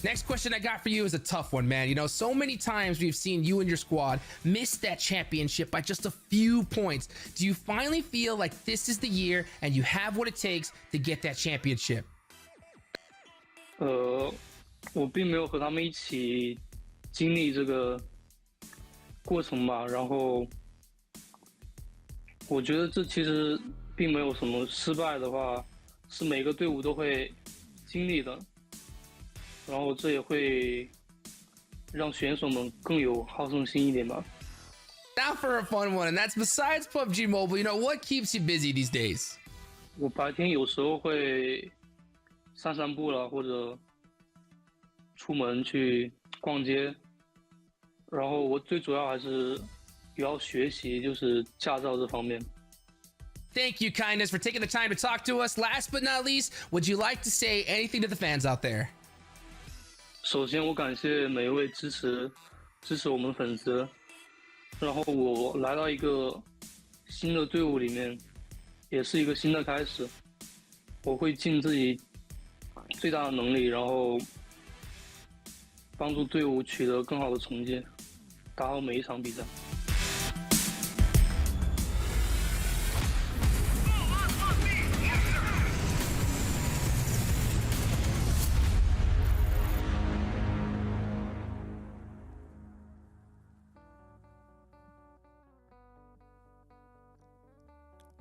Next question I got for you is a tough one, man. You know, so many times we've seen you and your squad miss that championship by just a few points. Do you finally feel like this is the year and you have what it takes to get that championship? 我并没有和他们一起经历这个过程吧，然后我觉得这其实并没有什么失败的话，是每个队伍都会经历的。然后这也会让选手们更有好胜心一点吧。Now for a fun one, and that's besides PUBG Mobile, you know, what keeps you busy these days? 我白天有时候会散散步了，或者出门去逛街。然后我最主要还是也要学习，就是驾照这方面。Thank you, Kindness, for taking the time to talk to us. Last but not least, would you like to say anything to the fans out there? 首先，我感谢每一位支持我们的粉丝。然后我来到一个新的队伍里面，也是一个新的开始。我会尽自己最大的能力，然后帮助队伍取得更好的成绩，打好每一场比赛。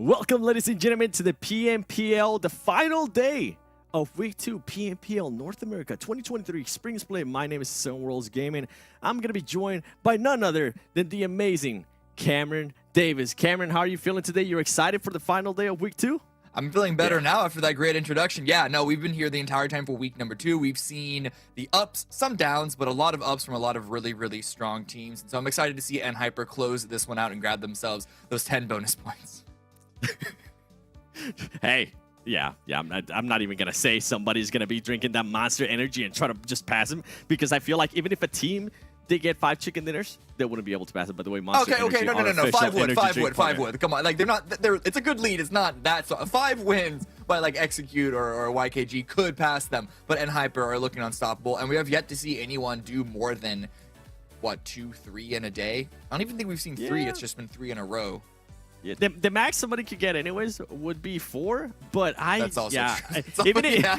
Welcome, ladies and gentlemen, to the PMPL, the final day of Week 2 PMPL North America 2023 Spring Split. My name is Sunworlds Gaming. I'm going to be joined by none other than the amazing Cameron Davis. Cameron, how are you feeling today? You're excited for the final day of Week 2? I'm feeling better now after that great introduction. Yeah, no, we've been here the entire time for week number 2. We've seen the ups, some downs, but a lot of ups from a lot of really, really strong teams. And so I'm excited to see NHyper close this one out and grab themselves those 10 bonus points. Hey, yeah, I'm not even gonna say somebody's gonna be drinking that Monster Energy and try to just pass him, because I feel like even if a team they get 5 chicken dinners, they wouldn't be able to pass it. By the way, Monster Energy, no, 5 wood. Come on, like it's a good lead. It's not that 5 wins by like Execute or YKG could pass them, but NHyper are looking unstoppable, and we have yet to see anyone do more than what 2, 3 in a day. I don't even think we've seen 3. It's just been 3 in a row. Yeah, the max somebody could get anyways would be 4, but that's also true.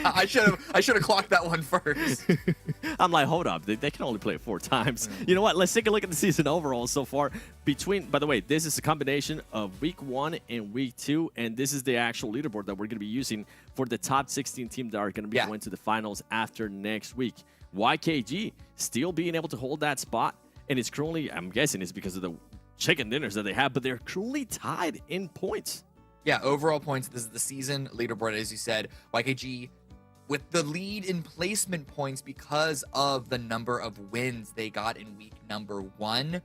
I should have clocked that one first. I'm like, hold up, they can only play it 4 times. You know what? Let's take a look at the season overall so far. By the way, this is a combination of Week 1 and Week 2, and this is the actual leaderboard that we're going to be using for the top 16 teams that are going to be going to the finals after next week. YKG still being able to hold that spot, and it's currently, I'm guessing it's because of the chicken dinners that they have, but they're currently tied in points. Yeah, overall points. This is the season leaderboard, as you said. YKG with the lead in placement points because of the number of wins they got in week number 1.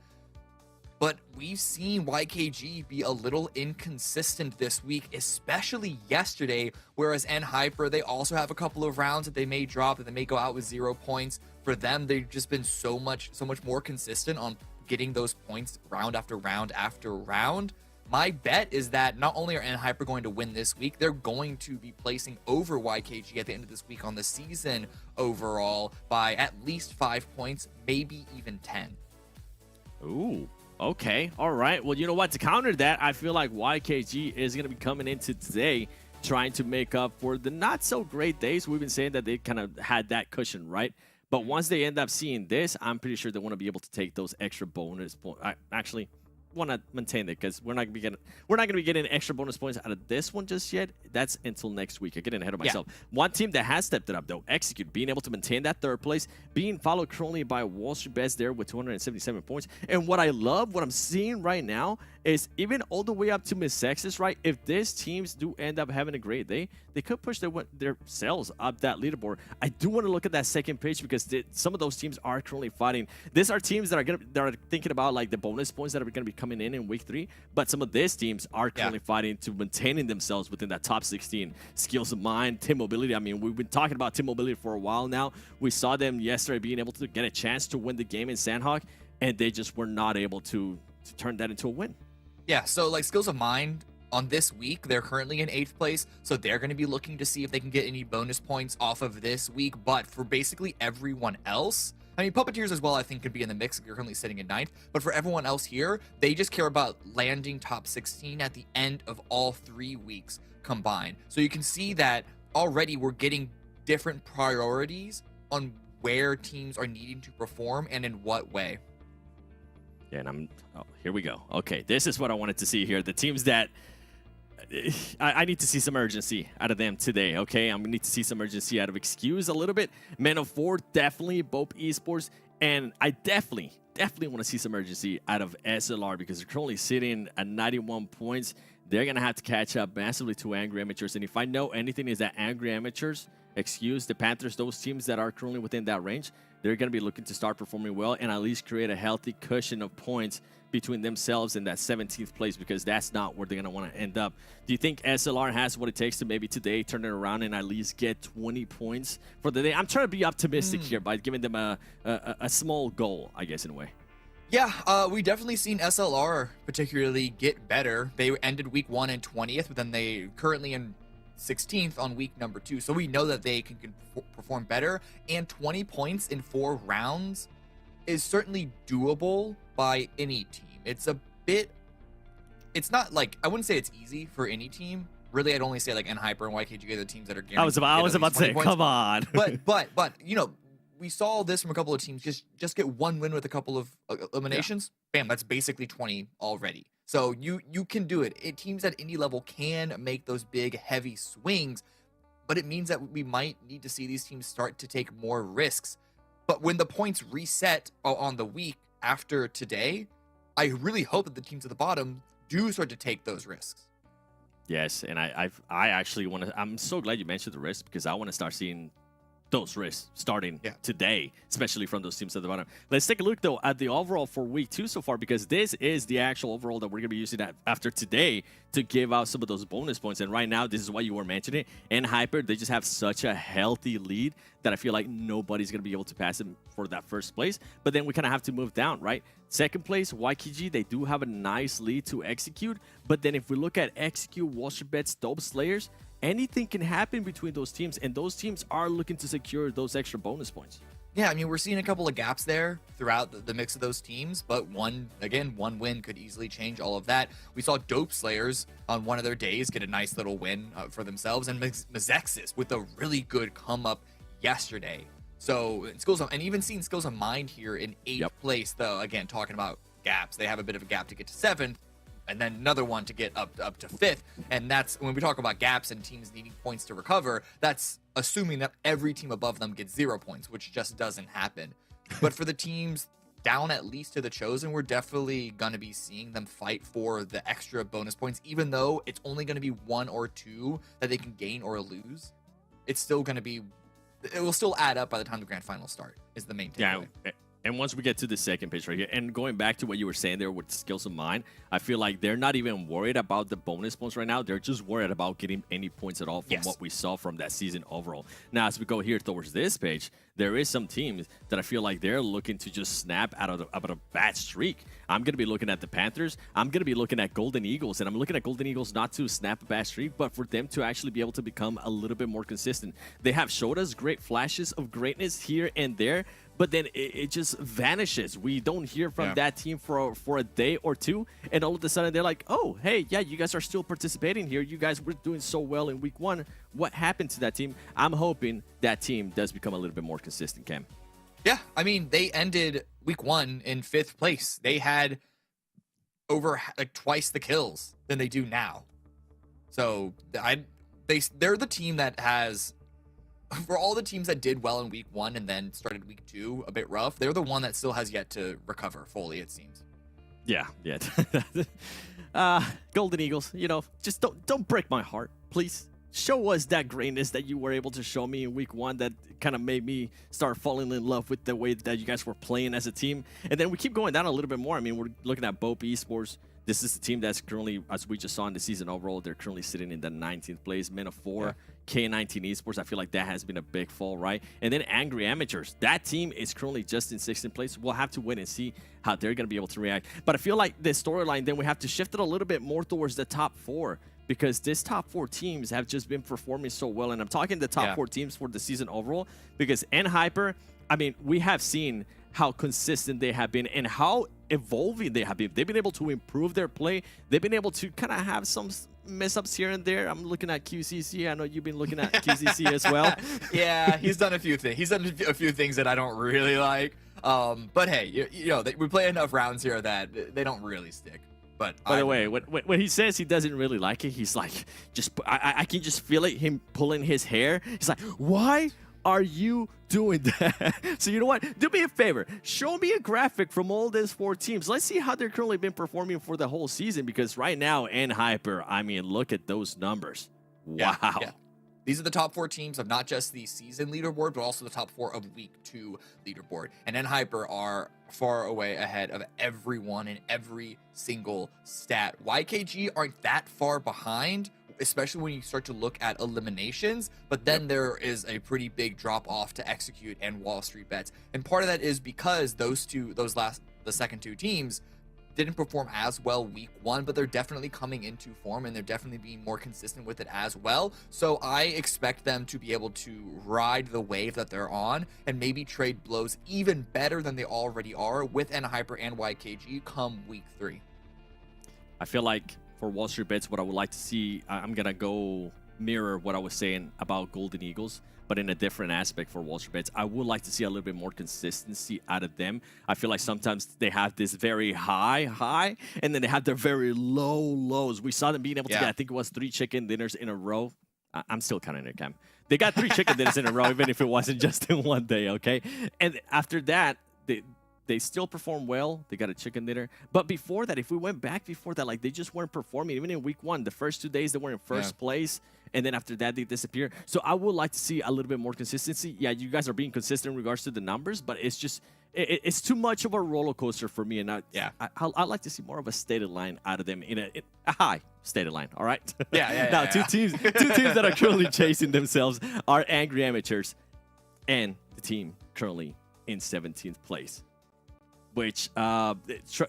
But we've seen YKG be a little inconsistent this week, especially yesterday, whereas NHyper, they also have a couple of rounds that they may drop, that they may go out with 0 points. For them, they've just been so much more consistent on getting those points round after round after round. My bet is that not only are NHyper going to win this week, they're going to be placing over YKG at the end of this week on the season overall by at least 5 points, maybe even 10. Ooh, okay. All right. Well, you know what? To counter that, I feel like YKG is going to be coming into today trying to make up for the not so great days. We've been saying that they kind of had that cushion, right? But once they end up seeing this, I'm pretty sure they want to be able to take those extra bonus points. Actually, want to maintain it because we're not gonna be getting extra bonus points out of this one just yet. That's until next week. I'm getting ahead of myself. One team that has stepped it up though, Execute, being able to maintain that third place, being followed currently by WALLSTREETBETS there with 277 points. And what I love, what I'm seeing right now, is even all the way up to MEZEXIS, right? If these teams do end up having a great day, they could push their selves up that leaderboard. I do want to look at that second page because some of those teams are currently fighting. These are teams that are thinking about like the bonus points that are going to be coming in week 3. But some of these teams are currently fighting to maintaining themselves within that top 16. Skills of Mind, Team Mobility. I mean, we've been talking about Team Mobility for a while now. We saw them yesterday being able to get a chance to win the game in Sanhok, and they just were not able to turn that into a win. Yeah, so like Skills of Mind on this week, they're currently in 8th place, so they're going to be looking to see if they can get any bonus points off of this week. But for basically everyone else, I mean, Puppeteers as well, I think, could be in the mix. You're currently sitting in 9th. But for everyone else here, they just care about landing top 16 at the end of all 3 weeks combined. So you can see that already we're getting different priorities on where teams are needing to perform and in what way. Yeah, and here we go. Okay, this is what I wanted to see here. The teams that I need to see some urgency out of them today, okay? I'm going to need to see some urgency out of Excuse a little bit. Men of 4, definitely. BOPE Esports. And I definitely want to see some urgency out of SLR because they're currently sitting at 91 points. They're going to have to catch up massively to Angry Amateurs. And if I know anything is that Angry Amateurs, Excuse, the Panthers, those teams that are currently within that range, they're going to be looking to start performing well and at least create a healthy cushion of points between themselves and that 17th place because that's not where they're going to want to end up. Do you think SLR has what it takes to maybe today turn it around and at least get 20 points for the day? I'm trying to be optimistic here by giving them a small goal, I guess, in a way. Yeah, we definitely seen SLR particularly get better. They ended week 1 in 20th, but then they currently in 16th on week number 2. So we know that they can perform better. And 20 points in 4 rounds is certainly doable by any team. It's not like, I wouldn't say it's easy for any team. Really, I'd only say like NHyper and YKG are the teams that are guaranteed. I was about to say, points. come on. but you know, we saw this from a couple of teams just get one win with a couple of eliminations. Yeah. Bam, that's basically 20 already. So you can do it. Teams at any level can make those big, heavy swings, but it means that we might need to see these teams start to take more risks. But when the points reset on the week after today, I really hope that the teams at the bottom do start to take those risks. Yes, and I actually want to. I'm so glad you mentioned the risk because I want to start seeing those risks starting today, especially from those teams at the bottom. Let's take a look, though, at the overall for week 2 so far, because this is the actual overall that we're going to be using after today to give out some of those bonus points. And right now, this is what you were mentioning. NHyper, they just have such a healthy lead that I feel like nobody's going to be able to pass them for that first place. But then we kind of have to move down, right? Second place, YKG, they do have a nice lead to Execute. But then if we look at Execute, WALLSTREETBETS, Dope Slayers, anything can happen between those teams, and those teams are looking to secure those extra bonus points. Yeah, I mean, we're seeing a couple of gaps there throughout the mix of those teams, but one win could easily change all of that. We saw Dope Slayers on one of their days get a nice little win for themselves, and MEZEXIS with a really good come up yesterday. So and even seeing Skills of Mind here in 8th place, though, again, talking about gaps, they have a bit of a gap to get to 7th, and then another one to get up to 5th. And that's when we talk about gaps and teams needing points to recover, that's assuming that every team above them gets 0 points, which just doesn't happen. But for the teams down at least to the Chosen, we're definitely going to be seeing them fight for the extra bonus points, even though it's only going to be 1 or 2 that they can gain or lose. It's still going to be, it will still add up by the time the grand finals start, is the main takeaway. Yeah. And once we get to the second page right here, and going back to what you were saying there with Skills of Mind, I feel like they're not even worried about the bonus points right now. They're just worried about getting any points at all from what we saw from that season overall. Now, as we go here towards this page, there is some teams that I feel like they're looking to just snap out of a bad streak. I'm going to be looking at the Panthers. I'm going to be looking at Golden Eagles, and I'm looking at Golden Eagles not to snap a bad streak, but for them to actually be able to become a little bit more consistent. They have showed us great flashes of greatness here and there, but then it just vanishes. We don't hear from that team for a day or two, and all of a sudden they're like, oh, hey, yeah, you guys are still participating here. You guys were doing so well in week 1. What happened to that team? I'm hoping that team does become a little bit more consistent, Cam. Yeah, I mean, they ended week 1 in 5th place. They had over like twice the kills than they do now. So they're the team that has, for all the teams that did well in week 1 and then started week 2 a bit rough, they're the one that still has yet to recover fully, it seems. Yeah. Golden Eagles, you know, just don't break my heart, please. Show us that greatness that you were able to show me in week 1 that kind of made me start falling in love with the way that you guys were playing as a team. And then we keep going down a little bit more. I mean, we're looking at BOPE Esports. This is the team that's currently, as we just saw in the season overall, they're currently sitting in the 19th place. Men of 4, K19 Esports. I feel like that has been a big fall, right? And then Angry Amateurs. That team is currently just in 16th place. We'll have to wait and see how they're going to be able to react. But I feel like the storyline, then we have to shift it a little bit more towards the top 4. Because this top 4 teams have just been performing so well. And I'm talking the top 4 teams for the season overall. Because NHyper, I mean, we have seen how consistent they have been and how evolving they have been. They've been able to improve their play. They've been able to kind of have some mess-ups here and there. I'm looking at QCC. I know you've been looking at QCC as well. Yeah, he's done a few things. He's done a few things that I don't really like. But hey, you know, we play enough rounds here that they don't really stick. But by the way, when he says he doesn't really like it, he's like, I can just feel it, him pulling his hair. He's like, why are you doing that? So you know what? Do me a favor. Show me a graphic from all these 4 teams. Let's see how they're currently been performing for the whole season. Because right now, NHyper, I mean, look at those numbers. Wow. Yeah. These are the top 4 teams of not just the season leaderboard, but also the top 4 of week 2 leaderboard. And NHyper are far away ahead of everyone in every single stat. YKG aren't that far behind, especially when you start to look at eliminations, but then there is a pretty big drop off to Execute and WALLSTREETBETS. And part of that is because the second 2 teams didn't perform as well week 1, but they're definitely coming into form and they're definitely being more consistent with it as well. So I expect them to be able to ride the wave that they're on and maybe trade blows even better than they already are with NHyper and YKG come week 3. I feel like for WALLSTREETBETS, what I would like to see, I'm going to go mirror what I was saying about Golden Eagles, but in a different aspect for WALLSTREETBETS. I would like to see a little bit more consistency out of them. I feel like sometimes they have this very high, and then they have their very lows. We saw them being able to get, I think it was 3 chicken dinners in a row. I'm still counting it, Cam. They got 3 chicken dinners in a row, even if it wasn't just in one day, okay? And after that, they still perform well. They got a chicken dinner. But before that, if we went back before that, like they just weren't performing. Even in week 1, the first 2 days, they were in first place. And then after that, they disappear. So I would like to see a little bit more consistency. Yeah, you guys are being consistent in regards to the numbers, but it's just, it's too much of a roller coaster for me. And I'd like to see more of a stated line out of them in a high stated line. All right. Now, two teams that are currently chasing themselves are Angry Amateurs and the team currently in 17th place. Which,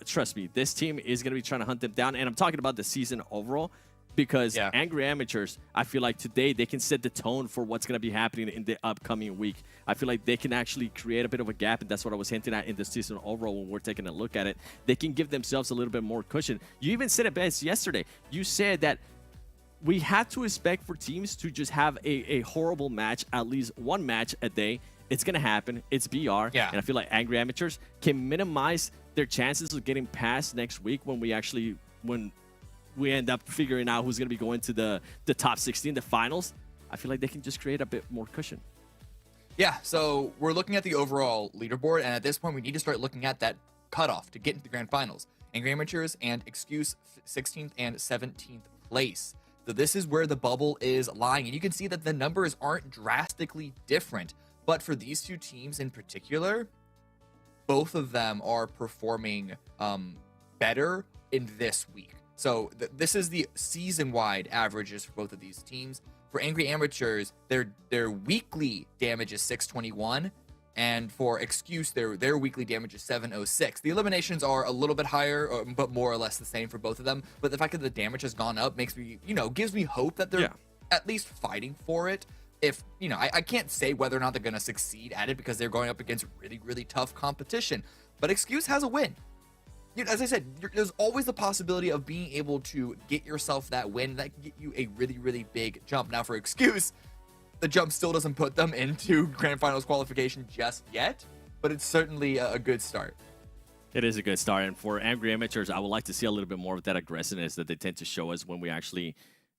trust me, this team is going to be trying to hunt them down. And I'm talking about the season overall because Angry Amateurs, I feel like today they can set the tone for what's going to be happening in the upcoming week. I feel like they can actually create a bit of a gap, and that's what I was hinting at in the season overall when we're taking a look at it. They can give themselves a little bit more cushion. You even said it best yesterday. You said that we have to expect for teams to just have a horrible match, at least one match a day. It's going to happen. It's BR. And I feel like Angry Amateurs can minimize their chances of getting past next week when we end up figuring out who's going to be going to the top 16, the finals. I feel like they can just create a bit more cushion. Yeah, so we're looking at the overall leaderboard, and at this point, we need to start looking at that cutoff to get into the grand finals. Angry Amateurs and Excuse 16th and 17th place. So this is where the bubble is lying, and you can see that the numbers aren't drastically different. But for these 2 teams in particular, both of them are performing better in this week. So this is the season-wide averages for both of these teams. For Angry Amateurs, their weekly damage is 621, and for Excuse, their weekly damage is 706. The eliminations are a little bit higher, but more or less the same for both of them. But the fact that the damage has gone up makes me, gives me hope that they're at least fighting for it. If, I can't say whether or not they're going to succeed at it because they're going up against really, really tough competition. But Excuse has a win. As I said, there's always the possibility of being able to get yourself that win. That can get you a really, really big jump. Now, for Excuse, the jump still doesn't put them into Grand Finals qualification just yet, but it's certainly a good start. It is a good start, and for Angry Amateurs, I would like to see a little bit more of that aggressiveness that they tend to show us when we actually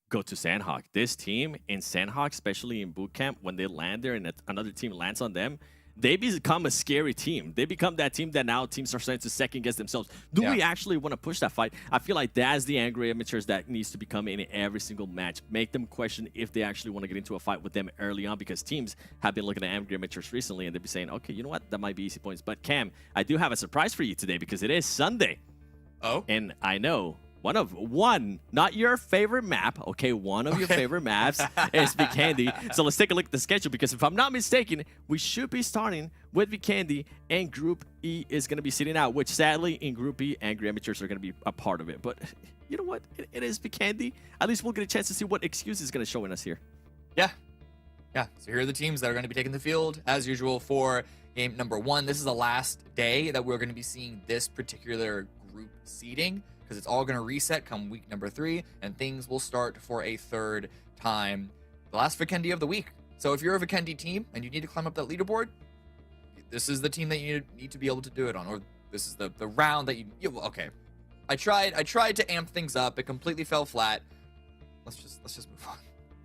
go to Sanhok. This team in Sanhok, especially in boot camp, when they land there and another team lands on them, they become a scary team. They become that team that now teams are starting to second guess themselves. Do we actually want to push that fight? I feel like that's the Angry Amateurs that needs to become in every single match. Make them question if they actually want to get into a fight with them early on, because teams have been looking at Angry Amateurs recently and they'll be saying, okay, you know what? That might be easy points. But Cam, I do have a surprise for you today because it is Sunday. Oh? And I know one, not your favorite map, okay? One of your favorite maps is Vikendi. So let's take a look at the schedule, because if I'm not mistaken, we should be starting with Vikendi, and Group E is going to be sitting out, which sadly in Group E, Angry Amateurs are going to be a part of it. But you know what? It is Vikendi. At least we'll get a chance to see what excuse is going to show in us here. Yeah. Yeah. So here are the teams that are going to be taking the field, as usual, for game number 1. This is the last day that we're going to be seeing this particular group seeding, because it's all going to reset come week number 3, and things will start for a third time the last Vikendi of the week. So if you're a Vikendi team and you need to climb up that leaderboard, this is the team that you need to be able to do it on, or this is the round that you okay. I tried to amp things up. It completely fell flat. Let's just move on.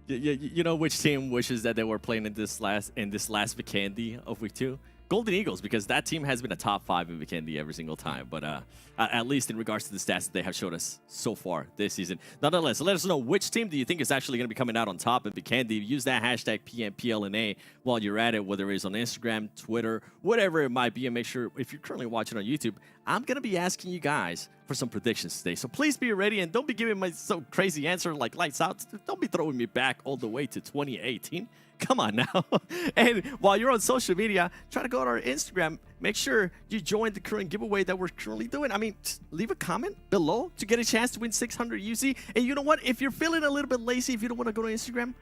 You know which team wishes that they were playing in this last Vikendi of week 2? Golden Eagles, because that team has been a top 5 in Vikendi every single time. But at least in regards to the stats that they have showed us so far this season. Nonetheless, let us know which team do you think is actually going to be coming out on top in Vikendi. Use that hashtag PMPL NA while you're at it, whether it's on Instagram, Twitter, whatever it might be. And make sure, if you're currently watching on YouTube, I'm going to be asking you guys for some predictions today. So please be ready, and don't be giving my so crazy answer like lights out. Don't be throwing me back all the way to 2018. Come on now. And while you're on social media, try to go to our Instagram. Make sure you join the current giveaway that we're currently doing. I mean, leave a comment below to get a chance to win 600 UC. And you know what? If you're feeling a little bit lazy, if you don't want to go to Instagram,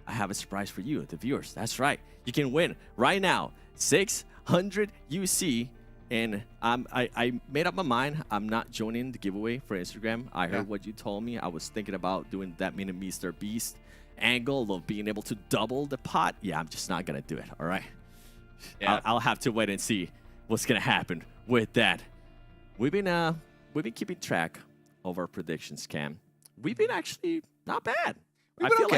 I have a surprise for you, the viewers. That's right. You can win right now 600 UC. And I made up my mind. I'm not joining the giveaway for Instagram. I heard what you told me. I was thinking about doing that Mr. Beast angle of being able to double the pot. Yeah, I'm just not gonna do it. All right. Yeah. I'll have to wait and see what's gonna happen with that. We've been keeping track of our predictions, Cam. We've been actually not bad. I feel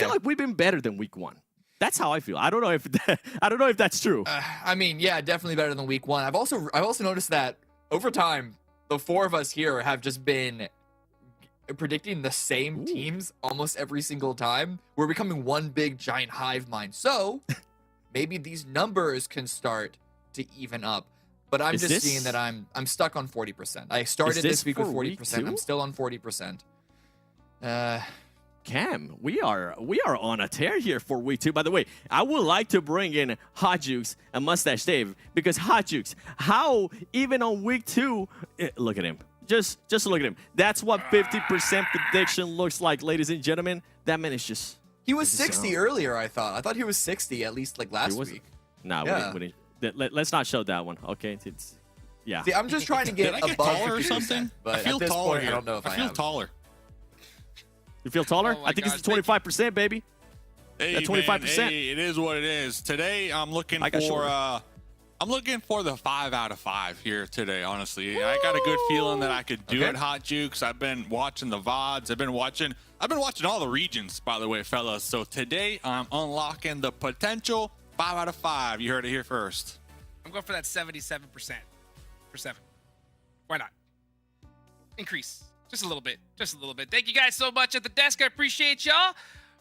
like we've been better than week 1. That's how I feel. I don't know if that's true. I mean, yeah, definitely better than week 1. I've also noticed that over time, the 4 of us here have just been predicting the same teams almost every single time. We're becoming one big giant hive mind. So maybe these numbers can start to even up. But I'm just seeing that I'm stuck on 40%. I started this week with 40%. I'm still on 40%. Cam, we are on a tear here for week 2. By the way, I would like to bring in Hot Jukes and Mustache Dave, because Hot Jukes, how even on week 2, look at him. Just look at him. That's what 50% prediction looks like, ladies and gentlemen. That man is just... He was 60 earlier, I thought. I thought he was 60 at least like last week. Nah, let's not show that one, okay? It's yeah. See, I'm just trying to get above taller or something. But I feel at this taller point, I don't know if I feel have. taller. You feel taller? Oh I think gosh, it's 25%, baby. Hey, that 25%. Man, hey, it is what it is. Today, I'm looking for the 5 out of 5 here today, honestly. Woo! I got a good feeling that I could do it, Hot Jukes. I've been watching the VODs. I've been watching all the regions, by the way, fellas. So today, I'm unlocking the potential 5 out of 5. You heard it here first. I'm going for that 77% for 7. Why not? Increase. Just a little bit. Just a little bit. Thank you guys so much at the desk. I appreciate y'all.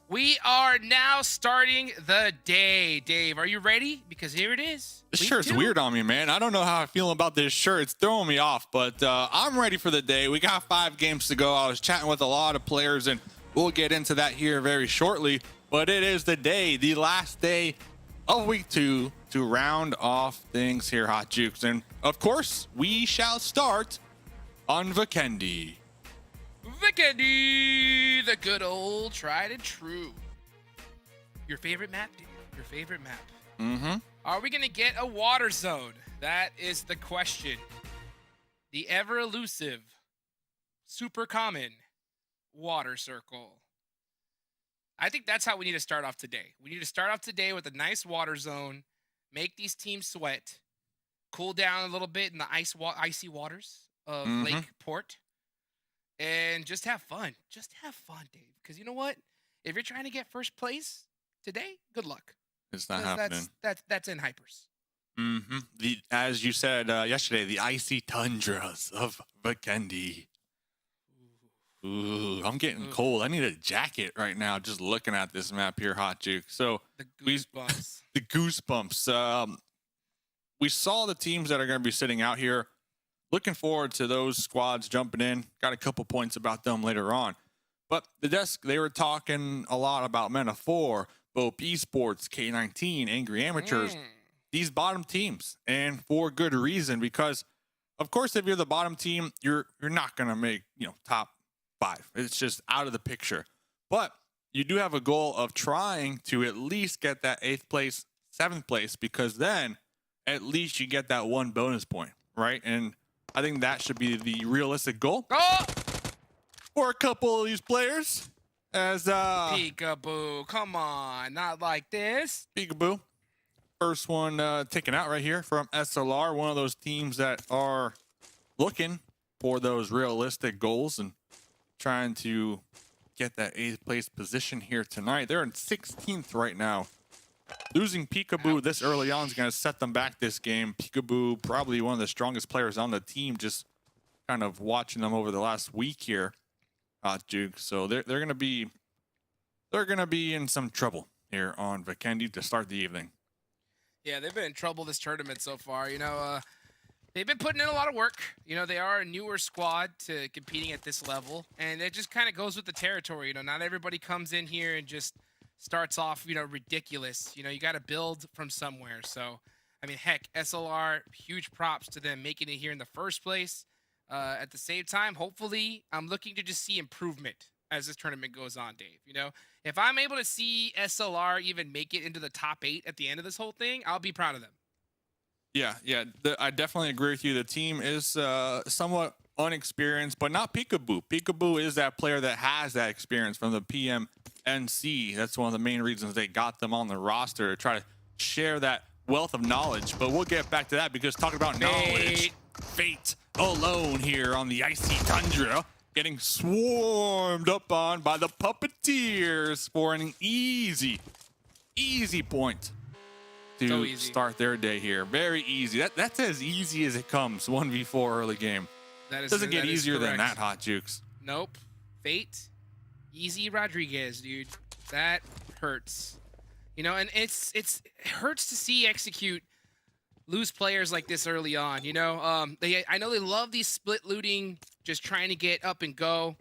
We are now starting the day. Dave, are you ready? Because here it is. This shirt's weird on me, man. I don't know how I feel about this shirt. It's throwing me off, but I'm ready for the day. We got 5 games to go. I was chatting with a lot of players, and we'll get into that here very shortly. But it is the day, the last day of week 2 to round off things here, Hot Jukes. And, of course, we shall start on Vikendi. Vikendi, the good old tried and true. Your favorite map, dude? Your favorite map? Mm-hmm. Are we going to get a water zone? That is the question. The ever elusive, super common water circle. I think that's how we need to start off today. We need to start off today with a nice water zone, make these teams sweat, cool down a little bit in the icy waters of Mhm. Lake Port, and just have fun. Just have fun, Dave. Because you know what? If you're trying to get first place today, good luck. It's not 'Cause happening. That's in hypers. As you said yesterday, the icy tundras of Vikendi. Ooh, I'm getting cold. I need a jacket right now just looking at this map here, Hot Juke. So The goosebumps. the goosebumps. We saw the teams that are going to be sitting out here. Looking forward to those squads jumping in. Got a couple points about them later on. But the desk, they were talking a lot about MENA 4, BOPE Esports, K19, Angry Amateurs. These bottom teams, and for good reason, because of course if you're the bottom team, you're not gonna make top 5. It's just out of the picture. But you do have a goal of trying to at least get that 8th place, 7th place, because then at least you get that 1 bonus point, right? And I think that should be the realistic goal for a couple of these players. As Peekaboo, come on, not like this. Peekaboo. First one taken out right here from SLR, one of those teams that are looking for those realistic goals and trying to get that 8th place position here tonight. They're in 16th right now. Losing Peekaboo this early on is going to set them back this game. Peekaboo, probably one of the strongest players on the team, just kind of watching them over the last week here, Duke. So they're going to be in some trouble here on Vikendi to start the evening. Yeah, they've been in trouble this tournament so far. They've been putting in a lot of work. They are a newer squad to competing at this level, and it just kind of goes with the territory. Not everybody comes in here and just starts off, ridiculous. You got to build from somewhere. So, I mean, heck, SLR, huge props to them making it here in the first place. At the same time, hopefully, I'm looking to just see improvement as this tournament goes on, Dave. If I'm able to see SLR even make it into the top 8 at the end of this whole thing, I'll be proud of them. Yeah, I definitely agree with you. The team is somewhat unexperienced, but not Peekaboo. Peekaboo is that player that has that experience from the PMNC. That's one of the main reasons they got them on the roster, to try to share that wealth of knowledge. But we'll get back to that, because talking about knowledge, Fate alone here on the icy tundra, getting swarmed up on by the Puppeteers for an easy point to start their day here. Very easy. That's as easy as it comes. 1v4 early game. Doesn't get easier than that, Hot Jukes. Nope. Fate, easy Rodriguez, dude. That hurts. And it hurts to see Execute lose players like this early on. I know they love these split looting, just trying to get up and go.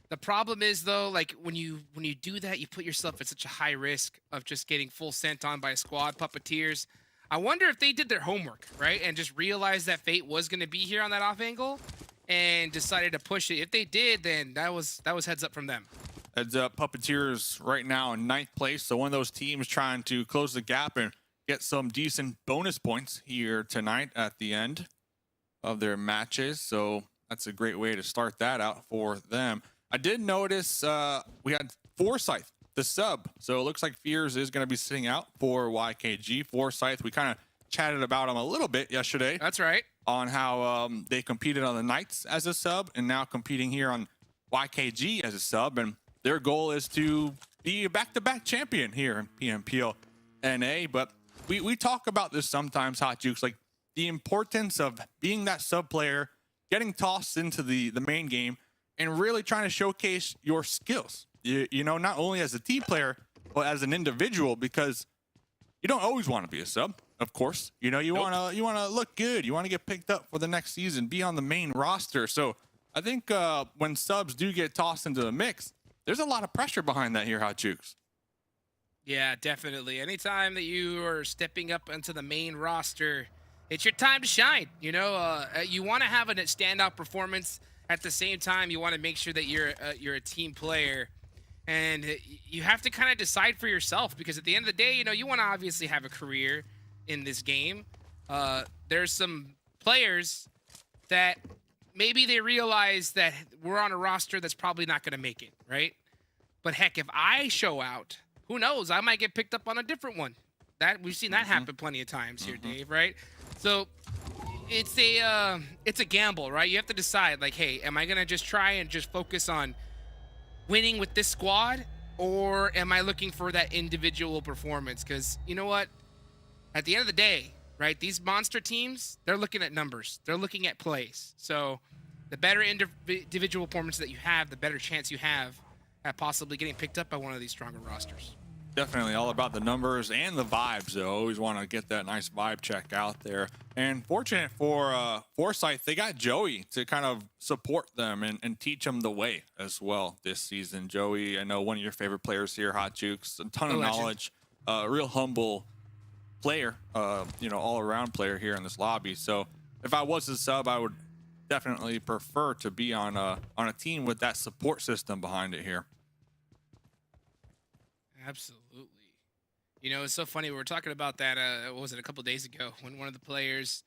The problem is, though, like when you do that, you put yourself at such a high risk of just getting full sent on by a squad. Puppeteers. I wonder if they did their homework, right, and just realized that Fate was going to be here on that off angle and decided to push it. If they did, then that was heads up from them. Heads up, Puppeteers right now in 9th place. So one of those teams trying to close the gap and get some decent bonus points here tonight at the end of their matches. So that's a great way to start that out for them. I did notice we had Forsyth, the sub. So it looks like Fears is going to be sitting out for YKG. Forsyth, we kind of chatted about him a little bit yesterday. That's right. On how they competed on the Knights as a sub and now competing here on YKG as a sub. And their goal is to be a back-to-back champion here in PMPL NA. But we talk about this sometimes, Hot Jukes, like the importance of being that sub player, getting tossed into the main game, and really trying to showcase your skills. Not only as a team player, but as an individual, because you don't always want to be a sub, of course. You want to look good. You want to get picked up for the next season, be on the main roster. So I think when subs do get tossed into the mix, there's a lot of pressure behind that here, Hot Jukes. Yeah, definitely. Anytime that you are stepping up into the main roster, it's your time to shine. You want to have a standout performance. At the same time, you want to make sure that you're a team player, and you have to kind of decide for yourself, because at the end of the day, you want to obviously have a career in this game. There's some players that maybe they realize that we're on a roster that's probably not going to make it, right? But heck, if I show out, who knows? I might get picked up on a different one. That we've seen that happen plenty of times here, Dave, right? So it's a gamble, right? You have to decide, like, hey, am I gonna just try and just focus on winning with this squad, or am I looking for that individual performance? Because you know what? At the end of the day, right, these monster teams, they're looking at numbers. They're looking at plays. So the better individual performance that you have, the better chance you have at possibly getting picked up by one of these stronger rosters. Definitely all about the numbers and the vibes, though. Always want to get that nice vibe check out there. And fortunate for Forsyth, they got Joey to kind of support them and teach them the way as well this season. Joey, I know one of your favorite players here, Hot Jukes, a ton of knowledge, real humble player, you know, all-around player here in this lobby. So if I was a sub, I would definitely prefer to be on a team with that support system behind it here. Absolutely. You know, it's so funny. We were talking about that, what was it, a couple days ago, when one of the players,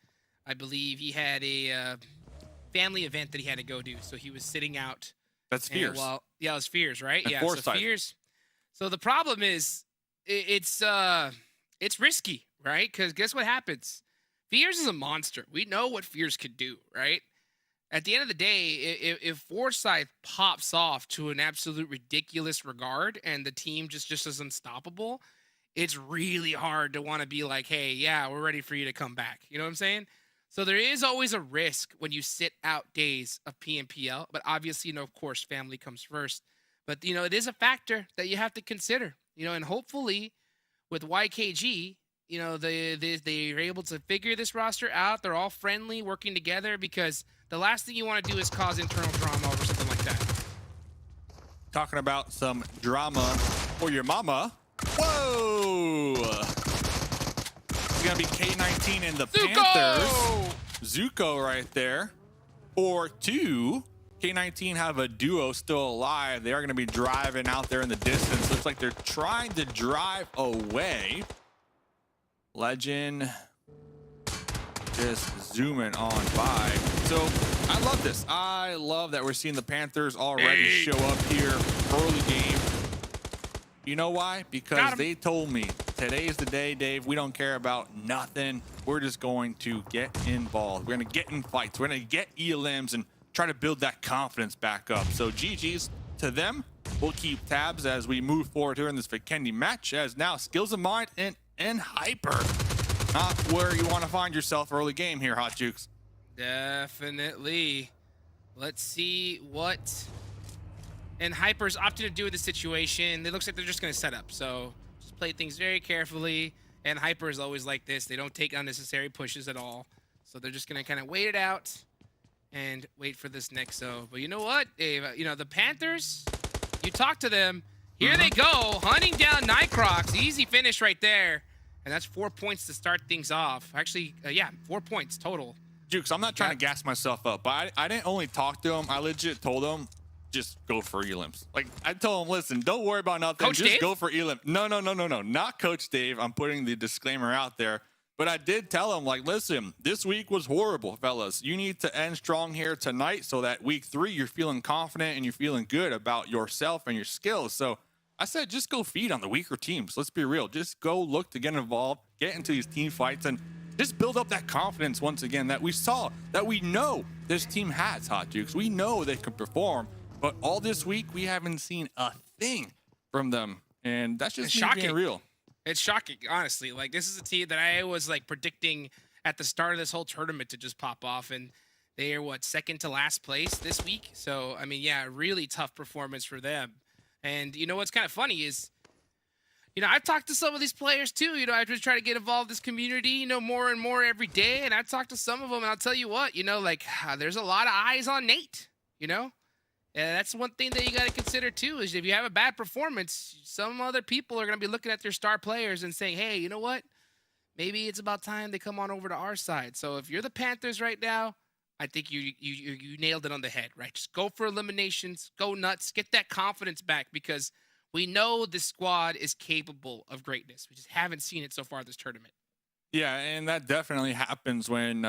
I believe he had a family event that he had to go do. So he was sitting out. That's Fears. Well, yeah, it was Fears, right? And yeah, Forsyth. So Fears. So the problem is, it's risky, right? Because guess what happens? Fears is a monster. We know what Fears could do, right? At the end of the day, if Forsyth pops off to an absolute ridiculous regard and the team just is unstoppable, it's really hard to want to be like, hey, yeah, we're ready for you to come back. You know what I'm saying? So there is always a risk when you sit out days of PMPL, but obviously, you know, of course, family comes first. But, you know, it is a factor that you have to consider, you know, and hopefully with YKG, you know, they're able to figure this roster out. They're all friendly, working together, because the last thing you want to do is cause internal drama over something like that. Talking about some drama for your mama. Whoa! It's going to be K19 and the Panthers. Zuko right there. 4-2. K19 have a duo still alive. They are going to be driving out there in the distance. Looks like they're trying to drive away. Legend just zooming on by. So I love this. I love that we're seeing the Panthers already show up here early game. You know why? Because they told me today's the day, Dave. We don't care about nothing. We're just going to get involved. We're going to get in fights. We're going to get elims and try to build that confidence back up. So GG's to them. We'll keep tabs as we move forward here in this Vikendi match, as now Skills of Mind and Hyper. Not where you want to find yourself early game here, Hot Jukes. Definitely. Let's see what and Hyper's opting to do with the situation. It looks like they're just going to set up. So just play things very carefully. And Hyper is always like this. They don't take unnecessary pushes at all. So they're just going to kind of wait it out and wait for this next zone. But you know what, Dave? You know, the Panthers, you talk to them. Here they go, hunting down Nightcrocs. Easy finish right there. And that's 4 points to start things off. Actually, yeah, 4 points total. Jukes, I'm not trying to gas myself up, but I didn't only talk to him. I legit told him, just go for elims. Like, I told him, listen, don't worry about nothing. Coach just Dave? go for elim. No. Not Coach Dave. I'm putting the disclaimer out there. But I did tell him, like, listen, this week was horrible, fellas. You need to end strong here tonight so that week 3, you're feeling confident and you're feeling good about yourself and your skills. So I said, just go feed on the weaker teams. Let's be real. Just go look to get involved, get into these team fights, and just build up that confidence once again that we saw, that we know this team has, Hot Jukes. We know they can perform, but all this week, we haven't seen a thing from them. And that's just being real. It's shocking, honestly. Like, this is a team that I was, like, predicting at the start of this whole tournament to just pop off, and they are, what, second to last place this week? So, I mean, yeah, really tough performance for them. And, you know, what's kind of funny is, you know, I've talked to some of these players, too. You know, I just try to get involved in this community, you know, more and more every day, and I've talked to some of them, and I'll tell you what, you know, like, there's a lot of eyes on Nate, you know? And that's one thing that you got to consider, too, is if you have a bad performance, some other people are going to be looking at their star players and saying, hey, you know what? Maybe it's about time they come on over to our side. So if you're the Panthers right now, I think you nailed it on the head, right? Just go for eliminations, go nuts, get that confidence back, because we know this squad is capable of greatness. We just haven't seen it so far this tournament. Yeah, and that definitely happens when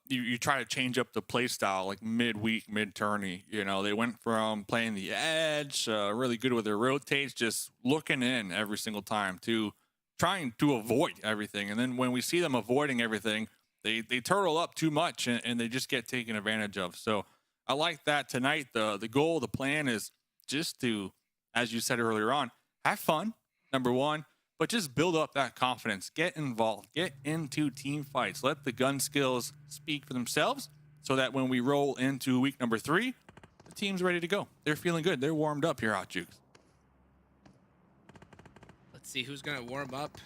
you try to change up the play style, like midweek, mid-tourney. You know, they went from playing the edge, really good with their rotates, just looking in every single time, to trying to avoid everything. And then when we see them avoiding everything, they turtle up too much and they just get taken advantage of. So I like that tonight. The goal, the plan is just to, as you said earlier on, have fun, number one, but just build up that confidence, get involved, get into team fights, let the gun skills speak for themselves so that when we roll into week number 3, the team's ready to go. They're feeling good. They're warmed up here, Hot Jukes. Let's see who's gonna warm up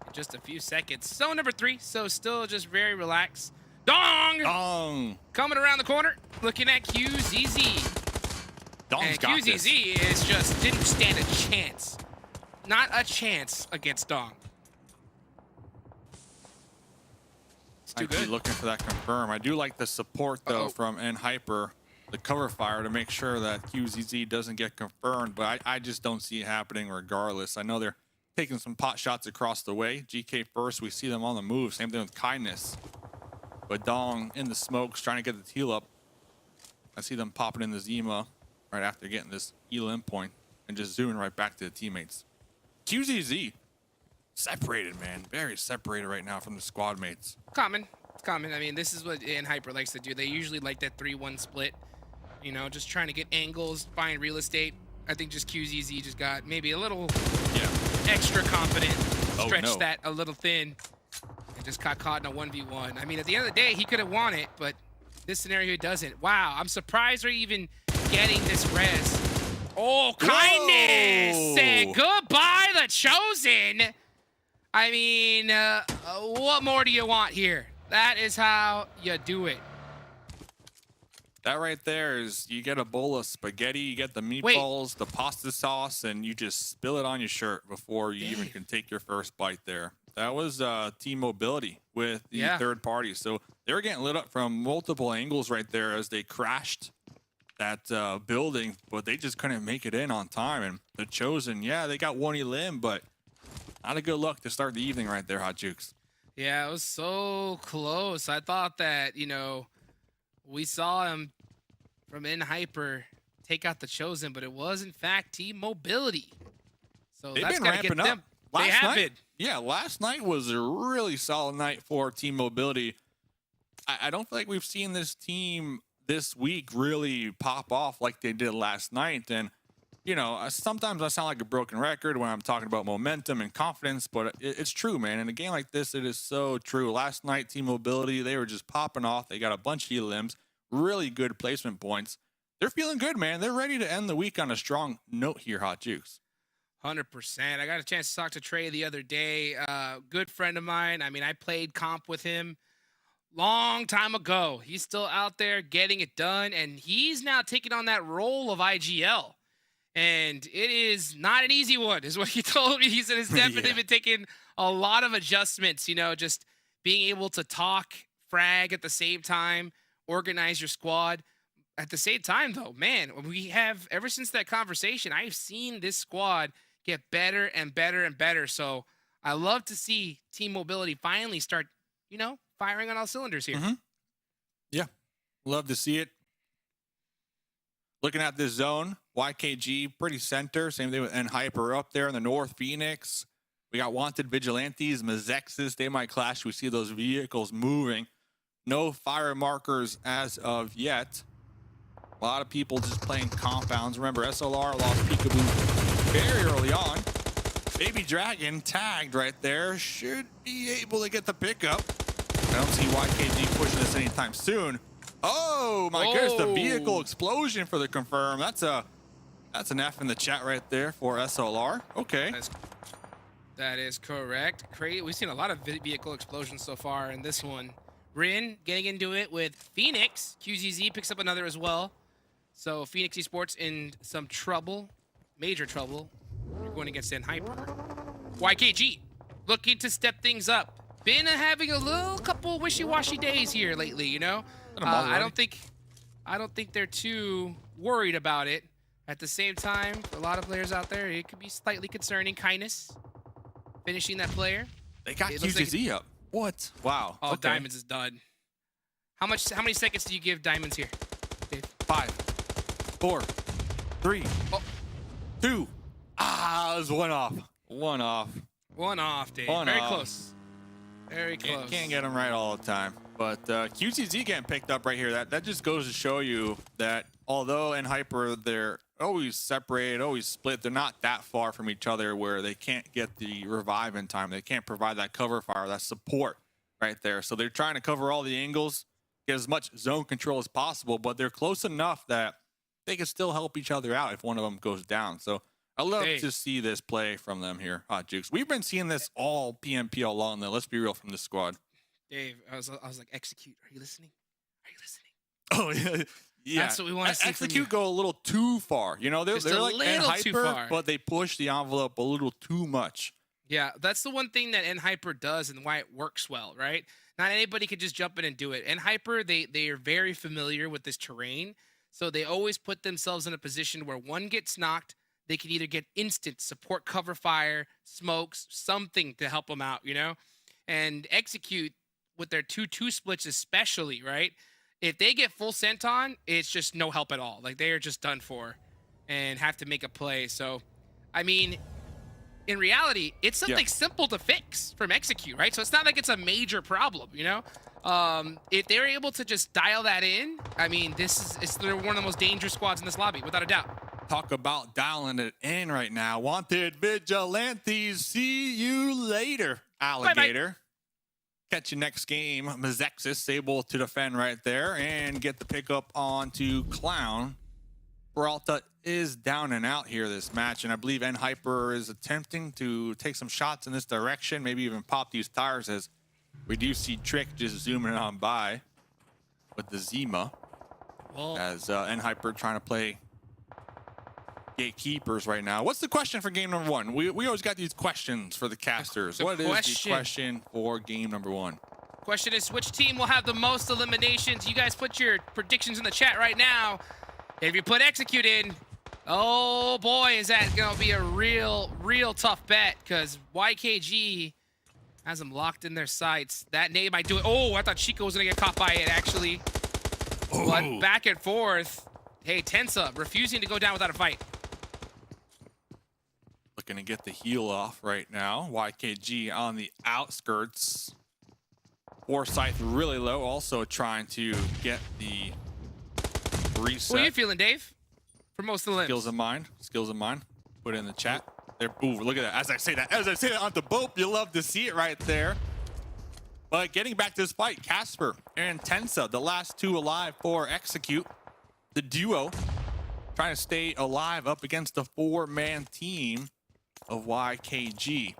in just a few seconds. Zone number 3, so still just very relaxed. Dong! Dong! Coming around the corner, looking at QZZ. Dong's And got this. QZZ is just didn't stand a chance. Not a chance against Dong. It's too I'd be good. looking for that confirm. I do like the support though from NHyper, the cover fire to make sure that QZZ doesn't get confirmed, but I just don't see it happening regardless. I know they're taking some pot shots across the way. GK first, we see them on the move. Same thing with Kindness. But Dong in the smokes trying to get the teal up. I see them popping in the Zima right after getting this ELM point and just zooming right back to the teammates. QZZ separated, man. Very separated right now from the squad mates. Common. It's common. I mean, this is what NHyper likes to do. They usually like that 3-1 split. You know, just trying to get angles, find real estate. I think just QZZ just got maybe a little extra confident, stretched that a little thin, and just got caught in a 1v1. I mean, at the end of the day, he could have won it, but this scenario he doesn't. Wow, I'm surprised they're even getting this res. Oh, Kindness! Whoa. Say goodbye, the Chosen! I mean, what more do you want here? That is how you do it. That right there is, you get a bowl of spaghetti, you get the meatballs, the pasta sauce, and you just spill it on your shirt before you even can take your first bite there. That was team mobility with the third party. So they were getting lit up from multiple angles right there as they crashed that building, but they just couldn't make it in on time. And the Chosen, yeah, they got one elim, but not a good luck to start the evening right there, Hot Jukes. Yeah, it was so close. I thought that, you know, we saw him from NHyper take out the Chosen, but it was in fact team mobility. So They've that's been got to get ramping them. up. They have been. Yeah, last night was a really solid night for team mobility. I don't think we've seen this team this week really pop off like they did last night. And, you know, sometimes I sound like a broken record when I'm talking about momentum and confidence, but it's true, man. In a game like this, it is so true. Last night, team mobility, they were just popping off. They got a bunch of elims, really good placement points. They're feeling good, man. They're ready to end the week on a strong note here, Hot Jukes. 100%. I got a chance to talk to Trey the other day. Good friend of mine. I mean, I played comp with him long time ago. He's still out there getting it done, and he's now taking on that role of IGL. And it is not an easy one, is what he told me. He said it's definitely been taking a lot of adjustments, you know, just being able to talk, frag at the same time, organize your squad. At the same time, though, man, we have, ever since that conversation, I've seen this squad get better and better and better. So I love to see team mobility finally start, you know, firing on all cylinders here. Yeah, love to see it. Looking at this zone, YKG pretty center. Same thing with NHyper up there in the north. Phoenix. We got Wanted Vigilantes, MEZEXIS. They might clash. We see those vehicles moving. No fire markers as of yet. A lot of people just playing compounds. Remember, SLR lost Peekaboo very early on. Baby Dragon tagged right there. Should be able to get the pickup. I don't see YKG pushing this anytime soon. Oh my goodness, the vehicle explosion for the confirm. That's an F in the chat right there for SLR. Okay. That is correct. We've seen a lot of vehicle explosions so far in this one. Rin getting into it with Phoenix. QZZ picks up another as well. So Phoenix Esports in some trouble, major trouble. You're going against NHyper. YKG looking to step things up. Been having a couple wishy-washy days here lately, you know. I don't think they're too worried about it. At the same time, a lot of players out there, it could be slightly concerning. Kindness finishing that player. They got QZZ up. What? Wow. Oh, okay. Diamonds is done. How many seconds do you give Diamonds here, Dave? 5, 4, 3, 2. Ah, it was one off. One off. One off, Dave. One Very off. close. Very close. Can't get them right all the time. But QTZ getting picked up right here. That just goes to show you that although in Hyper they're always separated, always split, they're not that far from each other where they can't get the revive in time. They can't provide that cover fire, that support right there. So they're trying to cover all the angles, get as much zone control as possible, but they're close enough that they can still help each other out if one of them goes down. So I love to see this play from them here, Hot Jukes. We've been seeing this all PMPL long, though. Let's be real from this squad. Dave, I was like, execute. Are you listening? Are you listening? Oh, yeah. Yeah. That's what we want to see. Execute go a little too far. You know, they're like in Hyper, but they push the envelope a little too much. Yeah, that's the one thing that N-Hyper does and why it works well, right? Not anybody could just jump in and do it. N-Hyper, they are very familiar with this terrain, so they always put themselves in a position where one gets knocked, they can either get instant support, cover fire, smokes, something to help them out, you know? And execute with their 2-2 splits especially, right? If they get full sent on, it's just no help at all. Like, they are just done for and have to make a play. So, I mean, in reality, it's something simple to fix from execute, right? So it's not like it's a major problem, you know? If they're able to just dial that in, I mean, they're one of the most dangerous squads in this lobby, without a doubt. Talk about dialing it in right now. Wanted Vigilantes. See you later, alligator. Bye-bye. Catch you next game. MEZEXIS able to defend right there and get the pickup onto Clown. Peralta is down and out here this match, and I believe N-Hyper is attempting to take some shots in this direction, maybe even pop these tires, as we do see Trick just zooming on by with the Zima. As N-Hyper trying to play gatekeepers right now. What's the question for game number one? We always got these questions for the casters. What is the question for game number one? Question is, which team will have the most eliminations? You guys put your predictions in the chat right now. If you put execute in, oh boy, is that gonna be a real tough bet, because YKG has them locked in their sights. That nade might do it. Oh, I thought Chico was gonna get caught by it actually. Ooh. But back and forth. Hey, Tensa refusing to go down without a fight. Looking to get the heal off right now. YKG on the outskirts. Forsyth really low, also trying to get the reset. What are you feeling, Dave? For most of the limbs. Skills of mine. Skills of mine. Put it in the chat. There. Ooh, look at that. As I say that on the BOPE, you love to see it right there. But getting back to this fight, Casper and Tensa, the last two alive for execute. The duo trying to stay alive up against the four-man team of YKG.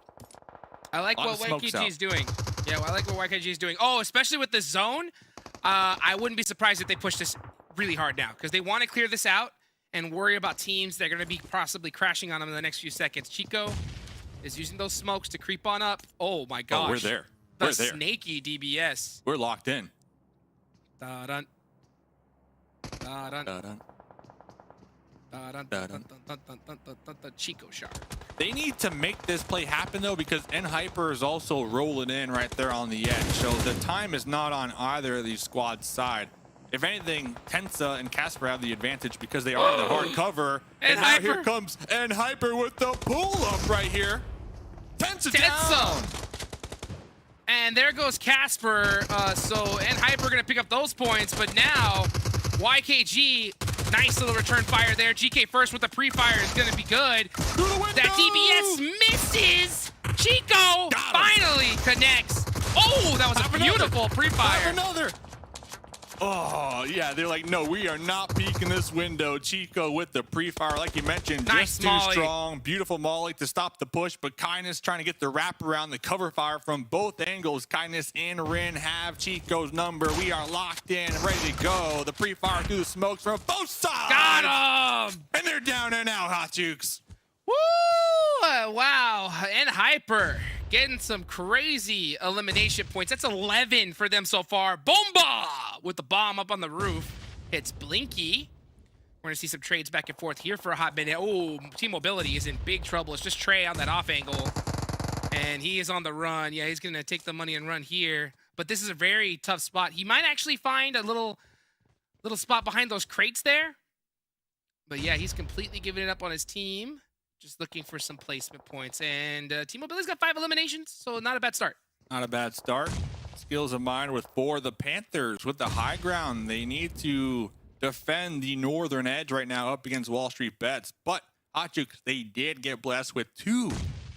I like what YKG is doing. Yeah, well, I like what YKG is doing. Oh, especially with the zone. I wouldn't be surprised if they push this really hard now, because they want to clear this out and worry about teams that are going to be possibly crashing on them in the next few seconds. Chico is using those smokes to creep on up. Oh my gosh. Oh, we're there. We're there. Snaky DBS. We're locked in. Da-dun. Da-dun. Da-dun. Chico shot. They need to make this play happen, though, because N-Hyper is also rolling in right there on the edge. So the time is not on either of these squads' side. If anything, Tensa and Casper have the advantage because they are in the hard cover. And now here comes N-Hyper with the pull-up right here. Tensa down! And there goes Casper. So N-Hyper going to pick up those points, but now YKG, nice little return fire there. GK first with the pre-fire is going to be good. That DBS misses. Chico finally connects. Oh, that was a beautiful pre-fire. Another. Oh, yeah, they're like, no, we are not peeking this window. Chico with the pre-fire, like you mentioned, just too strong. Beautiful molly to stop the push, but Kindness trying to get the wrap around the cover fire from both angles. Kindness and Rin have Chico's number. We are locked in, ready to go. The pre-fire through the smokes from both sides. Got him! And they're down and out, Hot Jukes. Woo! Wow, N-Hyper getting some crazy elimination points. That's 11 for them so far. Bomba! With the bomb up on the roof. Hits Blinky. We're going to see some trades back and forth here for a hot minute. Oh, Team Mobility is in big trouble. It's just Trey on that off angle. And he is on the run. Yeah, he's going to take the money and run here. But this is a very tough spot. He might actually find a little spot behind those crates there. But yeah, he's completely giving it up on his team. Just looking for some placement points. And Team Mobility's got 5 eliminations, so not a bad start. Not a bad start. Skills of mine for the Panthers with the high ground. They need to defend the northern edge right now up against Wall Street Bets. But Hotchuk, they did get blessed with 2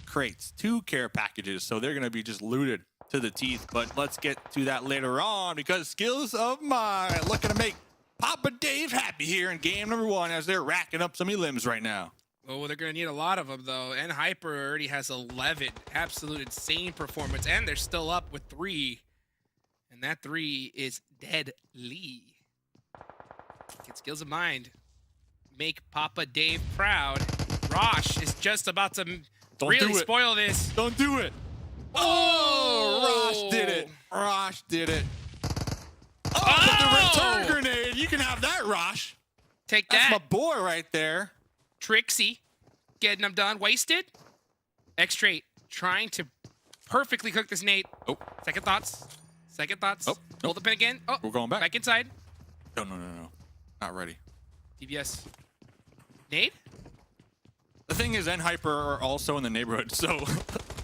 crates, 2 care packages. So they're going to be just looted to the teeth. But let's get to that later on because skills of mine looking to make Papa Dave happy here in game number 1 as they're racking up some elims right now. Oh, they're going to need a lot of them, though. And Hyper already has 11. Absolute insane performance. And they're still up with 3. And that 3 is deadly. Get skills of mind. Make Papa Dave proud. Rosh is just about to really spoil this. Don't do it. Oh, Rosh did it. Rosh did it. Oh, with the return grenade. You can have that, Rosh. Take that. That's my boy right there. Trixie getting them done. Wasted. X-Straight trying to perfectly cook this nade. Oh. Second thoughts. Second thoughts. Oh, Hold the pin again. Oh, we're going back. Back inside. No. Not ready. DBS. Nade? The thing is, N-Hyper are also in the neighborhood, so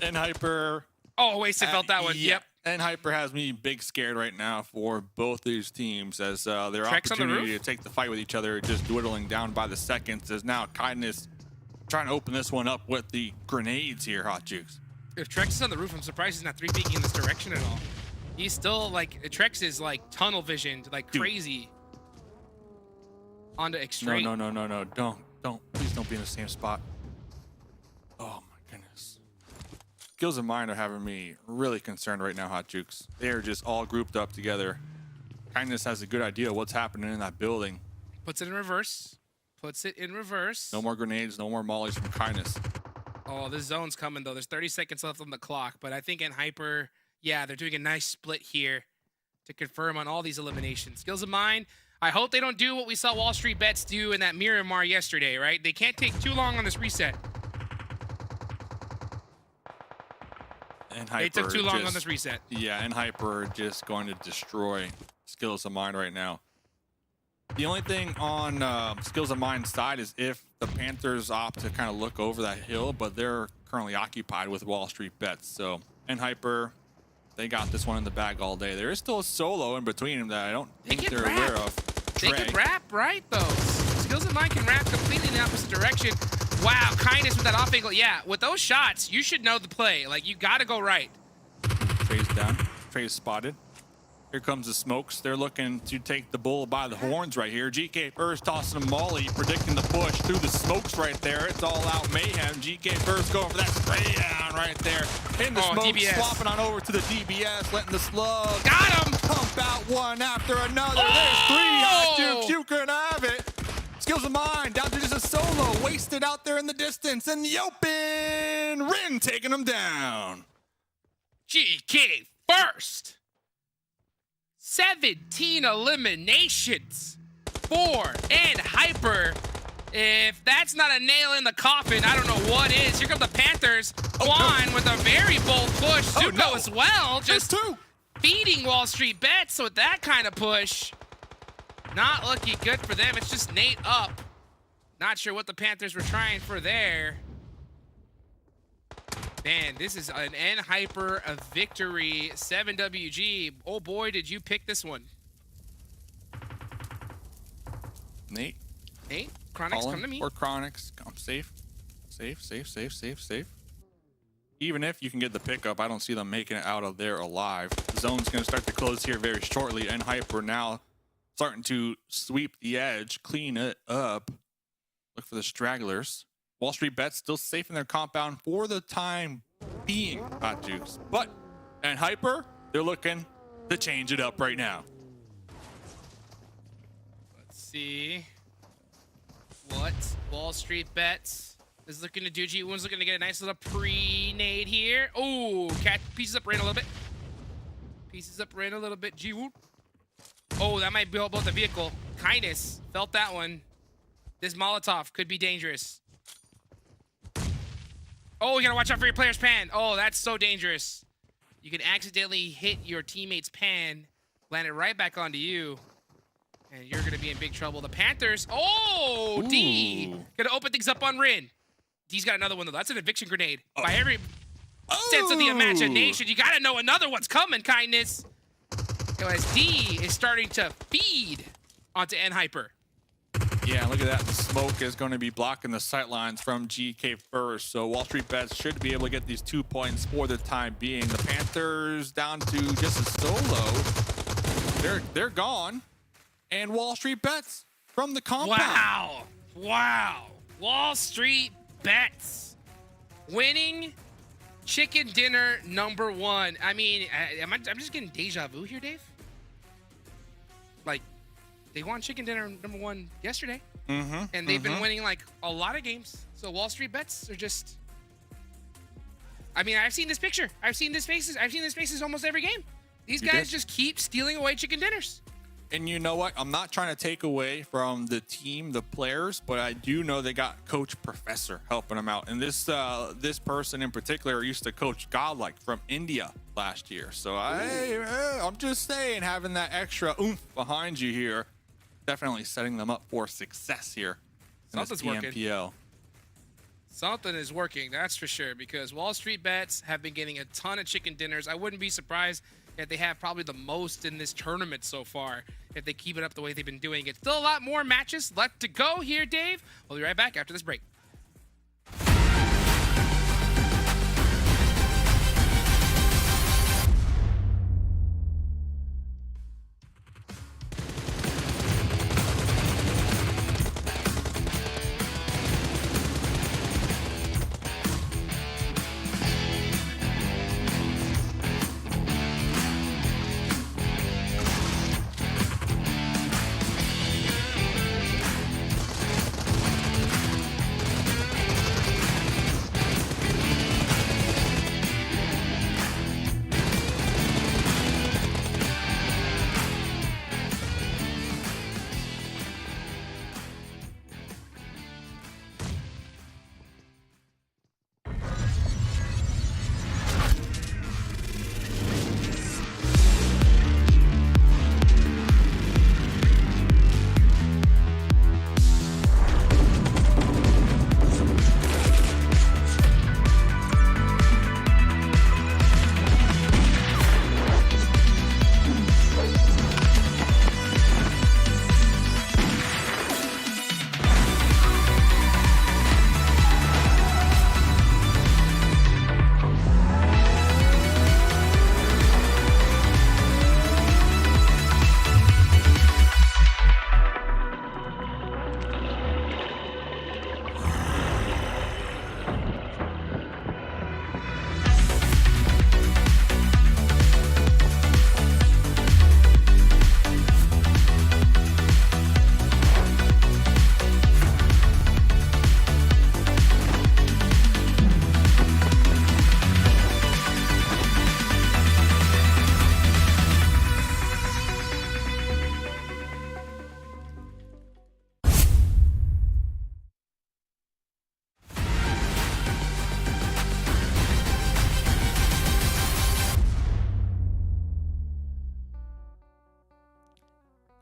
N-Hyper... Oh, Wasted felt that one. Yeah. Yep. N-Hyper has me big scared right now for both these teams as their Trex opportunity to take the fight with each other just dwindling down by the seconds as now Kindness trying to open this one up with the grenades here, Hot Jukes. If Trex is on the roof, I'm surprised he's not 3-peeking in this direction at all. He's still like, Trex is like tunnel visioned like crazy. Onto X-Straight. No. Don't. Please don't be in the same spot. Oh my goodness. Skills of mine are having me really concerned right now, Hot Jukes. They are just all grouped up together. Kindness has a good idea of what's happening in that building. Puts it in reverse. Puts it in reverse. No more grenades, no more mollies from Kindness. Oh, this zone's coming though. There's 30 seconds left on the clock, but I think N-Hyper, yeah, they're doing a nice split here to confirm on all these eliminations. Skills of mine, I hope they don't do what we saw Wall Street Bets do in that Miramar yesterday, right? They can't take too long on this reset. They took too long on this reset. Yeah, and Hyper are just going to destroy Skills of Mine right now. The only thing on Skills of Mine's side is if the Panthers opt to kind of look over that hill, but they're currently occupied with Wall Street Bets. So, and Hyper, they got this one in the bag all day. There is still a solo in between them that I don't think they're aware of. They can wrap, right, though. Skills of Mine can wrap completely in the opposite direction. Wow, Kindness with that off angle. Yeah, with those shots, you should know the play. Like, you got to go right. Trey's down. Trey's spotted. Here comes the smokes. They're looking to take the bull by the horns right here. GK first tossing a molly, predicting the push through the smokes right there. It's all out mayhem. GK first going for that spray down right there. In the smoke, DBS. swapping on over to the DBS, letting the slug Got him! pump out one after another. Oh! There's three hot jukes. You can have it. Skills of Mine down to just a solo. Wasted out there in the distance. In the open. Rin taking them down. GK first. 17 eliminations for N-Hyper. If that's not a nail in the coffin, I don't know what is. Here come the Panthers. Juan with a very bold push. Zuko as well, just feeding Wall Street Bets with that kind of push. Not looking good for them. It's just Nate up. Not sure what the Panthers were trying for there. Man, this is an N-Hyper a victory. 7WG. Oh boy, did you pick this one. Nate? Chronix, come to me. Or Chronix. I'm safe. Safe. Even if you can get the pickup, I don't see them making it out of there alive. The zone's going to start to close here very shortly. N-Hyper now starting to sweep the edge, clean it up. Look for the stragglers. Wall Street Bets still safe in their compound for the time being, Hot Jukes. But, and Hyper, they're looking to change it up right now. Let's see what Wall Street Bets is looking to do. G1's looking to get a nice little pre-nade here. Oh, cat pieces up Rain a little bit. G1. Oh, that might build both the vehicle. Kindness felt that one. This Molotov could be dangerous. Oh, you gotta watch out for your player's pan. Oh, that's so dangerous. You can accidentally hit your teammate's pan, land it right back onto you, and you're gonna be in big trouble. The Panthers, oh, D, gonna open things up on Rin. D's got another one though. That's an eviction grenade. By every, Sense of the imagination. You gotta know another one's coming, Kindness. OSD is starting to feed onto N-Hyper. Yeah, look at that. The smoke is going to be blocking the sight lines from GK first. So Wall Street Bets should be able to get these 2 points for the time being. The Panthers down to just a solo. They're gone. And Wall Street Bets from the compound. Wow. Wow. Wall Street Bets winning chicken dinner #1. I mean, I'm just getting deja vu here, Dave. Like, they won chicken dinner #1 yesterday, and they've been winning like a lot of games. So Wall Street Bets are just. I mean, I've seen this picture. I've seen these faces. I've seen these faces almost every game. These guys just keep stealing away chicken dinners. And you know what? I'm not trying to take away from the team, the players, but I do know they got Coach Professor helping them out. And this person in particular used to coach Godlike from India last year. So I'm just saying, having that extra oomph behind you here, definitely setting them up for success here in this PMPL. Something is working, that's for sure, because Wall Street Bets have been getting a ton of chicken dinners. I wouldn't be surprised if they have probably the most in this tournament so far, if they keep it up the way they've been doing it. Still a lot more matches left to go here, Dave. We'll be right back after this break.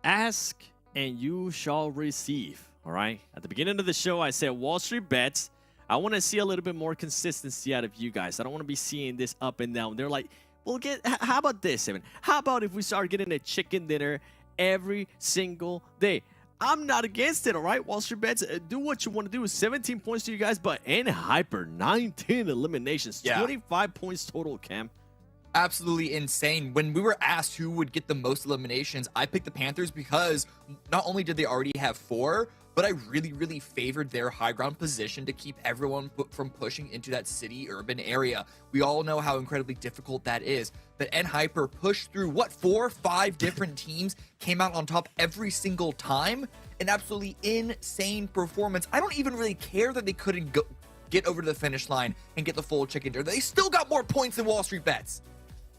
Ask and you shall receive. All right. At the beginning of the show, I said Wall Street Bets. I want to see a little bit more consistency out of you guys. I don't want to be seeing this up and down. They're like, well, how about this, Evan? How about if we start getting a chicken dinner every single day? I'm not against it, all right? Wall Street Bets, do what you want to do. 17 points to you guys, but N-Hyper, 19 eliminations, 25 points total, Cam. Absolutely insane. When we were asked who would get the most eliminations, I picked the Panthers because not only did they already have 4, but I really favored their high ground position to keep everyone from pushing into that city urban area. We all know how incredibly difficult that is. But N-Hyper pushed through, what, 4 or 5 different teams, came out on top every single time. An absolutely insane performance. I don't even really care that they couldn't get over to the finish line and get the full chicken dinner. They still got more points than Wall Street Bets.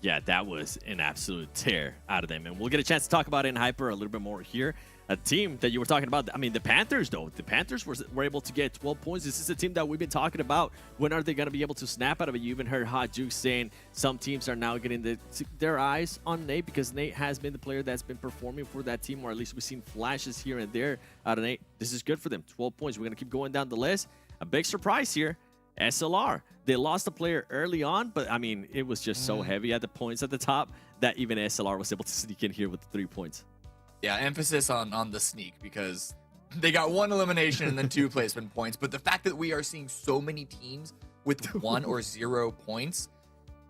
Yeah, that was an absolute tear out of them. And we'll get a chance to talk about N-Hyper a little bit more here. A team that you were talking about, I mean, the Panthers, though. The Panthers were able to get 12 points. This is a team that we've been talking about. When are they going to be able to snap out of it? You even heard Hot Juke saying some teams are now getting their eyes on Nate because Nate has been the player that's been performing for that team, or at least we've seen flashes here and there out of Nate. This is good for them. 12 points. We're going to keep going down the list. A big surprise here. SLR. They lost a player early on, but I mean, it was just so heavy at the points at the top that even SLR was able to sneak in here with 3 points. Yeah, emphasis on the sneak, because they got 1 elimination and then 2 placement points. But the fact that we are seeing so many teams with 1 or 0 points,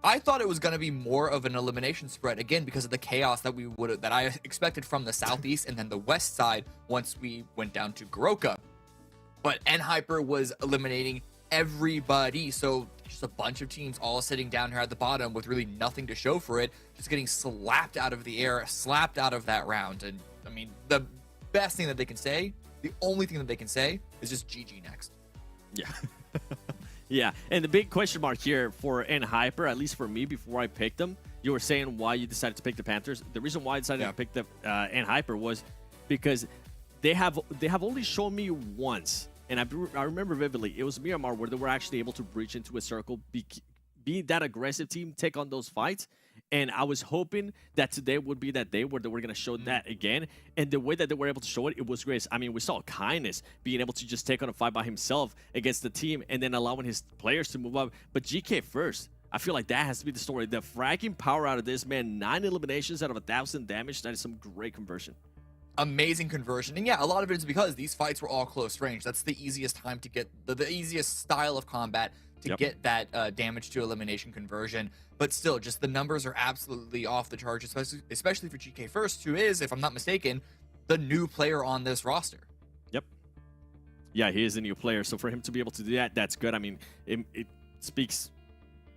I thought it was going to be more of an elimination spread, again, because of the chaos that I expected from the Southeast and then the West side once we went down to Goroka. But NHyper was eliminating everybody, so just a bunch of teams all sitting down here at the bottom with really nothing to show for it, just getting slapped out of the air, slapped out of that round. And I mean, the best thing that they can say, the only thing that they can say, is just GG next. Yeah. Yeah, and the big question mark here for NHyper, at least for me, before I picked them, you were saying why you decided to pick the Panthers. The reason why I decided to pick the NHyper was because they have only shown me once, and I remember vividly, it was Miramar where they were actually able to breach into a circle, be that aggressive team, take on those fights. And I was hoping that today would be that day where they were going to show that again. And the way that they were able to show it, it was great. I mean, we saw Kindness being able to just take on a fight by himself against the team and then allowing his players to move up. But GK first, I feel like that has to be the story. The fragging power out of this, man, 9 eliminations out of 1,000 damage. That is some great conversion. Amazing conversion. And yeah, a lot of it is because these fights were all close range. That's the easiest time to get the easiest style of combat to get that damage to elimination conversion. But still, just the numbers are absolutely off the charts, especially for GK First, who is, if I'm not mistaken, the new player on this roster. Yep. Yeah, he is a new player. So for him to be able to do that, that's good. I mean, it speaks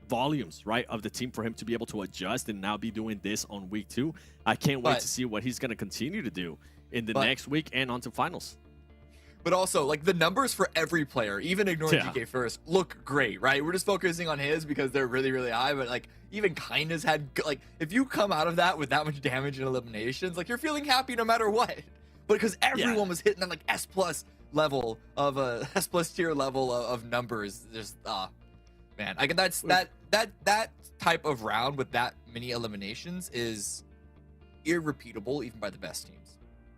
volumes, right, of the team for him to be able to adjust and now be doing this on week 2. I can't wait to see what he's going to continue to do in the next week and on to finals. But also, like, the numbers for every player, even ignoring GK First, look great, right? We're just focusing on his because they're really, really high. But, like, even Kindness had, like, if you come out of that with that much damage and eliminations, like, you're feeling happy no matter what. But because everyone was hitting that, like, S+ level of S+ tier level of numbers, just, man. I guess that type of round with that many eliminations is irrepeatable, even by the best teams.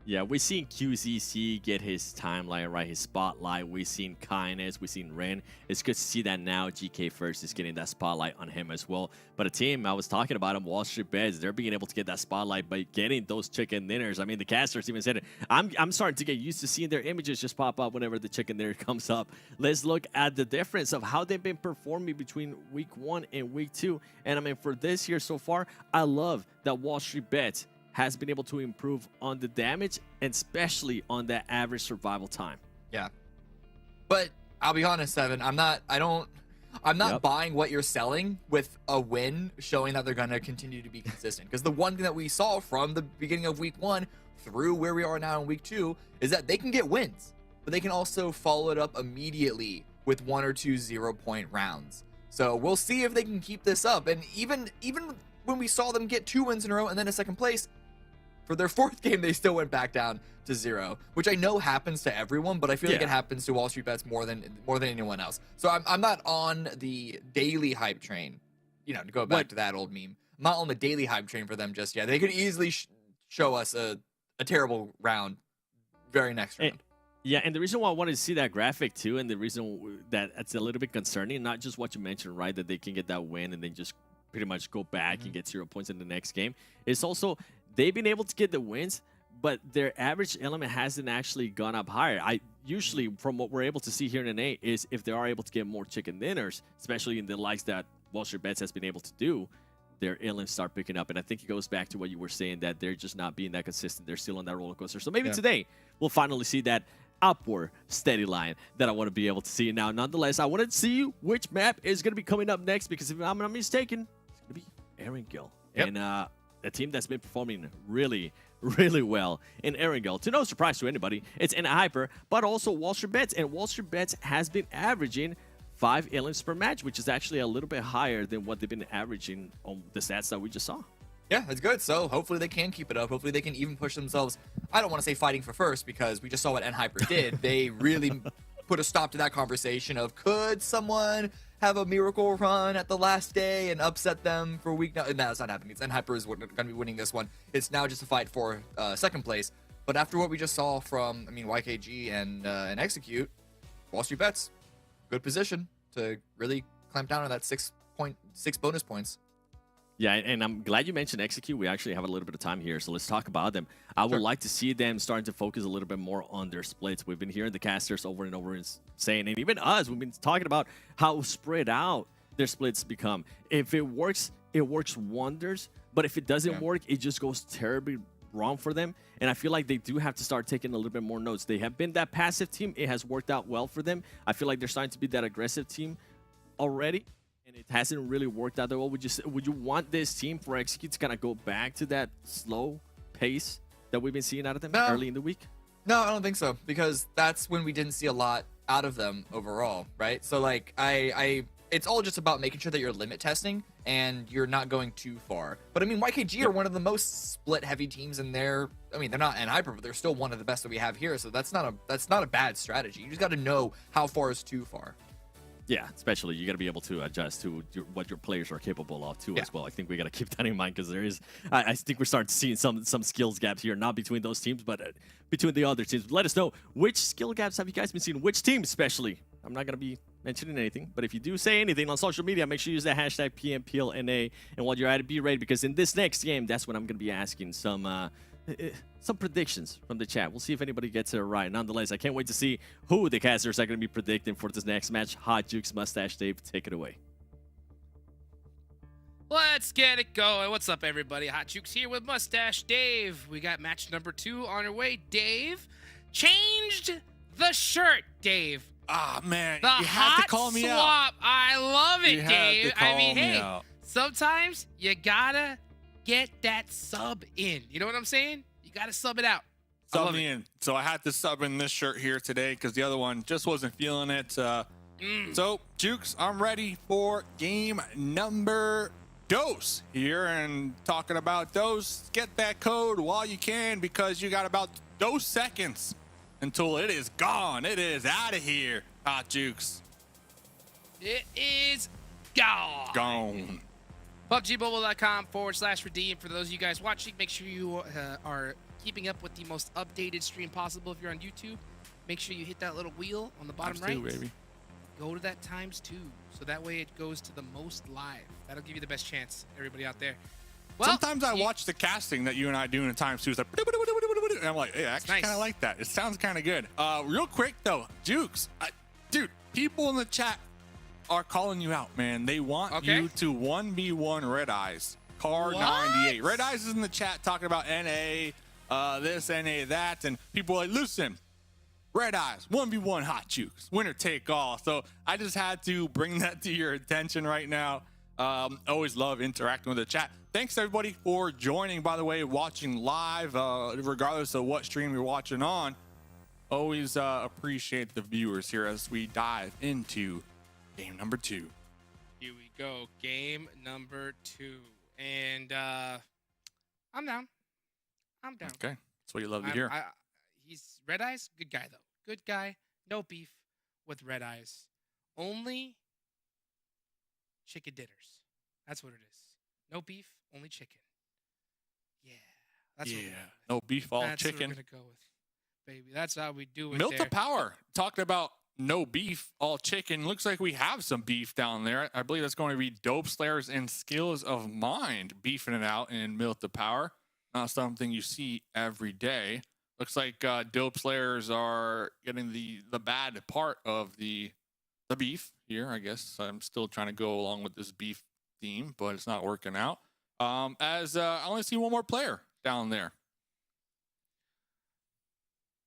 Yeah, we've seen QZC get his timeline, right, his spotlight. We've seen Kindness, we've seen Ren. It's good to see that now GK First is getting that spotlight on him as well. But a team, I was talking about him, WALLSTREETBETS, they're being able to get that spotlight by getting those chicken dinners. I mean, the casters even said it. I'm starting to get used to seeing their images just pop up whenever the chicken dinner comes up. Let's look at the difference of how they've been performing between week 1 and week 2. And I mean, for this year so far, I love that WALLSTREETBETS has been able to improve on the damage, and especially on that average survival time. Yeah. But I'll be honest, Seven, I'm not buying what you're selling with a win showing that they're going to continue to be consistent. Because the one thing that we saw from the beginning of week 1 through where we are now in week 2 is that they can get wins, but they can also follow it up immediately with 1 or 2 0-point rounds. So we'll see if they can keep this up. And even when we saw them get 2 wins in a row and then a second place, for their 4th game, they still went back down to 0, which I know happens to everyone, but I feel like it happens to WALLSTREETBETS more than anyone else. So I'm not on the daily hype train, you know, to go back to that old meme. I'm not on the daily hype train for them just yet. They could easily show us a terrible round very next round. Yeah, and the reason why I wanted to see that graphic too, and the reason that it's a little bit concerning, not just what you mentioned, right, that they can get that win and then just pretty much go back and get 0 points in the next game. It's also they've been able to get the wins, but their average element hasn't actually gone up higher. I usually, from what we're able to see here in NA, is if they are able to get more chicken dinners, especially in the likes that WALLSTREETBETS has been able to do, their elements start picking up. And I think it goes back to what you were saying, that they're just not being that consistent. They're still on that roller coaster. So maybe today we'll finally see that upward steady line that I want to be able to see. Now, nonetheless, I wanted to see which map is going to be coming up next, because if I'm not mistaken, it's going to be Erangel. And a team that's been performing really, really well in Erangel. To no surprise to anybody, it's NHyper, but also WALLSTREETBETS. And WALLSTREETBETS has been averaging 5 elements per match, which is actually a little bit higher than what they've been averaging on the stats that we just saw. Yeah, that's good. So hopefully they can keep it up. Hopefully they can even push themselves. I don't want to say fighting for first, because we just saw what NHyper did. They really put a stop to that conversation of, could someone have a miracle run at the last day and upset them for a week? No, that's not happening. It's NHyper is going to be winning this one. It's now just a fight for 2nd place. But after what we just saw from, YKG and Execute, WALLSTREETBETS, good position. to really clamp down on that 6 bonus points. Yeah, and I'm glad you mentioned Execute. We actually have a little bit of time here, so let's talk about them. I would like to see them starting to focus a little bit more on their splits. We've been hearing the casters over and over saying, and even us, we've been talking about how spread out their splits become. If it works wonders, but if it doesn't work, it just goes terribly wrong for them. And I feel like they do have to start taking a little bit more notes. They have been that passive team. It has worked out well for them. I feel like they're starting to be that aggressive team already, and it hasn't really worked out that well. Would you want this team for Execute to kind of go back to that slow pace that we've been seeing out of them early in the week? No, I don't think so, because that's when we didn't see a lot out of them overall, right? So like it's all just about making sure that you're limit testing and you're not going too far. But I mean, YKG are one of the most split heavy teams in there. I mean, they're not in hyper, but they're still one of the best that we have here. So that's not a bad strategy. You just got to know how far is too far. Yeah, especially you got to be able to adjust to what your players are capable of too as well. I think we got to keep that in mind, because there is, I think we're starting to see some skills gaps here, not between those teams, but between the other teams. Let us know, which skill gaps have you guys been seeing? Which team especially? I'm not going to be mentioning anything, but if you do say anything on social media, make sure you use that hashtag PMPL NA, and while you're at it, be ready, because in this next game, that's when I'm going to be asking some predictions from the chat. We'll see if anybody gets it right. Nonetheless, I can't wait to see who the casters are going to be predicting for this next match. Hot Jukes, Mustache Dave, take it away. Let's get it going. What's up, everybody? Hot Jukes here with Mustache Dave. We got match number 2 on our way. Dave changed the shirt, Dave. Ah, man, The you hot had to call me swap. out. I love it, You had Dave. to call I mean, me hey, out. sometimes you gotta get that sub in. You know what I'm saying? You gotta sub it out. Sub me in. So I had to sub in this shirt here today because the other one just wasn't feeling it. So, Jukes, I'm ready for game number dose here. And talking about dose, get that code while you can, because you got about those seconds until it is gone. It is out of here, Hot Jukes. It is gone. Gone. PUBGmobile.com/redeem. For those of you guys watching, make sure you are keeping up with the most updated stream possible. If you're on YouTube, make sure you hit that little wheel on the bottom right. ×2, baby. Go to that ×2, so that way it goes to the most live. That'll give you the best chance, everybody out there. Well, sometimes I watch the casting that you and I do in ×2. It's like, and I'm like, hey, I actually kind of like that. It sounds kind of good. Real quick though, Jukes, dude, people in the chat are calling you out, man. They want you to 1v1 Red Eyes. Car 98. Red Eyes is in the chat talking about NA, this, NA, that, and people are like, listen, Red Eyes, 1v1 Hot Jukes, winner take all. So I just had to bring that to your attention right now. Always love interacting with the chat. Thanks everybody for joining, by the way, watching live, regardless of what stream you're watching on. Always appreciate the viewers here as we dive into game number 2. Here we go, game number 2. And I'm down. I'm down. Okay, that's what you love to hear. He's Red Eyes, good guy though. Good guy. No beef with Red Eyes. Only chicken dinners. That's what it is. No beef, only chicken. Yeah. That's what no beef, all that's chicken. What we're gonna go with, baby. That's how we do it. Milk the Power talked about no beef, all chicken. Looks like we have some beef down there. I believe that's going to be Dope Slayers and Skills of Mind beefing it out in Milk the Power. Not something you see every day. Looks like Dope Slayers are getting the bad part of the beef here, I guess. I'm still trying to go along with this beef theme, but it's not working out. As I only see one more player down there.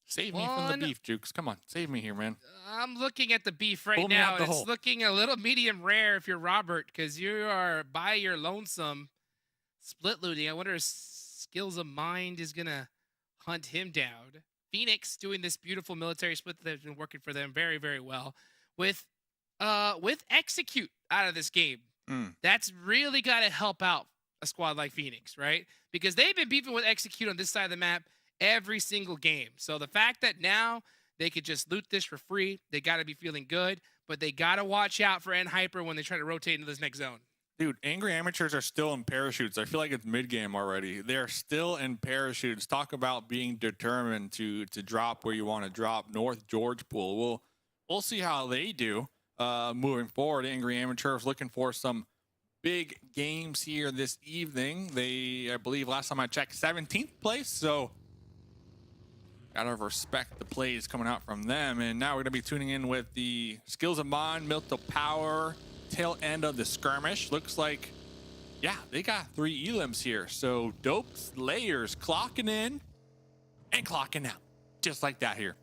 Save me from the beef, Jukes. Come on, save me here, man. I'm looking at the beef right now. It's looking a little medium rare if you're Robert, because you are by your lonesome split looting. I wonder if Skills of Mind is going to hunt him down. Phoenix doing this beautiful military split that's been working for them very, very well. With Execute out of this game. That's really got to help out a squad like Phoenix, right? Because they've been beefing with Execute on this side of the map every single game. So the fact that now they could just loot this for free, they got to be feeling good, but they got to watch out for N-Hyper when they try to rotate into this next zone. Dude, Angry Amateurs are still in parachutes. I feel like it's mid-game already. They're still in parachutes. Talk about being determined to drop where you want to drop. North George Pool. We'll see how they do. moving forward. Angry Amateurs looking for some big games here this evening. They, I believe, last time I checked, 17th place. So gotta respect the plays coming out from them. And now we're gonna be tuning in with the Skills of Mon, Milk to Power, tail end of the skirmish. Looks like, yeah, they got 3 elims here. So Dope Slayers clocking in and clocking out, just like that here.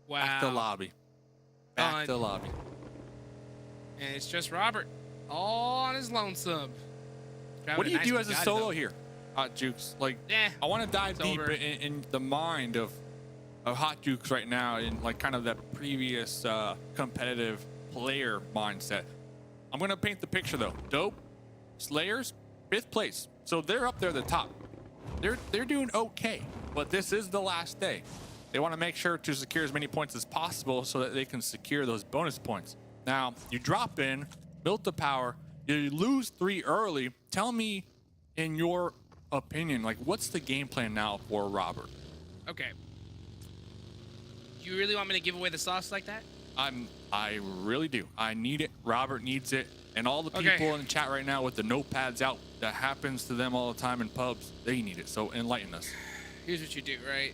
Wow. Back to lobby. Back to lobby. And it's just Robert, all on his lonesome. What do you do as a solo here, Hot Jukes? Like, Eh, I want to dive deep over. in the mind of Hot Jukes right now, in like kind of that previous competitive player mindset. I'm gonna paint the picture though. Dope Slayers, 5th place, so they're up there at the top. They're doing okay, but this is the last day. They want to make sure to secure as many points as possible so that they can secure those bonus points. Now, you drop in, built the power, you lose 3 early. Tell me, in your opinion, like, what's the game plan now for Robert? Okay. You really want me to give away the sauce like that? I really do. I need it. Robert needs it. And all the people in the chat right now with the notepads out, that happens to them all the time in pubs, they need it. So enlighten us. Here's what you do, right?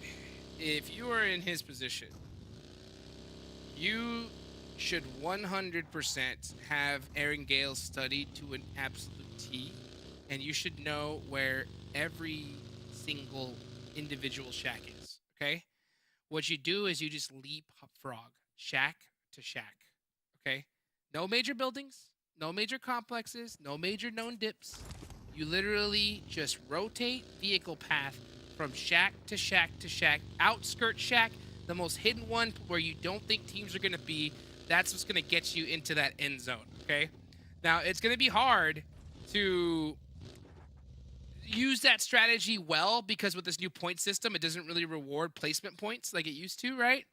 If you are in his position, you should 100% have Erangel studied to an absolute T, and you should know where every single individual shack is, okay? What you do is you just leapfrog, shack to shack, okay? No major buildings, no major complexes, no major known dips. You literally just rotate vehicle path from shack to shack to shack, outskirt shack, the most hidden one where you don't think teams are going to be. That's what's going to get you into that end zone, okay? Now, it's going to be hard to use that strategy well because with this new point system, it doesn't really reward placement points like it used to, right?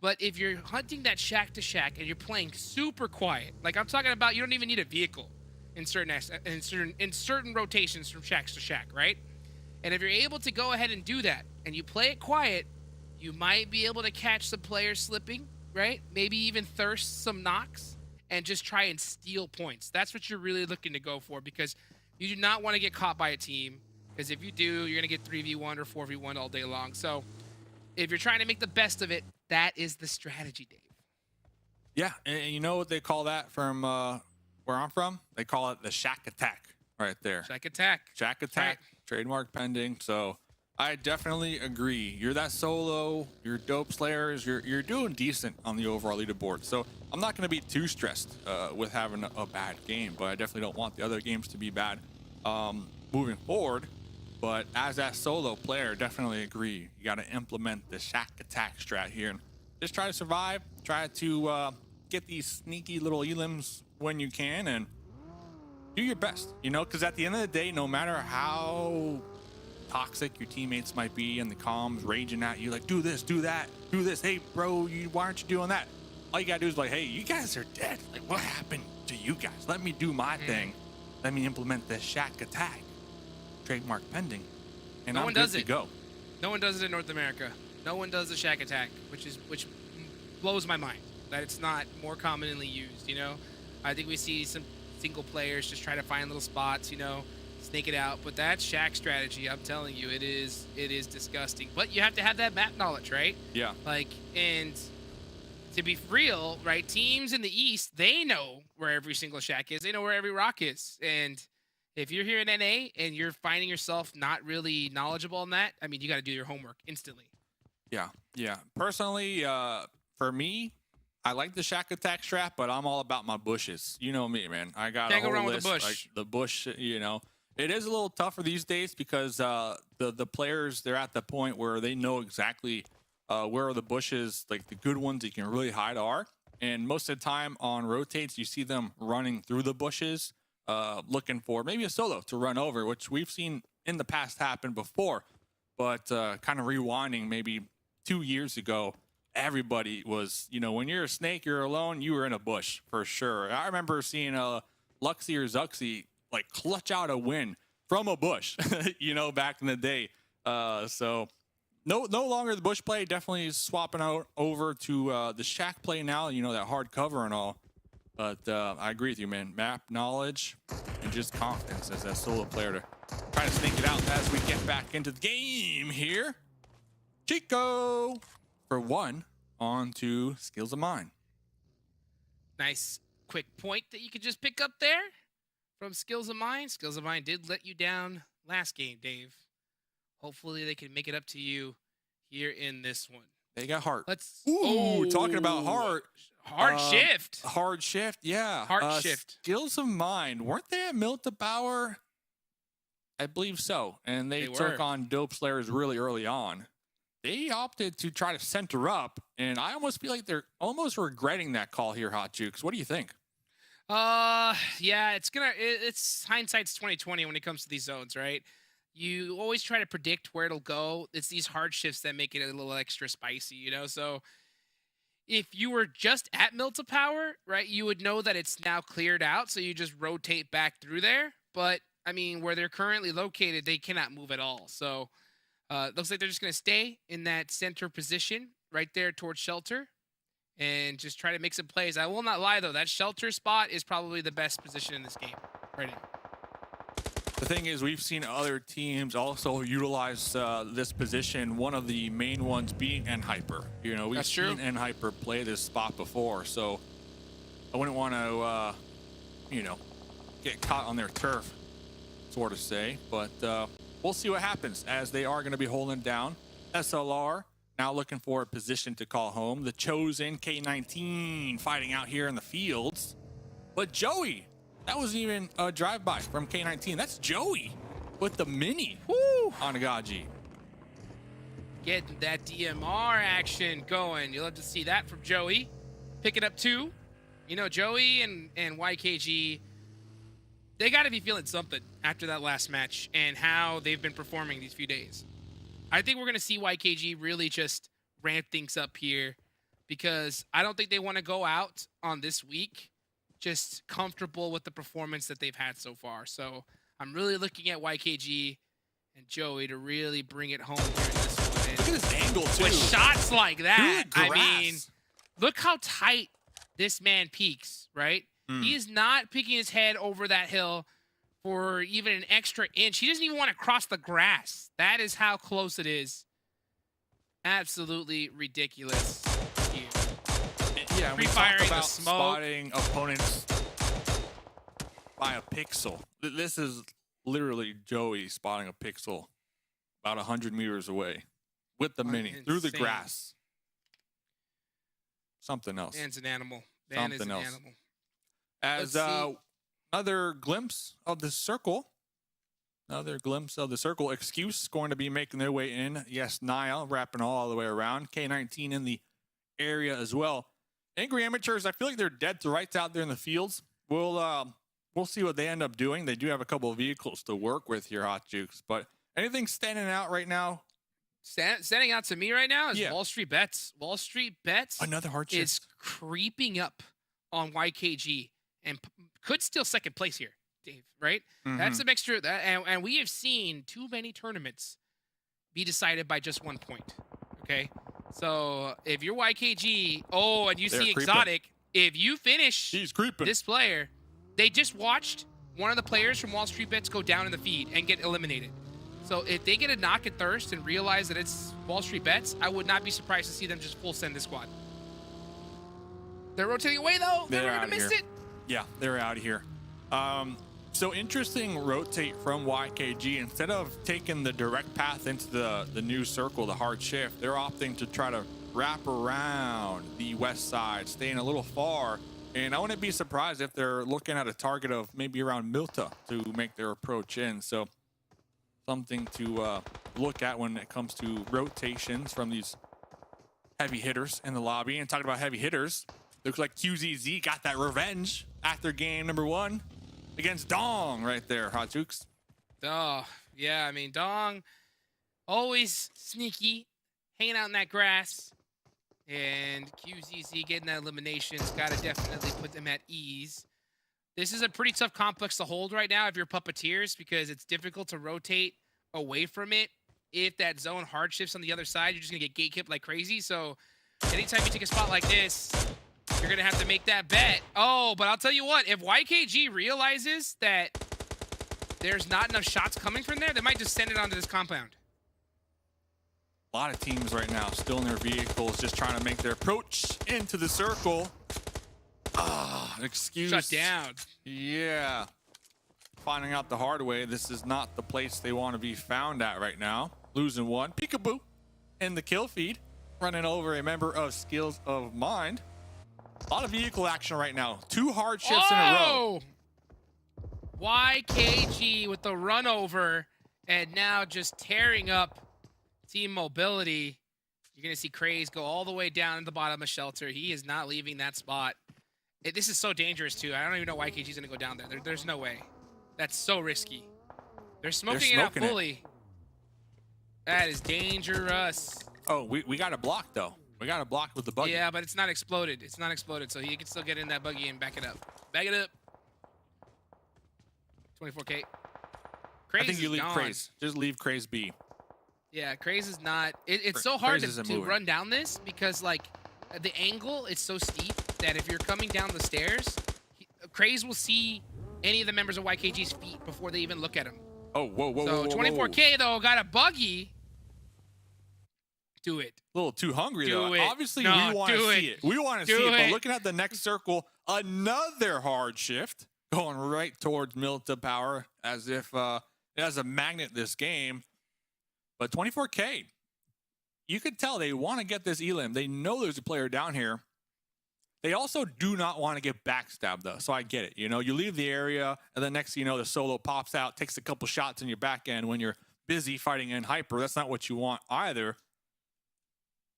But if you're hunting that shack to shack and you're playing super quiet, like I'm talking about, you don't even need a vehicle in certain rotations from shacks to shack, right? And if you're able to go ahead and do that and you play it quiet, you might be able to catch some players slipping, right? Maybe even thirst some knocks and just try and steal points. That's what you're really looking to go for because you do not want to get caught by a team because if you do, you're going to get 3v1 or 4v1 all day long. So if you're trying to make the best of it, that is the strategy, Dave. Yeah, and you know what they call that from where I'm from? They call it the shack attack right there. Shack attack. Shack attack, trademark pending. So I definitely agree. You're that solo, you're Dope Slayers, you're doing decent on the overall leaderboard. So I'm not going to be too stressed with having a bad game, but I definitely don't want the other games to be bad moving forward. But as that solo player, definitely agree. You got to implement the shack attack strat here and just try to survive. Try to get these sneaky little elims when you can and do your best, you know, because at the end of the day, no matter how toxic your teammates might be and the comms raging at you, like, do this, do that, do this. Hey, bro, why aren't you doing that? All you got to do is like, hey, you guys are dead. Like, what happened to you guys? Let me do my thing. Let me implement the shack attack. Trademark pending. And No one good does to it. go. No one does it in North America. No one does the shack attack, which blows my mind that it's not more commonly used, you know? I think we see some single players just try to find little spots, you know, snake it out. But that shack strategy, I'm telling you, it is disgusting. But you have to have that map knowledge, right? Yeah. Like, and to be real, right, teams in the East, they know where every single shack is. They know where every rock is. And if you're here in NA and you're finding yourself not really knowledgeable on that, I mean, you got to do your homework instantly. Yeah, yeah. Personally, for me, I like the shack attack strat, but I'm all about my bushes. You know me, man. I got Can't a go whole wrong with list. the bush. Like the bush, you know. It is a little tougher these days because the players, they're at the point where they know exactly where the bushes, like the good ones you can really hide are. And most of the time on rotates, you see them running through the bushes, looking for maybe a solo to run over, which we've seen in the past happen before. But kind of rewinding maybe 2 years ago, everybody was, you know, when you're a snake, you're alone, you were in a bush for sure. I remember seeing Luxy or Zuxy like clutch out a win from a bush, you know, back in the day. So no longer the bush play, definitely swapping out over to the shack play now, you know, that hard cover and all. But I agree with you, man. Map knowledge and just confidence as that solo player to try to sneak it out as we get back into the game here. Chico for 1 on to Skills of Mine. Nice quick point that you could just pick up there from Skills of Mine. Skills of Mine did let you down last game, Dave. Hopefully they can make it up to you here in this one. They got heart. Let's talking about heart. Hard shift. Hard shift, yeah. Hard shift. Skills of Mine, weren't they at Milta Power? I believe so. And they took were. on Dope Slayers really early on. They opted to try to center up, and I almost feel like they're almost regretting that call here, Hot Jukes. What do you think? Yeah, it's hindsight's 2020 when it comes to these zones, right? You always try to predict where it'll go. It's these hard shifts that make it a little extra spicy, you know? So if you were just at Milta Power, right, you would know that it's now cleared out, so you just rotate back through there. But, I mean, where they're currently located, they cannot move at all. So looks like they're just going to stay in that center position right there towards shelter and just try to make some plays. I will not lie, though. That shelter spot is probably the best position in this game right now. The thing is, we've seen other teams also utilize this position, one of the main ones being N-Hyper. You know, we've seen N-Hyper play this spot before, so I wouldn't want to, you know, get caught on their turf, sort of say. But we'll see what happens as they are going to be holding down. SLR now looking for a position to call home. The Chosen K19 fighting out here in the fields. But Joey, that wasn't even a drive-by from K19. That's Joey with the mini on Agaji. Getting that DMR action going. You'll have to see that from Joey. Picking up 2. You know, Joey and YKG, they got to be feeling something after that last match and how they've been performing these few days. I think we're going to see YKG really just ramp things up here because I don't think they want to go out on this week just comfortable with the performance that they've had so far. So I'm really looking at YKG and Joey to really bring it home here in this one. Look at this angle, too. With shots like that, Through the I mean, grass. look how tight this man peaks, right? He is not peeking his head over that hill for even an extra inch. He doesn't even want to cross the grass. That is how close it is. Absolutely ridiculous here. Yeah, we Pre-firing talk the about smoke. spotting opponents by a pixel. This is literally Joey spotting a pixel about 100 meters away with the mini through the Insane. grass. Something else. Man's an animal. Man is an Something else. animal. As Let's see. another glimpse of the circle. Another glimpse of the circle. Excuse going to be making their way in. Yes, Niall wrapping all the way around. K19 in the area as well. Angry Amateurs, I feel like they're dead to rights out there in the fields. We'll see what they end up doing. They do have a couple of vehicles to work with here, Hot Jukes. But anything standing out right now? Standing out to me right now is Yeah. WALLSTREETBETS. WALLSTREETBETS Another hard shift. is creeping up on YKG and could steal second place here, Dave, right? That's a mixture. And we have seen too many tournaments be decided by just 1 point, okay? So if you're YKG, and you They're see creeping. Exotic, if you finish He's creeping. this player, they just watched one of the players from WALLSTREETBETS go down in the feed and get eliminated. So if they get a knock at thirst and realize that it's WALLSTREETBETS, I would not be surprised to see them just full send this squad. They're rotating away though. They're They're gonna miss it. Yeah, they're out of here. So interesting rotate from YKG. Instead of taking the direct path into the new circle, the hard shift, they're opting to try to wrap around the west side, staying a little far. And I wouldn't be surprised if they're looking at a target of maybe around Milta to make their approach in. So something to look at when it comes to rotations from these heavy hitters in the lobby. And talking about heavy hitters, looks like QZZ got that revenge after game number 1 against Dong right there, Hot Jukes. Oh, yeah, I mean, Dong, always sneaky, hanging out in that grass. And QZZ getting that elimination's got to definitely put them at ease. This is a pretty tough complex to hold right now if you're Puppeteers because it's difficult to rotate away from it. If that zone hard shifts on the other side, you're just going to get gatekept like crazy. So anytime you take a spot like this, You're gonna have to make that bet. Oh, but I'll tell you what, if YKG realizes that there's not enough shots coming from there, they might just send it onto this compound. A lot of teams right now still in their vehicles, just trying to make their approach into the circle. Excuse. Shut down. Yeah. Finding out the hard way, this is not the place they want to be found at right now. Losing one. Peekaboo in the kill feed. Running over a member of Skills of Mind. A lot of vehicle action right now. 2 hard shifts in a row. YKG with the run over and now just tearing up team mobility. You're going to see Craze go all the way down to the bottom of shelter. He is not leaving that spot. This is so dangerous, too. I don't even know YKG's going to go down there. There's no way. That's so risky. They're smoking it out fully. That is dangerous. Oh, we got it blocked, though. We got it blocked with the buggy. Yeah, but it's not exploded. It's not exploded, so he can still get in that buggy and back it up. Back it up. 24K. Craze I think you is leave gone. Craze. Just leave Craze be. Yeah, Craze is not. It's so hard to moving. run down this because, like, the angle is so steep that if you're coming down the stairs, Craze will see any of the members of YKG's feet before they even look at him. Oh, whoa. So 24K, though, got a buggy. Do it. A little too hungry, though. It. Obviously, No, we want to see it. We want to see it. But looking at the next circle, another hard shift going right towards Milta Power as if it has a magnet this game. But 24K, you could tell they want to get this elim. They know there's a player down here. They also do not want to get backstabbed, though. So I get it. You know, you leave the area, and then next thing you know, the solo pops out, takes a couple shots in your back end when you're busy fighting in hyper. That's not what you want either.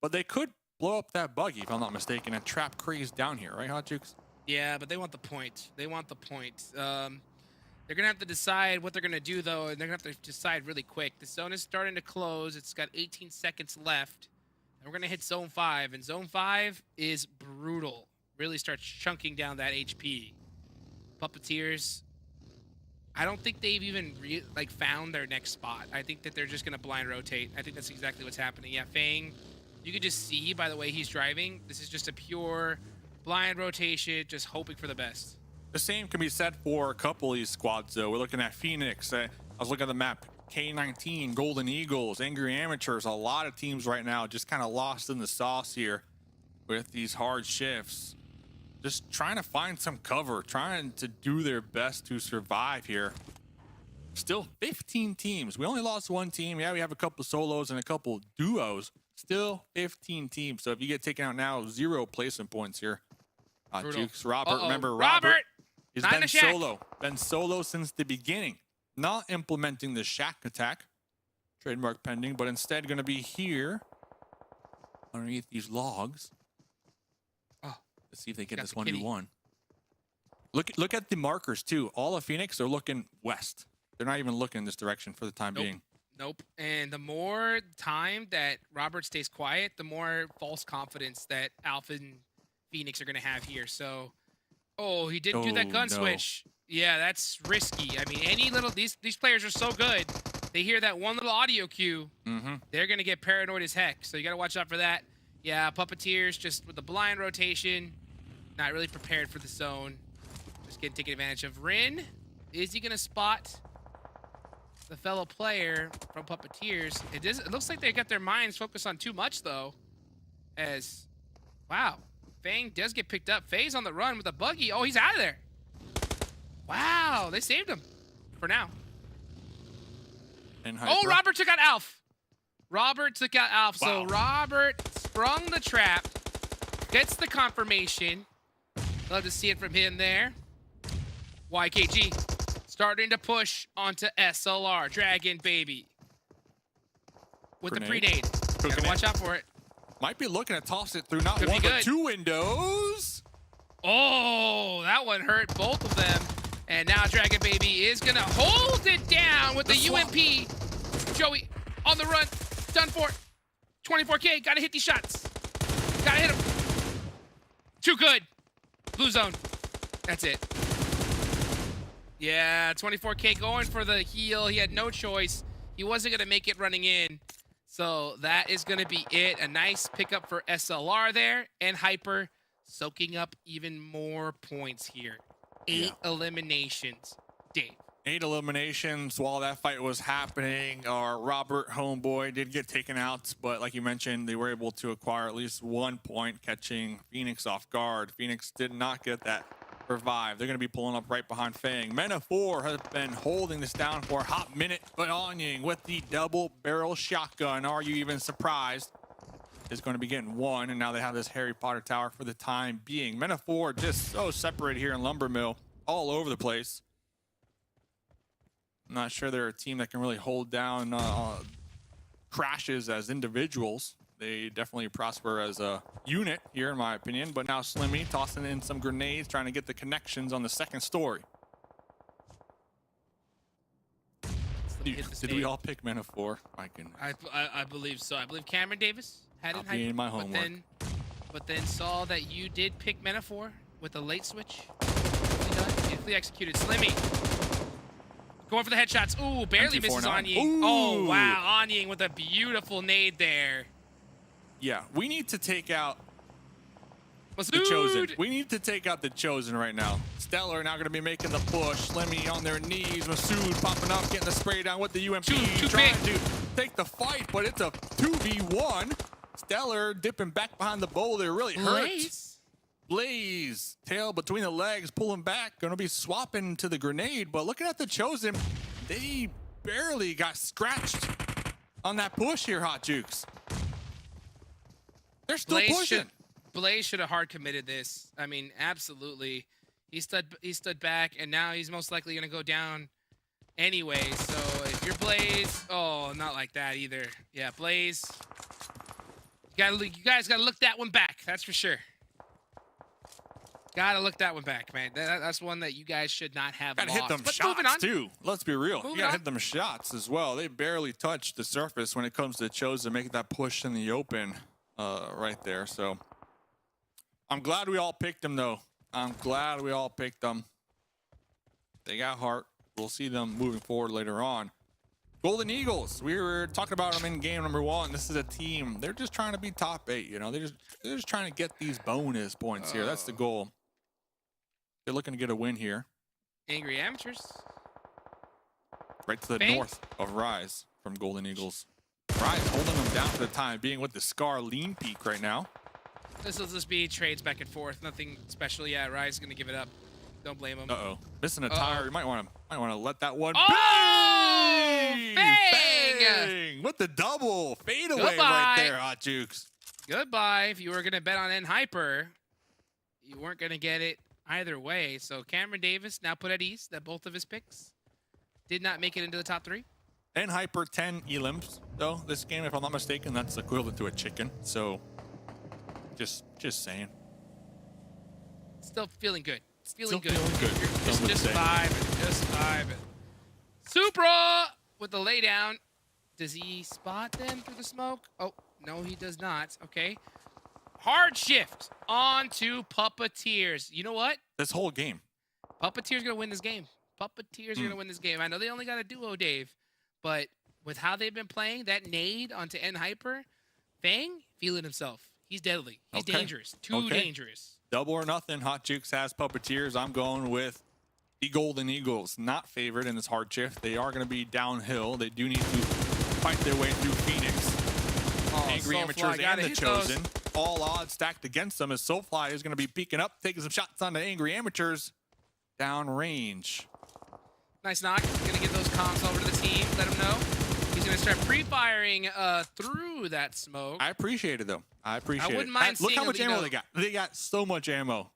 But they could blow up that buggy, if I'm not mistaken, and trap Craze down here, right, Hot Jukes? Yeah, but they want the point. They want the point. They're going to have to decide what they're going to do, though, and they're going to have to decide really quick. The zone is starting to close. It's got 18 seconds left. And we're going to hit Zone 5, and Zone 5 is brutal. Really starts chunking down that HP. Puppeteers, I don't think they've even found their next spot. I think that they're just going to blind rotate. I think that's exactly what's happening. Yeah, Fang, you could just see by the way he's driving, this is just a pure blind rotation, just hoping for the best. The same can be said for a couple of these squads, though. We're looking at Phoenix. I was looking at the map. K19, Golden Eagles, Angry Amateurs. A lot of teams right now just kind of lost in the sauce here with these hard shifts. Just trying to find some cover, trying to do their best to survive here. Still 15 teams. We only lost 1 team. Yeah, we have a couple solos and a couple duos. Still 15 teams. So if you get taken out now, 0 placement points here. Jukes, Robert. Remember, Robert has been solo. Been solo since the beginning. Not implementing the shack attack. Trademark pending, but instead going to be here underneath these logs. Let's see if they get this 1v1. Look at the markers, too. All of Phoenix are looking west. They're not even looking in this direction for the time being. Nope. And the more time that Robert stays quiet, the more false confidence that Alpha and Phoenix are going to have here. So, he didn't do that gun switch. Yeah, that's risky. I mean, any little these players are so good. They hear that one little audio cue, they're going to get paranoid as heck. So you got to watch out for that. Yeah, Puppeteers just with the blind rotation, not really prepared for the zone. Just taking advantage of Rin. Is he going to spot the fellow player from Puppeteers? It looks like they got their minds focused on too much, though. Wow. Fang does get picked up. Faye's on the run with a buggy. Oh, he's out of there. Wow, they saved him for now. And Robert took out Alf. Robert took out Alf. Wow. So Robert sprung the trap, gets the confirmation. Love to see it from him there. YKG starting to push onto SLR. Dragon Baby. With the pre-nade. Gotta watch out for it. Might be looking to toss it through not one, but 2 windows. Oh, that one hurt both of them. And now Dragon Baby is going to hold it down with the UMP. Joey on the run. Done for. 24K. Got to hit these shots. Got to hit them. Too good. Blue zone. That's it. Yeah, 24K going for the heal. He had no choice. He wasn't going to make it running in. So that is going to be it. A nice pickup for SLR there. And Hyper soaking up even more points here. 8 eliminations. Dave. 8 eliminations while that fight was happening. Our Robert Homeboy did get taken out, but like you mentioned, they were able to acquire at least 1 point, catching Phoenix off guard. Phoenix did not get that revive. They're going to be pulling up right behind Fang. MENA4 has been holding this down for a hot minute, but Onying with the double barrel shotgun. Are you even surprised? Is going to be getting 1, and now they have this Harry Potter tower for the time being. MENA4 just so separated here in Lumber Mill, all over the place. I'm not sure they're a team that can really hold down crashes as individuals. They definitely prosper as a unit here, in my opinion. But now Slimmy tossing in some grenades, trying to get the connections on the second story. Did we all pick MENA4? My goodness. I believe so. I believe Cameron Davis had it Copying my homework. But then saw that you did pick MENA4 with a late switch. Beautifully executed. Slimmy. Going for the headshots. Ooh, barely misses Onying. Oh, wow. Onying with a beautiful nade there. Yeah, we need to take out Masood. the Chosen. We need to take out the Chosen right now. Stellar now going to be making the push. Slimmy on their knees. Masood popping up, getting the spray down with the UMP. Trying to take the fight, but it's a 2v1. Stellar dipping back behind the boulder. Really hurt. Blaze, tail between the legs, pulling back. Going to be swapping to the grenade, but looking at the Chosen, they barely got scratched on that push here, Hot Jukes. They're still pushing. Blaze should have hard committed this. I mean, absolutely. He stood back, and now he's most likely going to go down anyway. So if you're Blaze, oh, not like that either. Yeah, Blaze, you guys got to look that one back. That's for sure. Gotta look that one back, man. That's one that you guys should not have Gotta lost. hit them But shots, too. Let's be real. Moving You gotta on. hit them shots as well. They barely touched the surface when it comes to Chosen making that push in the open right there. So I'm glad we all picked them, though. I'm glad we all picked them. They got heart. We'll see them moving forward later on. Golden Eagles. We were talking about them in game number 1. This is a team. They're just trying to be top 8. You know, they're just trying to get these bonus points here. That's the goal. They're looking to get a win here. Angry Amateurs. Right to the north of Rise from Golden Eagles. Rise holding them down for the time being with the Scar lean peak right now. This will just be trades back and forth. Nothing special yet. Rise is gonna give it up. Don't blame him. Uh-oh. Missing a tire. You might want to let that one. Oh! Bang! Bang! With the double fadeaway Goodbye. right there, Hot Jukes. Goodbye. If you were gonna bet on N-Hyper, you weren't gonna get it either way. So Cameron Davis now put at ease that both of his picks did not make it into the top 3. And Hyper 10 elims, though. This game, if I'm not mistaken, that's equivalent to a chicken. So, just saying. Still feeling good. Still feeling good. Just vibing. Supra with the laydown. Does he spot them through the smoke? Oh, no, he does not. Okay. Hard shift on to Puppeteers. You know what? This whole game. Puppeteers going to win this game. Puppeteers are going to win this game. I know they only got a duo, Dave, but with how they've been playing, that nade onto N-Hyper, Fang feeling himself. He's deadly. He's dangerous. Too dangerous. Double or nothing. Hot Jukes has Puppeteers. I'm going with the Golden Eagles. Not favored in this hard shift. They are going to be downhill. They do need to fight their way through Phoenix. Angry Amateurs and the Chosen. All odds stacked against them as Soulfly is going to be peeking up, taking some shots on the Angry Amateurs down range. Nice knock. Going to get those comms over to the team. Let him know. He's going to start pre-firing through that smoke. I appreciate it, though. I appreciate it. I wouldn't mind Look seeing how much ammo Alito. they got. They got so much ammo.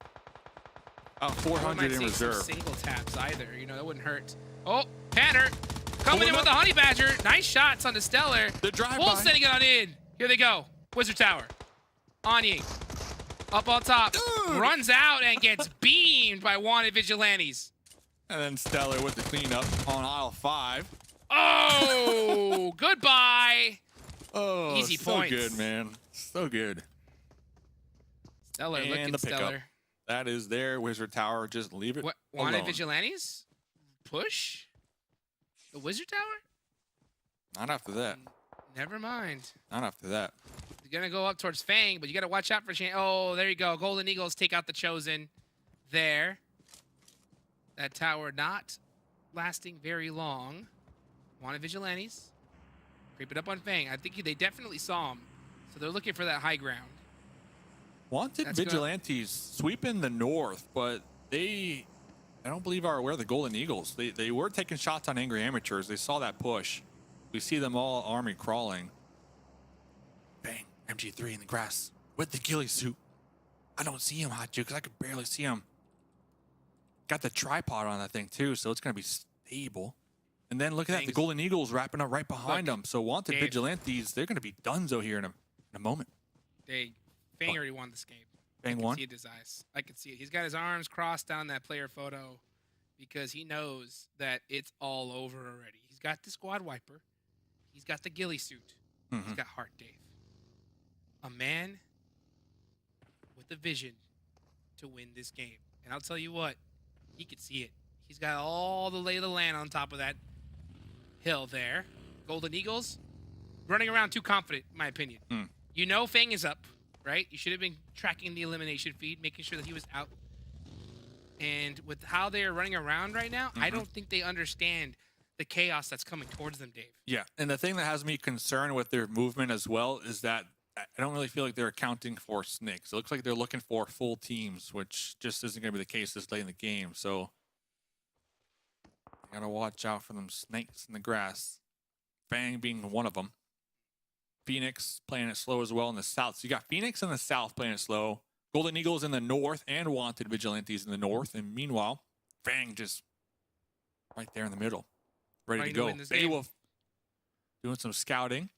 400 in reserve. Single taps either. You know, that wouldn't hurt. Oh, Tanner coming in with the Honey Badger. Nice shots on the Stellar. The drive-by. Full sending it on in. Here they go. Wizard Tower. Onying. Up on top. Dude. Runs out and gets beamed by wanted vigilantes. And then Stellar with the cleanup on aisle 5. Oh, goodbye. Oh, Easy so points. good, man. So good. Stellar And looking the pickup. Stellar. That is their Wizard Tower. Just leave it What? Wanted alone. vigilantes? Push? The Wizard Tower? Not after that. Never mind. Not after that. gonna go up towards Fang, but you gotta watch out for Shane. Oh, there you go. Golden Eagles take out the Chosen there. That tower not lasting very long. Wanted Vigilantes. Creep it up on Fang. I think they definitely saw him. So they're looking for that high ground. Wanted Vigilantes sweeping the north, but I don't believe are aware of the Golden Eagles. They were taking shots on Angry Amateurs. They saw that push. We see them all army crawling. Bang, MG3 in the grass with the ghillie suit. I don't see him, Hot Juke, because I could barely see him. Got the tripod on that thing too, so it's going to be stable. And then look at that, the Golden Eagles wrapping up right behind them. So Wanted Vigilantes, they're going to be donezo here in a moment. Fang already won this game. Fang I won? can see it in his eyes. I can see it. He's got his arms crossed down that player photo because he knows that it's all over already. He's got the squad wiper. He's got the ghillie suit. He's got heart, Dave. A man with a vision to win this game. And I'll tell you what, he could see it. He's got all the lay of the land on top of that hill there. Golden Eagles running around too confident, in my opinion. You know Fang is up, right? You should have been tracking the elimination feed, making sure that he was out. And with how they're running around right now, I don't think they understand the chaos that's coming towards them, Dave. Yeah, and the thing that has me concerned with their movement as well is that I don't really feel like they're accounting for snakes. It looks like they're looking for full teams, which just isn't going to be the case this late in the game. So you got to watch out for them snakes in the grass. Fang being one of them. Phoenix playing it slow as well in the south. So you got Phoenix in the south playing it slow. Golden Eagles in the north and Wanted Vigilantes in the north. And meanwhile, Fang just right there in the middle. Ready to go. Beowulf doing some scouting.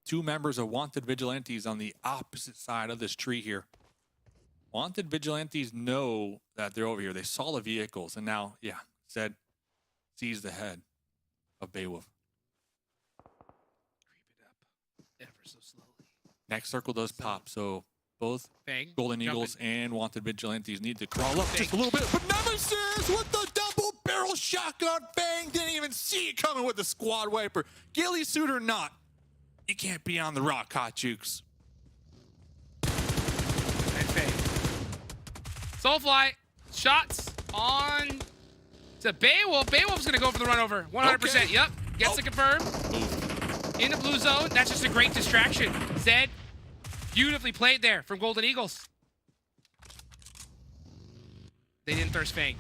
2 members of Wanted Vigilantes on the opposite side of this tree here. Wanted Vigilantes know that they're over here. They saw the vehicles and now, yeah, sees the head of Beowulf. Creep it up ever so slowly. Next circle does pop, so both Fang, Golden Eagles and Wanted Vigilantes need to crawl up just a little bit. But Nemesis with the double barrel shotgun. Fang didn't even see it coming with the squad wiper. Ghillie suit or not, you can't be on the rock, Hot Jukes. And Fang. Soulfly, shots on to Beowulf. Beowulf's going to go for the run over. 100%. Okay. Yep. Gets it confirmed. In the blue zone. That's just a great distraction. Zed, beautifully played there from Golden Eagles. They didn't thirst Fang.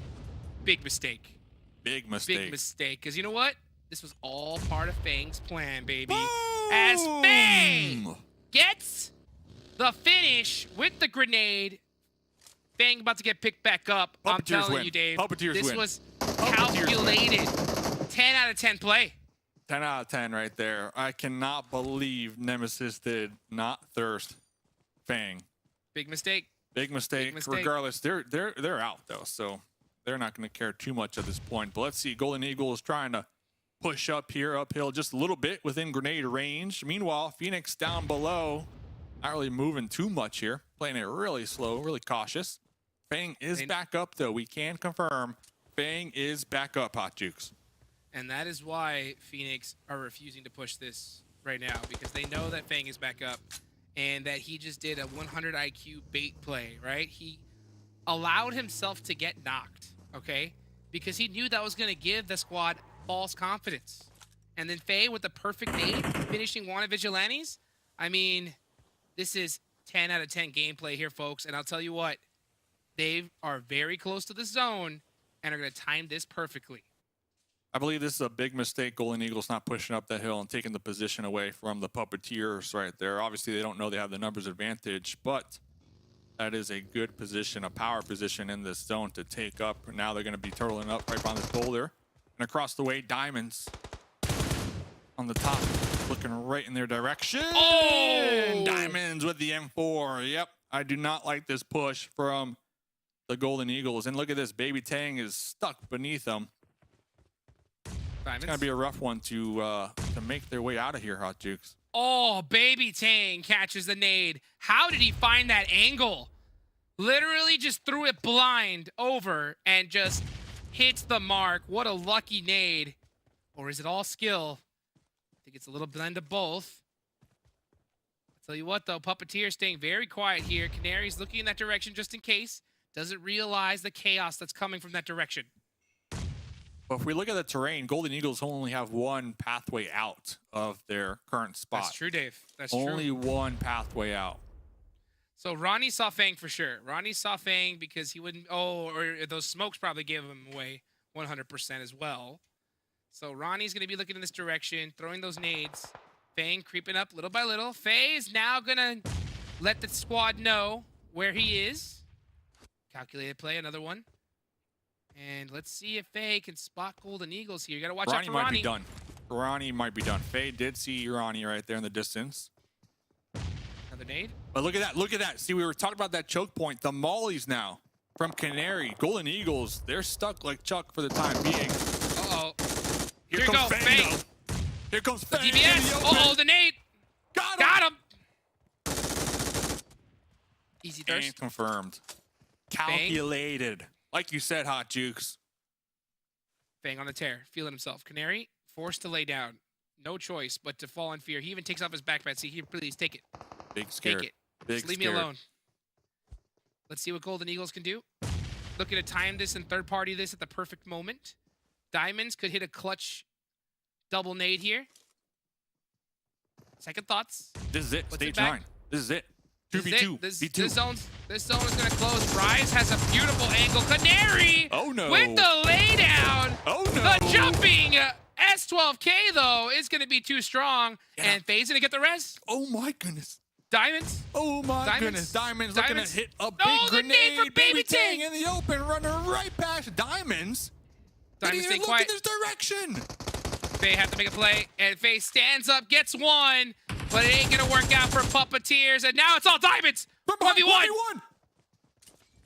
Big mistake. Big mistake. Big mistake. Because you know what? This was all part of Fang's plan, baby. Boom! As Fang gets the finish with the grenade. Fang about to get picked back up. I'm telling you, Dave. This was calculated. 10 out of 10 play. 10 out of 10 right there. I cannot believe Nemesis did not thirst Fang. Big mistake. Big mistake. Regardless, they're out though, so they're not going to care too much at this point. But let's see, Golden Eagle is trying to push up here, uphill just a little bit within grenade range. Meanwhile, Phoenix down below, not really moving too much here, playing it really slow, really cautious. Fang is back up though. We can confirm Fang is back up, Hot Jukes. And that is why Phoenix are refusing to push this right now, because they know that Fang is back up and that he just did a 100 IQ bait play, right? He allowed himself to get knocked, okay? Because he knew that was going to give the squad false confidence. And then Faye with the perfect nade, finishing Wanted Vigilantes. I mean, this is 10 out of 10 gameplay here, folks. And I'll tell you what, they are very close to the zone and are going to time this perfectly. I believe this is a big mistake. Golden Eagles not pushing up that hill and taking the position away from the Puppeteers right there. Obviously, they don't know they have the numbers advantage, but that is a good position, a power position in this zone to take up. Now they're going to be turtling up right behind this boulder. And across the way, Diamonds on the top, looking right in their direction. Oh! Diamonds with the M4. Yep, I do not like this push from the Golden Eagles. And look at this, Baby Tang is stuck beneath them. Diamonds. It's going to be a rough one to make their way out of here, Hot Jukes. Oh, Baby Tang catches the nade. How did he find that angle? Literally just threw it blind over and just hits the mark. What a lucky nade. Or is it all skill? I think it's a little blend of both. Tell you what, though, Puppeteer staying very quiet here. Canary's looking in that direction just in case. Doesn't realize the chaos that's coming from that direction. But if we look at the terrain, Golden Eagles only have one pathway out of their current spot. That's true, Dave. That's only true. one pathway out. So Ronnie saw Fang for sure. Ronnie saw Fang because he wouldn't... Oh, or those smokes probably gave him away 100% as well. So Ronnie's going to be looking in this direction, throwing those nades. Fang creeping up little by little. Faye is now going to let the squad know where he is. Calculated play, another one. And let's see if Faye can spot Golden Eagles here. You got to watch out for Ronnie. Might be done. Ronnie might be done. Faye did see Ronnie right there in the distance. Another nade. But look at that. Look at that. See, we were talking about that choke point. The mollies now from Canary. Golden Eagles, they're stuck like Chuck for the time being. Uh-oh. Here you comes go, Faye. Faye. Here comes The Faye. DBS. Uh-oh, the nade. Got him. Easy thirst. And confirmed. Calculated. Like you said, Hot Jukes. Fang on the tear, feeling himself. Canary forced to lay down. No choice but to fall in fear. He even takes off his backpack. See, here, please take it. Big scared. Take it. Big Just leave me scared. alone. Let's see what Golden Eagles can do. Looking to time this and third party this at the perfect moment. Diamonds could hit a clutch double nade here. Second thoughts. This is it. Puts it Stage back. 9. This is it. This is 2v2. it. This V2. zone is going to close. Rise has a beautiful angle. Canary Oh, no. with the laydown. Oh, no. The jumping S12K, though, is going to be too strong. Yeah. And Faye's going to get the res. Oh, my goodness. Diamonds. Oh, my Diamonds. goodness. Diamonds looking to hit a big Oh, the nade grenade. for Baby Tang. in the open, running right past Diamonds. Diamonds stay Didn't even look quiet. in this direction. Faye have to make a play, and Faye stands up, gets one, but it ain't gonna work out for Puppeteers, and now it's all Diamonds! From behind, 1v1!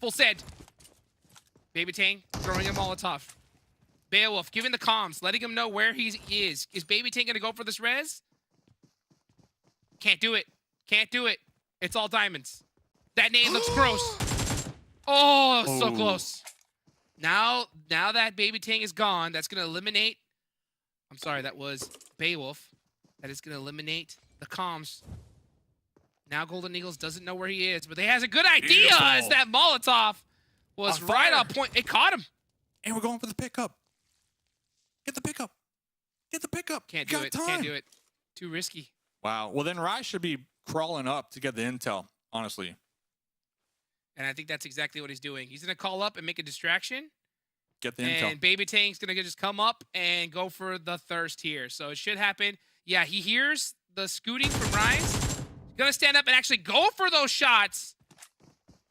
Full send. Baby Tang throwing a Molotov. Beowulf giving the comms, letting him know where he is. Is Baby Tang gonna go for this res? Can't do it. Can't do it. It's all Diamonds. That nade looks gross. Oh, so close. Now that Baby Tang is gone, that's gonna eliminate... I'm sorry, that was Beowulf. That is going to eliminate the comms. Now Golden Eagles doesn't know where he is, but he has a good idea Beautiful. as that Molotov was On right fire. on point. It caught him. And we're going for the pickup. Get the pickup. Get the pickup. Can't You do got it. time. Can't do it. Too risky. Wow. Well, then Rai should be crawling up to get the intel, honestly. And I think that's exactly what he's doing. He's going to call up and make a distraction. Get the And intel. Baby Tang's going to just come up and go for the thirst here. So it should happen. Yeah, he hears the scooting from Rise. He's going to stand up and actually go for those shots.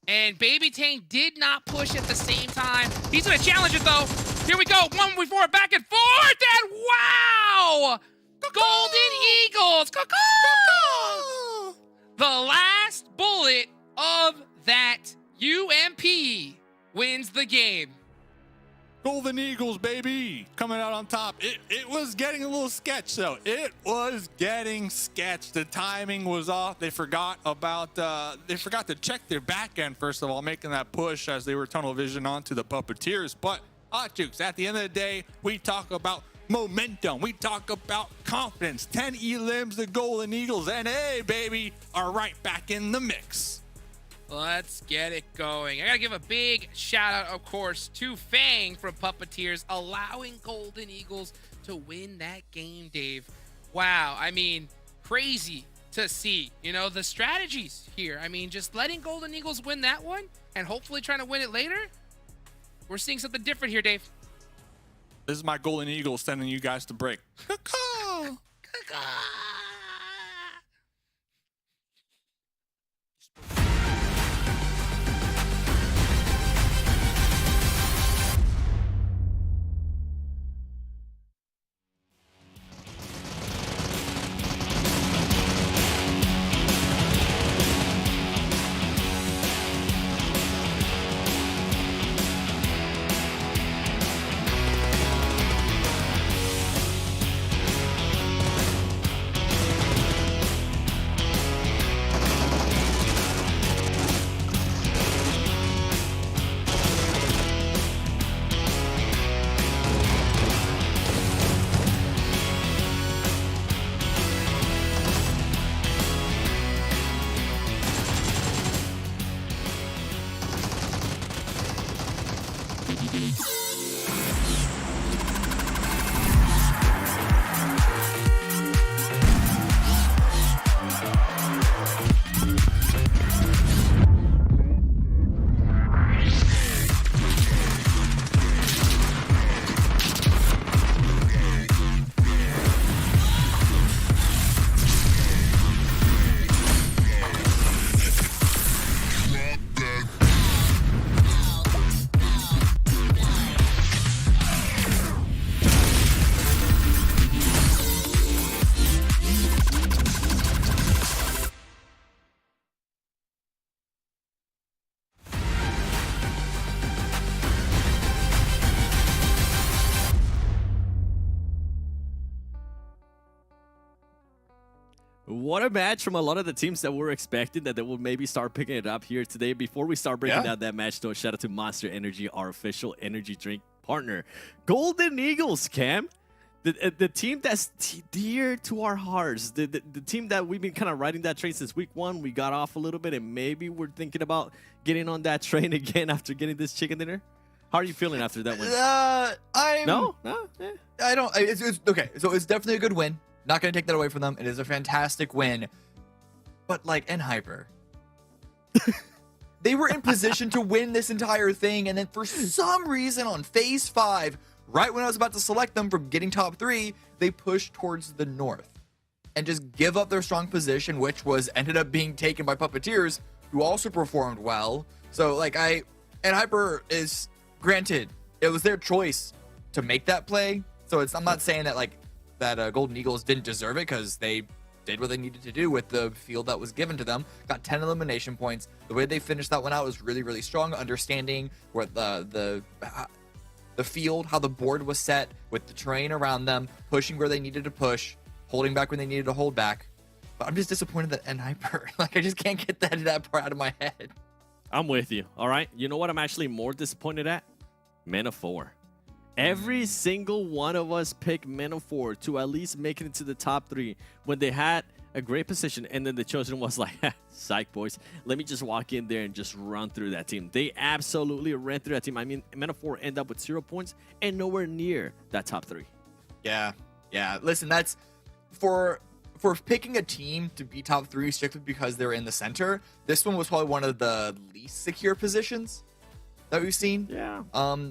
And Baby Tang did not push at the same time. He's going to challenge it, though. Here we go. 1v4, back and forth. And wow! Golden Eagles. Caw-caw! The last bullet of that UMP wins the game. Golden Eagles, baby, coming out on top. It was getting a little sketch, though. It was getting sketch. The timing was off. They forgot about, they forgot to check their back end, first of all, making that push as they were tunnel vision onto the Puppeteers. But, Hot Jukes, at the end of the day, we talk about momentum. We talk about confidence. 10 elims, the Golden Eagles, NA, baby, are right back in the mix. Let's get it going. I gotta give a big shout out, of course, to Fang from Puppeteers, allowing Golden Eagles to win that game, Dave. Wow, I mean, crazy to see, you know, the strategies here. I mean, just letting Golden Eagles win that one and hopefully trying to win it later. We're seeing something different here, Dave. This is my Golden Eagles sending you guys to break. What a match from a lot of the teams that we're expecting that they will maybe start picking it up here today. Before we start breaking down that match, though, shout out to Monster Energy, our official energy drink partner. Golden Eagles, Cam. The team that's dear to our hearts. The team that we've been kind of riding that train since week 1. We got off a little bit, and maybe we're thinking about getting on that train again after getting this chicken dinner. How are you feeling after that win? I don't. It's okay. So it's definitely a good win. Not going to take that away from them. It is a fantastic win. But like NHyper, they were in position to win this entire thing, and then for some reason on phase 5, right when I was about to select them from getting top 3, they pushed towards the north and just give up their strong position, which was ended up being taken by Puppeteers, who also performed well. So like NHyper is, granted, it was their choice to make that play. So I'm not saying that like that Golden Eagles didn't deserve it, because they did what they needed to do with the field that was given to them. Got 10 elimination points. The way they finished that one out was really, really strong, understanding where the field, how the board was set with the terrain around them, pushing where they needed to push, holding back when they needed to hold back. But I'm just disappointed that NHyper, like, I just can't get that part out of my head. I'm with you. All right. You know what I'm actually more disappointed at? Men of 4. Every single one of us picked Men of 4 to at least make it into the top 3 when they had a great position, and then the Chosen was like, psych, boys. Let me just walk in there and just run through that team. They absolutely ran through that team. I mean, Men of 4 end up with 0 points and nowhere near that top 3. Yeah. Listen, that's for picking a team to be top 3 strictly because they're in the center. This one was probably one of the least secure positions that we've seen. Yeah.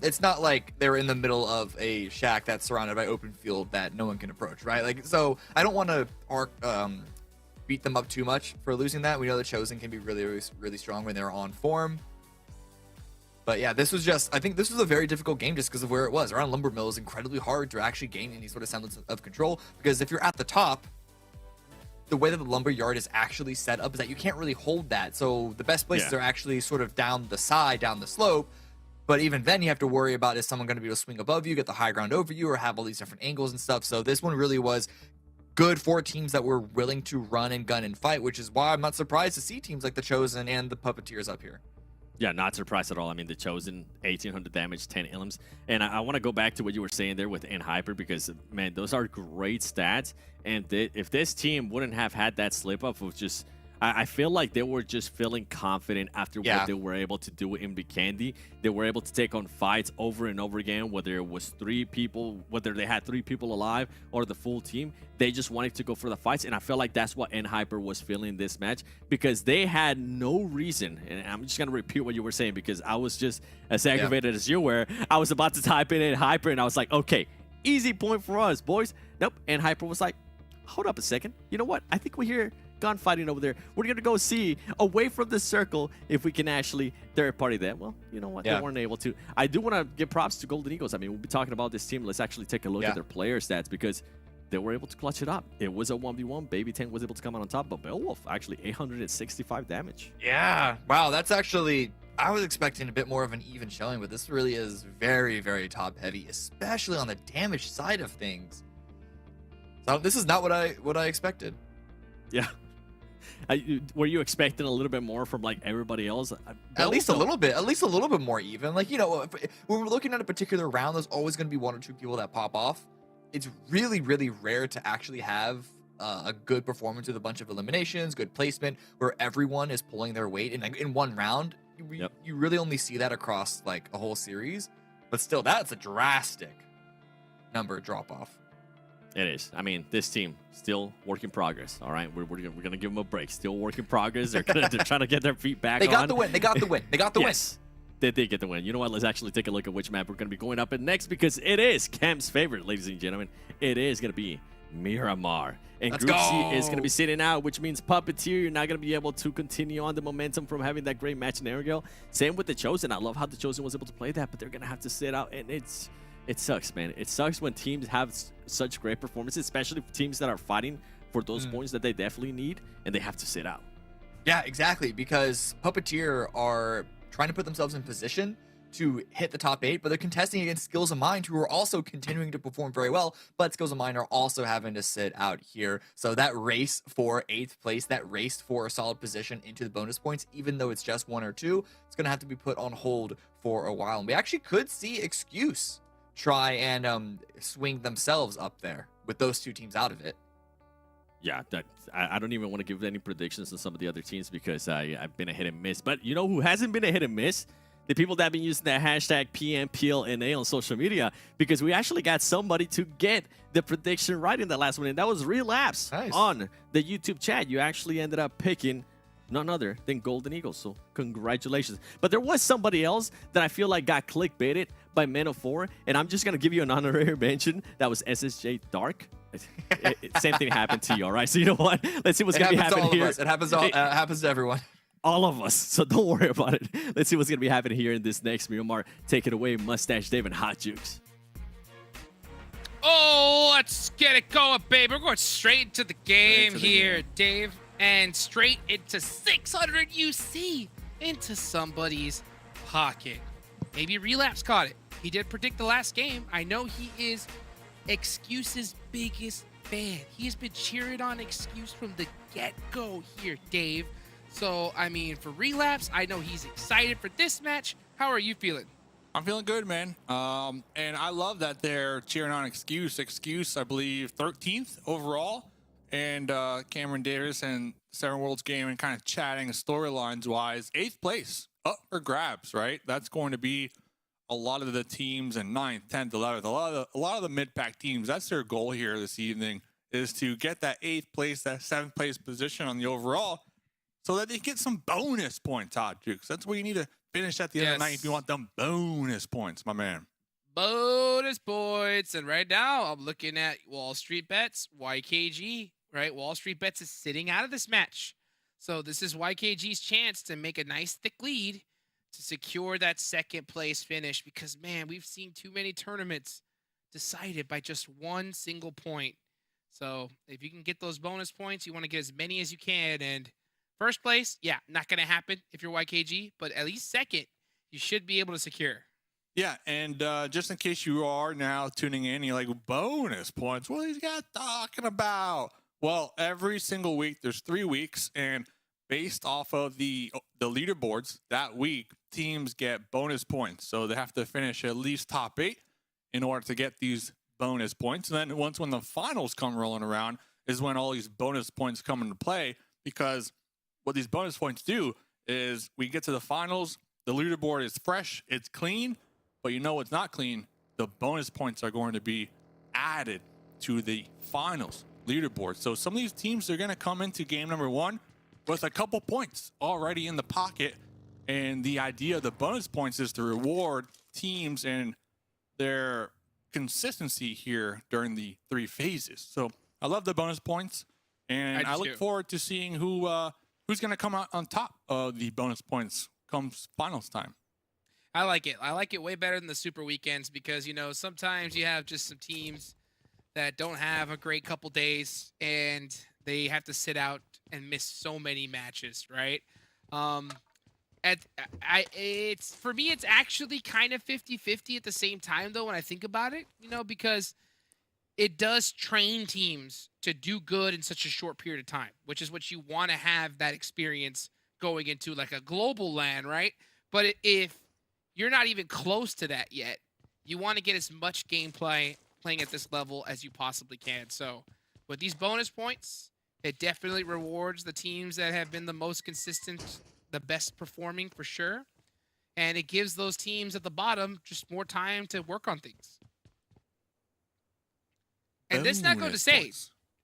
It's not like they're in the middle of a shack that's surrounded by open field that no one can approach, right? Like, so I don't want to beat them up too much for losing that. We know the Chosen can be really, really, really strong when they're on form. But yeah, this was just, I think this was a very difficult game just because of where it was. Around Lumber Mill is incredibly hard to actually gain any sort of semblance of control, because if you're at the top, the way that the lumber yard is actually set up is that you can't really hold that. So the best places are actually sort of down the side, down the slope. But even then, you have to worry about, is someone going to be able to swing above you, get the high ground over you, or have all these different angles and stuff. So this one really was good for teams that were willing to run and gun and fight, which is why I'm not surprised to see teams like the Chosen and the Puppeteers up here. Yeah, not surprised at all. I mean, the Chosen, 1,800 damage, 10 elims. And I want to go back to what you were saying there with NHyper, because, man, those are great stats. And if this team wouldn't have had that slip-up of just... I feel like they were just feeling confident after what they were able to do in Vikendi. They were able to take on fights over and over again, whether it was 3 people, whether they had 3 people alive or the full team. They just wanted to go for the fights, and I feel like that's what NHyper was feeling this match, because they had no reason. And I'm just going to repeat what you were saying, because I was just as aggravated as you were. I was about to type in NHyper, and I was like, okay, easy point for us, boys. Nope, NHyper was like, hold up a second. You know what? I think we hear gunfighting over there. We're going to go see, away from the circle, if we can actually third party that. Well, you know what? They weren't able to. I do want to give props to Golden Eagles. I mean, we'll be talking about this team. Let's actually take a look at their player stats, because they were able to clutch it up. It was a 1v1. Baby Tank was able to come out on top, but Beowulf actually 865 damage. Yeah. Wow, that's actually... I was expecting a bit more of an even showing, but this really is very, very top heavy, especially on the damage side of things. So this is not what I expected. Yeah. Were you expecting a little bit more from like everybody else? At least a little bit more even. Like, you know, when we're looking at a particular round, there's always going to be 1 or 2 people that pop off. It's really, really rare to actually have a good performance with a bunch of eliminations, good placement, where everyone is pulling their weight in one round. You really only see that across like a whole series, but still, that's a drastic number drop off. It is. I mean, this team still work in progress. All right, we're gonna give them a break. Still work in progress. They're trying to get their feet back. They got the win. They got the win. Yes, they did get the win. You know what? Let's actually take a look at which map we're gonna be going up in next, because it is Cam's favorite, ladies and gentlemen. It is gonna be Miramar. And Let's Group go. C is going to be sitting out, which means Puppeteer, you're not going to be able to continue on the momentum from having that great match in Erangel. Same with the Chosen. I love how the Chosen was able to play that, but they're going to have to sit out, and it sucks, man. It sucks when teams have such great performances, especially teams that are fighting for those points that they definitely need, and they have to sit out. Yeah, exactly, because Puppeteer are trying to put themselves in position to hit the top 8, but they're contesting against Skills of Mind, who are also continuing to perform very well, but Skills of Mind are also having to sit out here. So that race for 8th place, that race for a solid position into the bonus points, even though it's just 1 or 2, it's going to have to be put on hold for a while. And we actually could see Excuse try and swing themselves up there with those 2 teams out of it. Yeah, I don't even want to give any predictions on some of the other teams because I've been a hit and miss. But you know who hasn't been a hit and miss? The people that have been using that hashtag PMPL NA on social media, because we actually got somebody to get the prediction right in the last one, and that was Relapse. Nice. On the YouTube chat. You actually ended up picking none other than Golden Eagles, so congratulations. But there was somebody else that I feel like got clickbaited by Men of 4, and I'm just going to give you an honorary mention. That was SSJ Dark. Same thing happened to you, all right? So you know what? Let's see what's going to be happening here. It happens to everyone. All of us, so don't worry about it. Let's see what's going to be happening here in this next Miramar. Take it away, Mustache Dave and Hot Jukes. Oh, let's get it going, babe. We're going straight into the game here, Dave. And straight into 600 UC into somebody's pocket. Maybe Relapse caught it. He did predict the last game. I know he is Excuse's biggest fan. He's been cheering on Excuse from the get-go here, Dave. So, I mean, for Relapse, I know he's excited for this match. How are you feeling? I'm feeling good, man. And I love that they're cheering on Excuse. Excuse, I believe, 13th overall. And Cameron Davis and Seven Worlds Gaming kind of chatting storylines-wise. 8th place, up for grabs, right? That's going to be a lot of the teams in 9th, 10th, 11th. A lot of the mid-pack teams, that's their goal here this evening, is to get that 8th place, that 7th place position on the overall, so that they get some bonus points, Hot Jukes. That's where you need to finish at the end of the night if you want them bonus points, my man. Bonus points. And right now, I'm looking at WALLSTREETBETS, YKG, right? WALLSTREETBETS is sitting out of this match. So this is YKG's chance to make a nice thick lead to secure that 2nd place finish, because, man, we've seen too many tournaments decided by just one single point. So if you can get those bonus points, you want to get as many as you can. And 1st place, yeah, not going to happen if you're YKG, but at least 2nd, you should be able to secure. Yeah, and just in case you are now tuning in, you're like, bonus points? What are these guys talking about? Well, every single week, there's 3 weeks, and based off of the leaderboards that week, teams get bonus points. So they have to finish at least top 8 in order to get these bonus points. And then when the finals come rolling around is when all these bonus points come into play, because what these bonus points do is we get to the finals, the leaderboard is fresh, it's clean, but you know what's not clean? The bonus points are going to be added to the finals leaderboard. So some of these teams are going to come into game number 1 with a couple points already in the pocket. And the idea of the bonus points is to reward teams and their consistency here during the 3 phases. So I love the bonus points, and I look forward to seeing who's going to come out on top of the bonus points comes finals time. I like it. I like it way better than the super weekends because, you know, sometimes you have just some teams that don't have a great couple days and they have to sit out and miss so many matches, right? It's for me, it's actually kind of 50-50 at the same time, though, when I think about it, you know, because it does train teams to do good in such a short period of time, which is what you want to have that experience going into like a global LAN, right? But if you're not even close to that yet, you want to get as much gameplay playing at this level as you possibly can. So with these bonus points, it definitely rewards the teams that have been the most consistent, the best performing for sure. And it gives those teams at the bottom just more time to work on things. And this not going to say,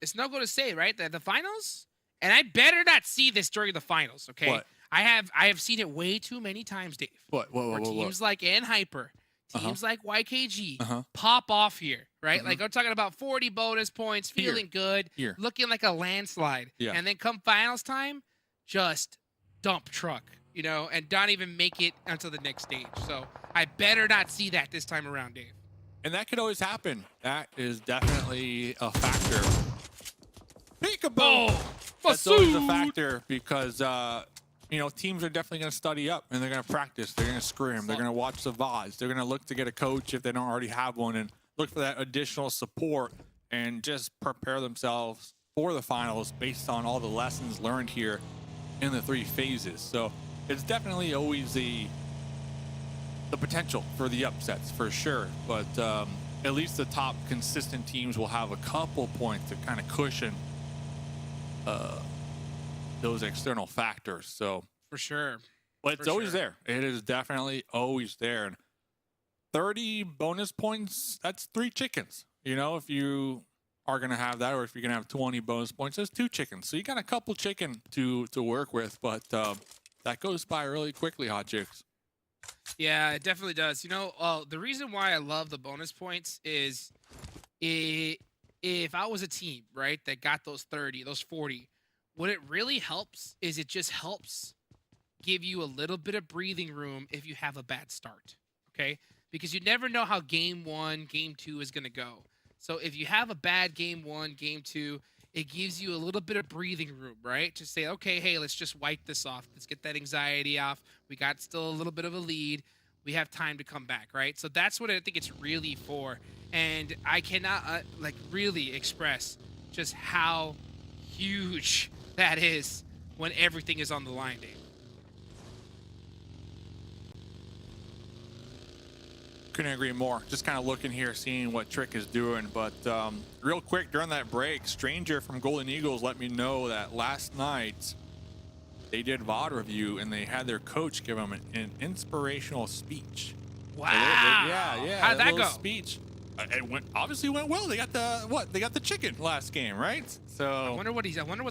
it's not going to say, right, that the finals, and I better not see this during the finals, okay? What? I have seen it way too many times, Dave. What? Teams like NHyper, teams like YKG pop off here, right? Like I'm talking about 40 bonus points, feeling good, looking like a landslide. And then come finals time, just dump truck, you know, and don't even make it until the next stage. So I better not see that this time around, Dave. And that could always happen. That is definitely a factor. Peekaboo! Oh, that's always a factor because you know, teams are definitely going to study up and they're going to practice. They're going to scrim. They're going to watch the VODs. They're going to look to get a coach if they don't already have one and look for that additional support and just prepare themselves for the finals based on all the lessons learned here in the 3 phases. So it's definitely always the potential for the upsets for sure. But at least the top consistent teams will have a couple points to kind of cushion those external factors. So For sure. but it's always there. It is definitely always there. And 30 bonus points, that's 3 chickens. You know, if you are going to have that, or if you're going to have 20 bonus points, that's 2 chickens. So you got a couple chicken to work with, but that goes by really quickly, Hot Chicks. Yeah, it definitely does. You know, the reason why I love the bonus points is if I was a team, right, that got those 30, those 40, what it really helps is it just helps give you a little bit of breathing room if you have a bad start, okay? Because you never know how game 1, game 2 is going to go. So if you have a bad game 1, game 2, it gives you a little bit of breathing room, right? To say, okay, hey, let's just wipe this off. Let's get that anxiety off. We got still a little bit of a lead. We have time to come back, right? So that's what I think it's really for. And I cannot like really express just how huge that is when everything is on the line, Dave. Couldn't agree more. Just kind of looking here, seeing what Trick is doing. But real quick, during that break, Stranger from Golden Eagles let me know that last night they did VOD review and they had their coach give them an inspirational speech. Wow. Yeah. How'd that go? Speech. It obviously went well. They got the chicken last game, right? So I wonder what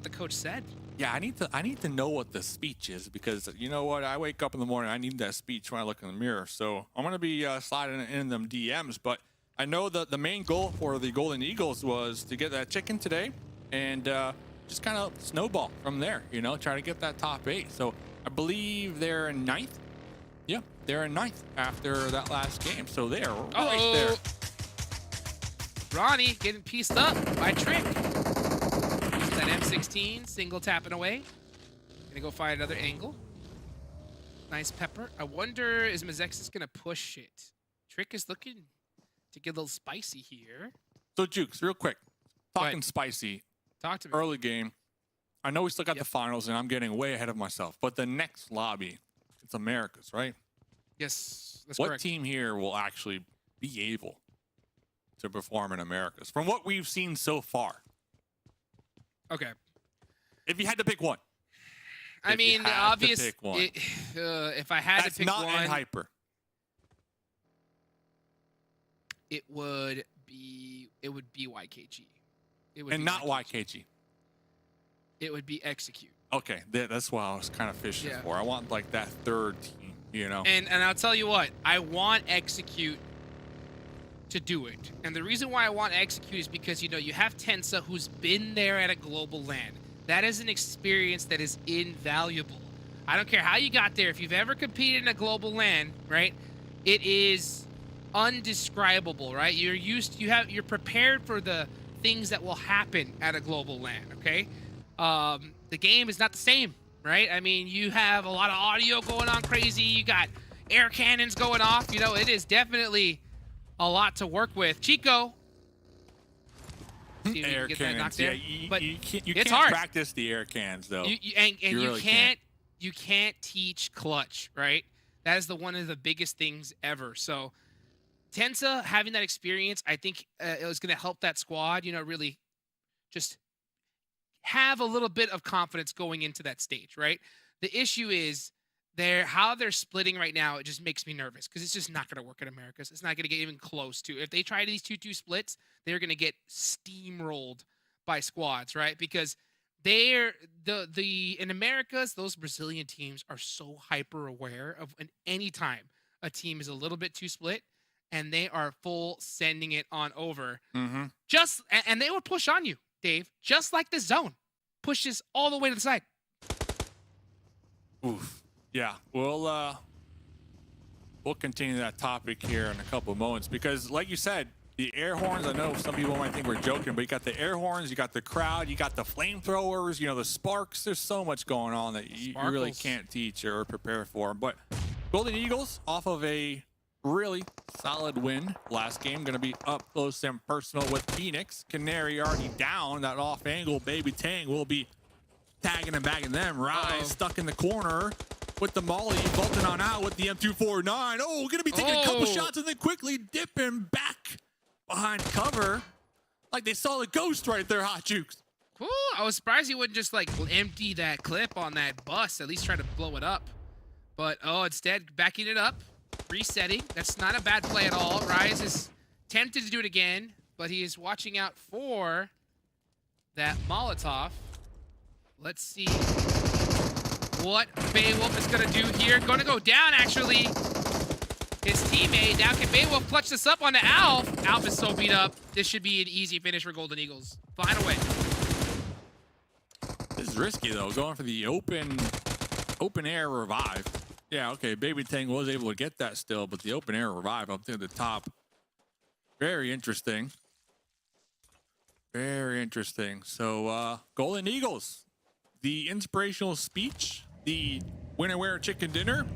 the coach said. yeah, I need to know what the speech is, because you know what? I wake up in the morning, I need that speech when I look in the mirror. So I'm gonna be sliding in them DMs. But I know that the main goal for the Golden Eagles was to get that chicken today, and just kind of snowball from there. You know, try to get that top 8. So I believe they're in 9th. Yeah, they're in 9th after that last game. So they're right there. Ronnie getting pieced up by Trick. That M16 single tapping away. Gonna go find another angle. Nice pepper. I wonder, is MEZEXIS gonna push it? Trick is looking to get a little spicy here. So Jukes, real quick, talking ahead. spicy. Talk to me. Early game. I know we still got the finals, and I'm getting way ahead of myself. But the next lobby, it's Americas, right? Yes, that's What correct. team here will actually be able to perform in Americas from what we've seen so far? Okay. If you had to pick one. I If you mean, had to obvious. pick one. If I had That's to pick not one, in hyper. it would be YKG. It would And be not YKG. It would be Execute. Okay, that's what I was kind of fishing Yeah. for. I want like that third team, you know? And I'll tell you what, I want Execute to do it. And the reason why I want Execute is because, you know, you have Tensa, who's been there at a global LAN. That is an experience that is invaluable. I don't care how you got there. If you've ever competed in a global LAN, right, it is undescribable, right? You're prepared for the things that will happen at a global LAN, okay? The game is not the same, right? I mean, you have a lot of audio going on crazy. You got air cannons going off. You know, it is definitely a lot to work with. Chico. See if we Air can get that cannons. knocked Yeah, there. But you it's can't hard. practice the air cans, though. You really can't. You can't teach clutch, right? That is one of the biggest things ever. So Tensa having that experience, I think it was going to help that squad, you know, really just have a little bit of confidence going into that stage, right? The issue is how they're splitting right now. It just makes me nervous because it's just not going to work at Americas. It's not going to get even close to. If they try these 2-2 splits, they're going to get steamrolled by squads, right? Because in Americas, those Brazilian teams are so hyper aware of any time a team is a little bit too split, and they are full sending it on over. Mm-hmm. And they will push on you, Dave, just like the zone pushes all the way to the side. Oof. Yeah, we'll continue that topic here in a couple of moments because, like you said, the air horns. I know some people might think we're joking, but you got the air horns, you got the crowd, you got the flamethrowers, you know, the sparks. There's so much going on that you really can't teach or prepare for. But Golden Eagles off of a really solid win last game, going to be up close and personal with Phoenix. Canary already down. That off angle, Baby Tang will be tagging and bagging them. Rise stuck in the corner with the molly, bolting on out with the M249. Oh, going to be taking a couple shots and then quickly dipping back behind cover. Like they saw the ghost right there, Hot Jukes. Ooh, I was surprised he wouldn't just like empty that clip on that bus, at least try to blow it up. But instead backing it up, resetting. That's not a bad play at all. Rise is tempted to do it again, but he is watching out for that Molotov. Let's see what Beowulf is going to do here. Going to go down, actually. His teammate. Now can Beowulf clutch this up onto Alf? Alf is so beat up. This should be an easy finish for Golden Eagles. Flying away. This is risky, though. Going for the open air revive. Yeah, okay, Baby Tang was able to get that still, but the open air revive up there at the top. Very interesting. Very interesting. So, Golden Eagles, the inspirational speech, the winner wear chicken dinner.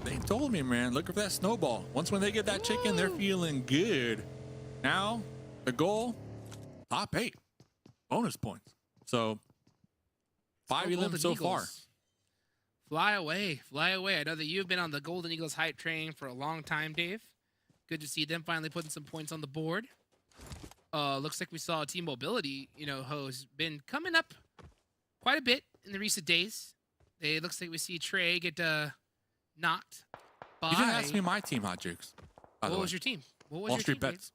They told me, man, look for that snowball. Once when they get that chicken, they're feeling good. Now, the goal, top 8. Bonus points. So, 5 elims so far. Fly away, fly away. I know that you've been on the Golden Eagles hype train for a long time, Dave. Good to see them finally putting some points on the board. Looks like we saw Team Mobility, has been coming up quite a bit in the recent days. It looks like we see Trey get knocked by... You didn't ask me my team, Hot Jukes. What was your team? What was Wall Street Bets.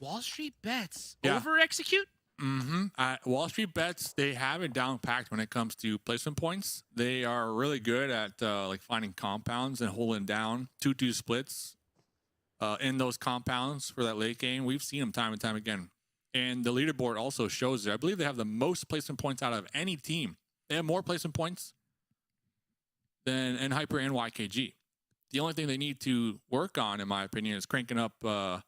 Wall Street Bets. Yeah. Over execute? Wall Street Bets, they have it down packed when it comes to placement points. They are really good at like finding compounds and holding down 2-2 splits in those compounds for that late game. We've seen them time and time again. And the leaderboard also shows it. I believe they have the most placement points out of any team. They have more placement points than NHyper and YKG. The only thing they need to work on, in my opinion, is cranking up the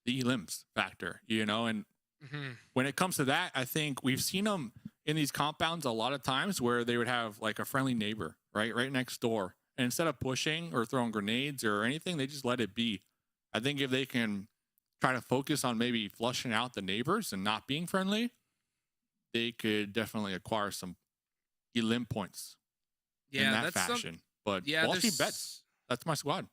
elims factor, and when it comes to that, I think we've seen them in these compounds a lot of times where they would have like a friendly neighbor, right next door. And instead of pushing or throwing grenades or anything, they just let it be. I think if they can try to focus on maybe flushing out the neighbors and not being friendly, they could definitely acquire some elim points in that fashion. But Wall Street Bets, that's my squad.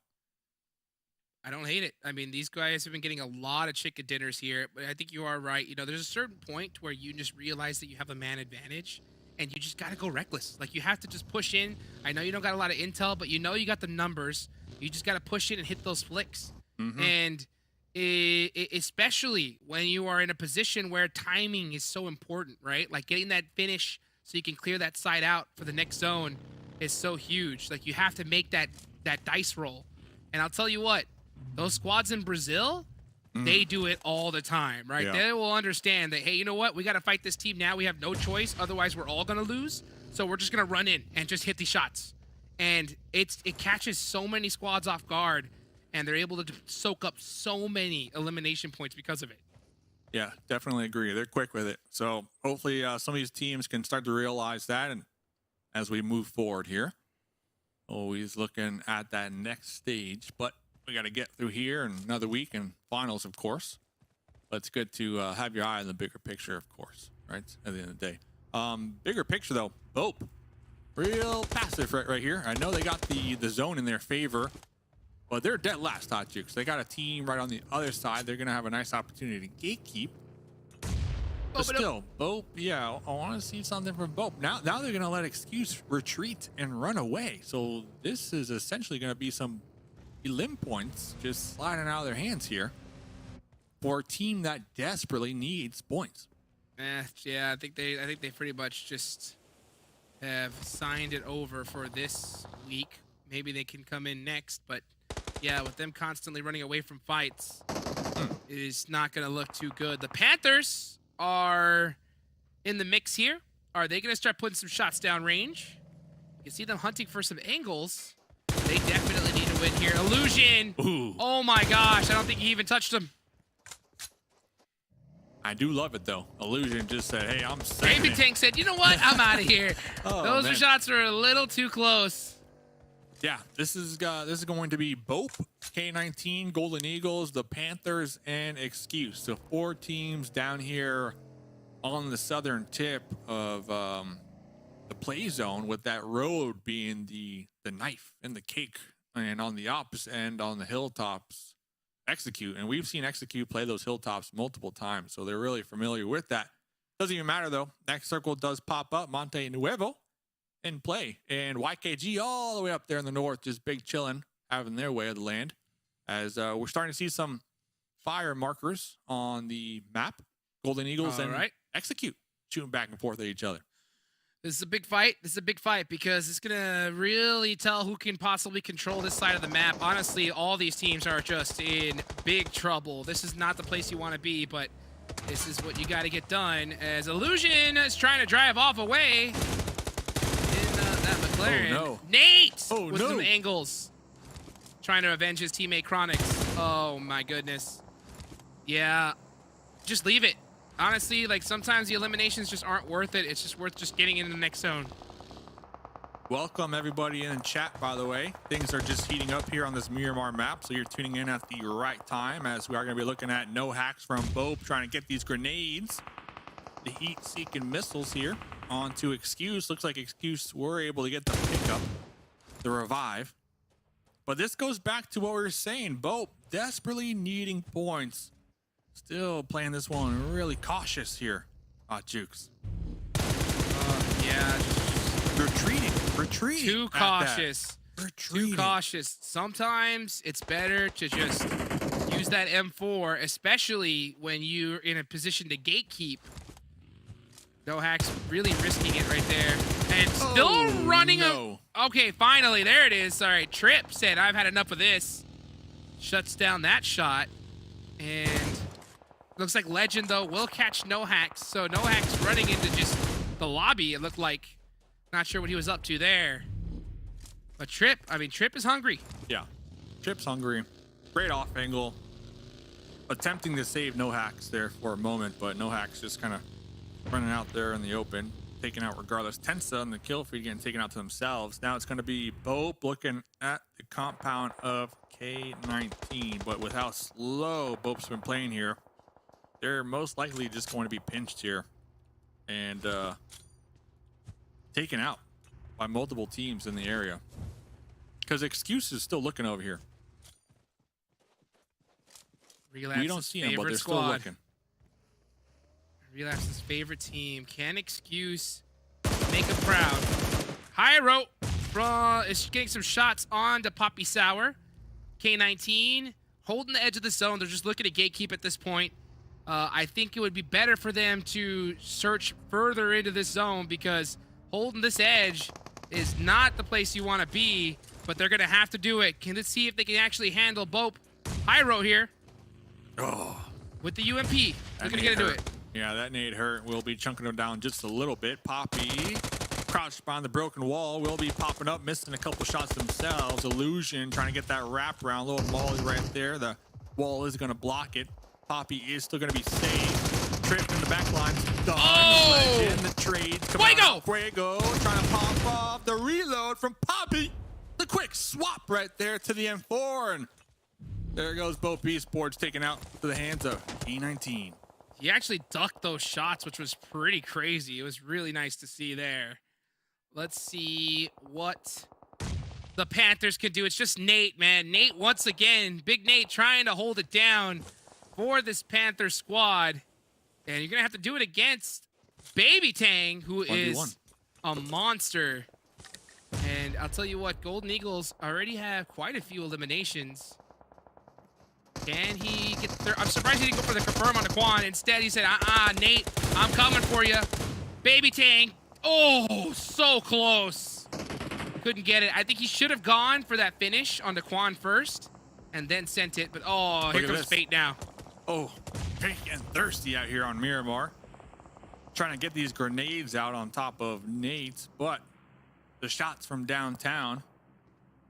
I don't hate it. I mean, these guys have been getting a lot of chicken dinners here, but I think you are right. There's a certain point where you just realize that you have a man advantage, and you just got to go reckless. Like, you have to just push in. I know you don't got a lot of intel, but you got the numbers. You just got to push in and hit those flicks. And especially when you are in a position where timing is so important, right? Like, getting that finish so you can clear that side out for the next zone is so huge. Like, you have to make that dice roll. And I'll tell you what, those squads in Brazil, they do it all the time, right? Yeah. They will understand that, hey, you know what? We got to fight this team now. We have no choice. Otherwise, we're all going to lose. So we're just going to run in and just hit these shots. And it catches so many squads off guard, and they're able to soak up so many elimination points because of it. Yeah, definitely agree. They're quick with it. So hopefully some of these teams can start to realize that, and as we move forward here, always looking at that next stage. But we got to get through here and another week and finals, of course. But it's good to have your eye on the bigger picture, of course, right? At the end of the day. Bigger picture, though. BOPE. Real passive right here. I know they got the zone in their favor, but they're dead last, Hot Jukes. They got a team right on the other side. They're going to have a nice opportunity to gatekeep. But still, BOPE, yeah, I want to see something from BOPE. Now they're going to let Excuse retreat and run away. So this is essentially going to be some elim points just sliding out of their hands here for a team that desperately needs points. Yeah, I think they pretty much just have signed it over for this week. Maybe they can come in next, but yeah, with them constantly running away from fights, it is not going to look too good. The Panthers are in the mix here. Are they going to start putting some shots down range? You can see them hunting for some angles. They definitely need to win here. Illusion. Ooh. Oh my gosh. I don't think he even touched him. I do love it though. Illusion just said, "Hey, I'm saving Baby it." Tank said, "You know what? I'm out of here." Oh, Those man. shots are a little too close. Yeah, this is going to be BOPE, K19, Golden Eagles, the Panthers, and Excuse. So 4 teams down here on the southern tip of the play zone, with that road being the knife and the cake, and on the opposite end on the hilltops, Execute. And we've seen Execute play those hilltops multiple times, so they're really familiar with that. Doesn't even matter though. Next circle does pop up, Monte Nuevo in play, and YKG all the way up there in the north, just big chillin', having their way of the land, as we're starting to see some fire markers on the map. Golden Eagles and Execute shooting back and forth at each other. This is a big fight. This is a big fight because it's going to really tell who can possibly control this side of the map. Honestly, all these teams are just in big trouble. This is not the place you want to be, but this is what you got to get done, as Illusion is trying to drive off away in that McLaren. Oh, no. Nate Oh, with no. some angles, trying to avenge his teammate Chronix. Oh, my goodness. Yeah, just leave it. Honestly, like, sometimes the eliminations just aren't worth it. It's just worth just getting into the next zone. Welcome everybody in chat, by the way. Things are just heating up here on this Miramar map, so you're tuning in at the right time, as we are going to be looking at no hacks from BOPE, trying to get these grenades, the heat-seeking missiles here onto Excuse. Looks like Excuse were able to get the pickup, the revive. But this goes back to what we were saying. BOPE desperately needing points. Still playing this one really cautious here. Jukes. Yeah. Retreating. Too cautious. Retreating. Too cautious. Sometimes it's better to just use that M4, especially when you're in a position to gatekeep. No hacks really risking it right there. And still running no. Okay, finally, there it is. All right, Trip said, "I've had enough of this." Shuts down that shot. And looks like Legend, though, will catch no hacks. So no hacks running into just the lobby, it looked like. Not sure what he was up to there. But Trip is hungry. Yeah, Trip's hungry. Great off angle. Attempting to save no hacks there for a moment, but no hacks just kind of running out there in the open, taken out regardless. Tensa and the kill feed getting taken out to themselves. Now it's going to be BOPE looking at the compound of K19, but with how slow BOPE's been playing here, they're most likely just going to be pinched here and taken out by multiple teams in the area, because Excuse is still looking over here. Relapse's We don't see him, but they're squad. still looking. Relapse's favorite team. Can Excuse make him proud? Hyro is getting some shots on to Poppy Sour. K19 holding the edge of the zone. They're just looking to gatekeep at this point. I think it would be better for them to search further into this zone, because holding this edge is not the place you want to be, but they're going to have to do it. Let's see if they can actually handle BOPE. Hyro here. Oh, With the UMP. Looking to get into it. Yeah, that nade hurt. We'll be chunking him down just a little bit. Poppy, crouched behind the broken wall, will be popping up, missing a couple shots themselves. Illusion trying to get that wrap around. Little molly right there. The wall is going to block it. Poppy is still going to be saved. Trip in the back line. Done. Oh! Legend, the trade. Fuego trying to pop off the reload from Poppy. The quick swap right there to the M4. And there goes both Esports taken out to the hands of E19. He actually ducked those shots, which was pretty crazy. It was really nice to see there. Let's see what the Panthers can do. It's just Nate, man. Nate, once again, Big Nate trying to hold it down for this Panther squad. And you're going to have to do it against Baby Tang, who is a monster. And I'll tell you what, Golden Eagles already have quite a few eliminations. Can he get there? I'm surprised he didn't go for the confirm on the Quan. Instead, he said, Nate, I'm coming for you. Baby Tang. Oh, so close. Couldn't get it. I think he should have gone for that finish on the Quan first and then sent it. But, oh, here comes Fate now. Oh, pink and thirsty out here on Miramar. Trying to get these grenades out on top of Nate's, but the shots from downtown,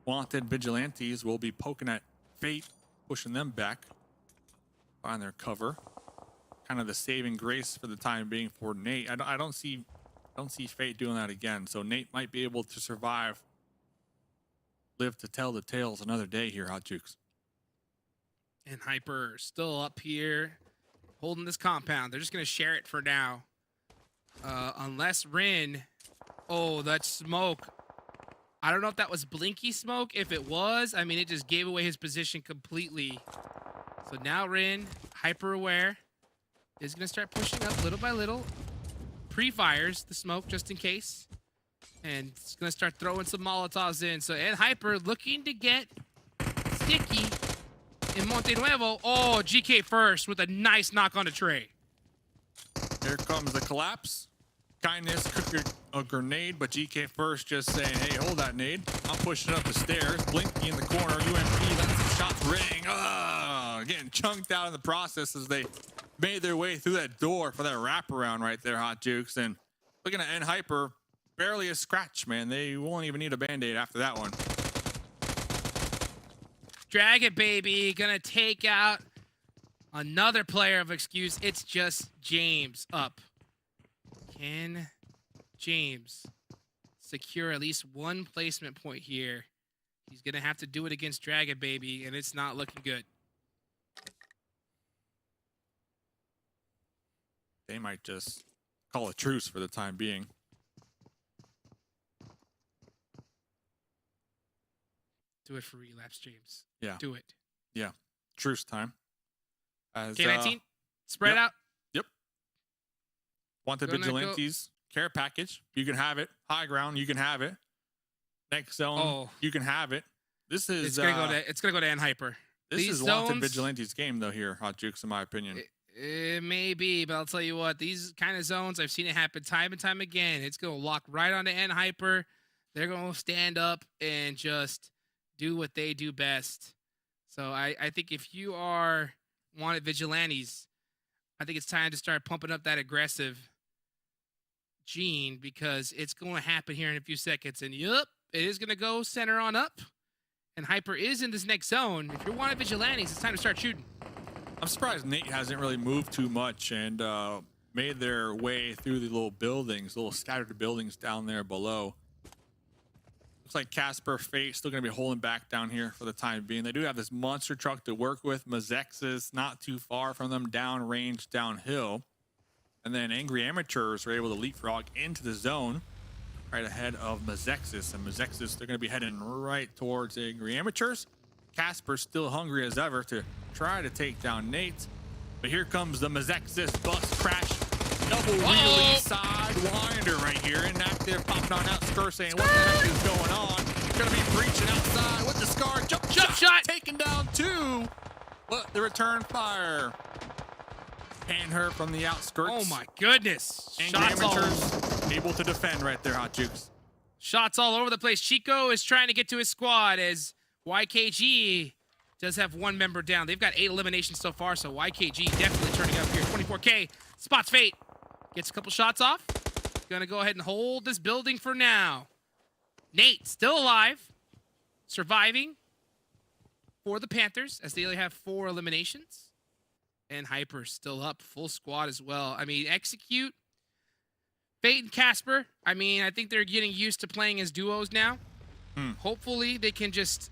wanted vigilantes will be poking at Fate, pushing them back, find their cover. kind of the saving grace for the time being for Nate. I don't see Fate doing that again. So Nate might be able to survive, live to tell the tales another day here, Hot Jukes. And Hyper still up here, holding this compound. They're just gonna share it for now, unless Rin. Oh, that smoke. I don't know if that was blinky smoke. If it was, I mean, it just gave away his position completely. So now Rin, hyper aware, is gonna start pushing up little by little. Pre-fires the smoke just in case, and it's gonna start throwing some Molotovs in. So and Hyper looking to get sticky in Monte Nuevo. Oh, GK first with a nice knock on the tray. Here comes the collapse. Kindness cooked a grenade, but GK first just saying, hey, hold that nade. I'm pushing up the stairs. Blinky in the corner. UMP letting some shots ring. Getting chunked out in the process as they made their way through that door for that wraparound right there, Hot Jukes. And looking at N Hyper, barely a scratch, man. They won't even need a band-aid after that one. Drag it, baby. Gonna take out another player of excuse. It's just James up. Can James secure at least one placement point here? He's gonna have to do it against Dragon Baby, and it's not looking good. They might just call a truce for the time being. Do it for relapse, James. Yeah. Do it. Yeah. Truce time. As, K19, spread yep. out. Yep. Wanted Gonna Vigilantes. Care package. You can have it. High ground. You can have it. Next zone. Oh. You can have it. This is It's gonna go to N Hyper. this These is Wanted zones- Vigilantes game though here, Hot Jukes, in my opinion. It may be, but I'll tell you what, these kind of zones, I've seen it happen time and time again. It's going to lock right onto N Hyper. They're going to stand up and just do what they do best. So I think if you are Wanted Vigilantes, I think it's time to start pumping up that aggressive gene, because it's going to happen here in a few seconds. And yup, it is going to go center on up. And Hyper is in this next zone. If you're Wanted Vigilantes, it's time to start shooting. I'm surprised Nate hasn't really moved too much and made their way through the little buildings, little scattered buildings down there below. Looks like Casper, Fate still going to be holding back down here for the time being. They do have this monster truck to work with. MEZEXIS not too far from them, downrange, downhill. And then Angry Amateurs are able to leapfrog into the zone right ahead of MEZEXIS. And MEZEXIS, they're going to be heading right towards Angry Amateurs. Casper still hungry as ever to try to take down Nate. But here comes the MEZEXIS bus crash. Double wheelie sidewinder right here. Inactive popping on outskirts saying, what the heck is going on? Gonna be breaching outside with the Scar. Jump shot. Taking down two. But the return fire. Pan her from the outskirts. Oh my goodness. Angry Amateurs able to defend right there, Hot Jukes. Shots all over the place. Chico is trying to get to his squad as YKG does have one member down. They've got 8 eliminations so far, so YKG definitely turning up here. 24K, spots Fate. Gets a couple shots off. Gonna go ahead and hold this building for now. Nate, still alive. Surviving for the Panthers, as they only have 4 eliminations. And Hyper still up, full squad as well. I mean, Execute, Fate and Casper, I mean, I think they're getting used to playing as duos now. Hopefully they can just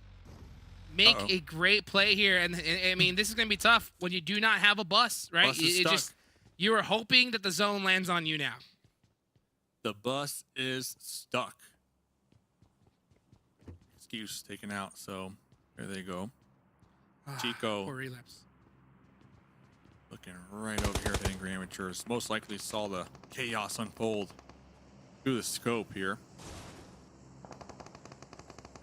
make a great play here. And I mean, this is going to be tough when you do not have a bus, right? Bus is stuck. You are hoping that the zone lands on you now. The bus is stuck. Excuse taken out, so there they go. Chico Poor relapse. looking right over here at Angry Amateurs. Most likely saw the chaos unfold through the scope here.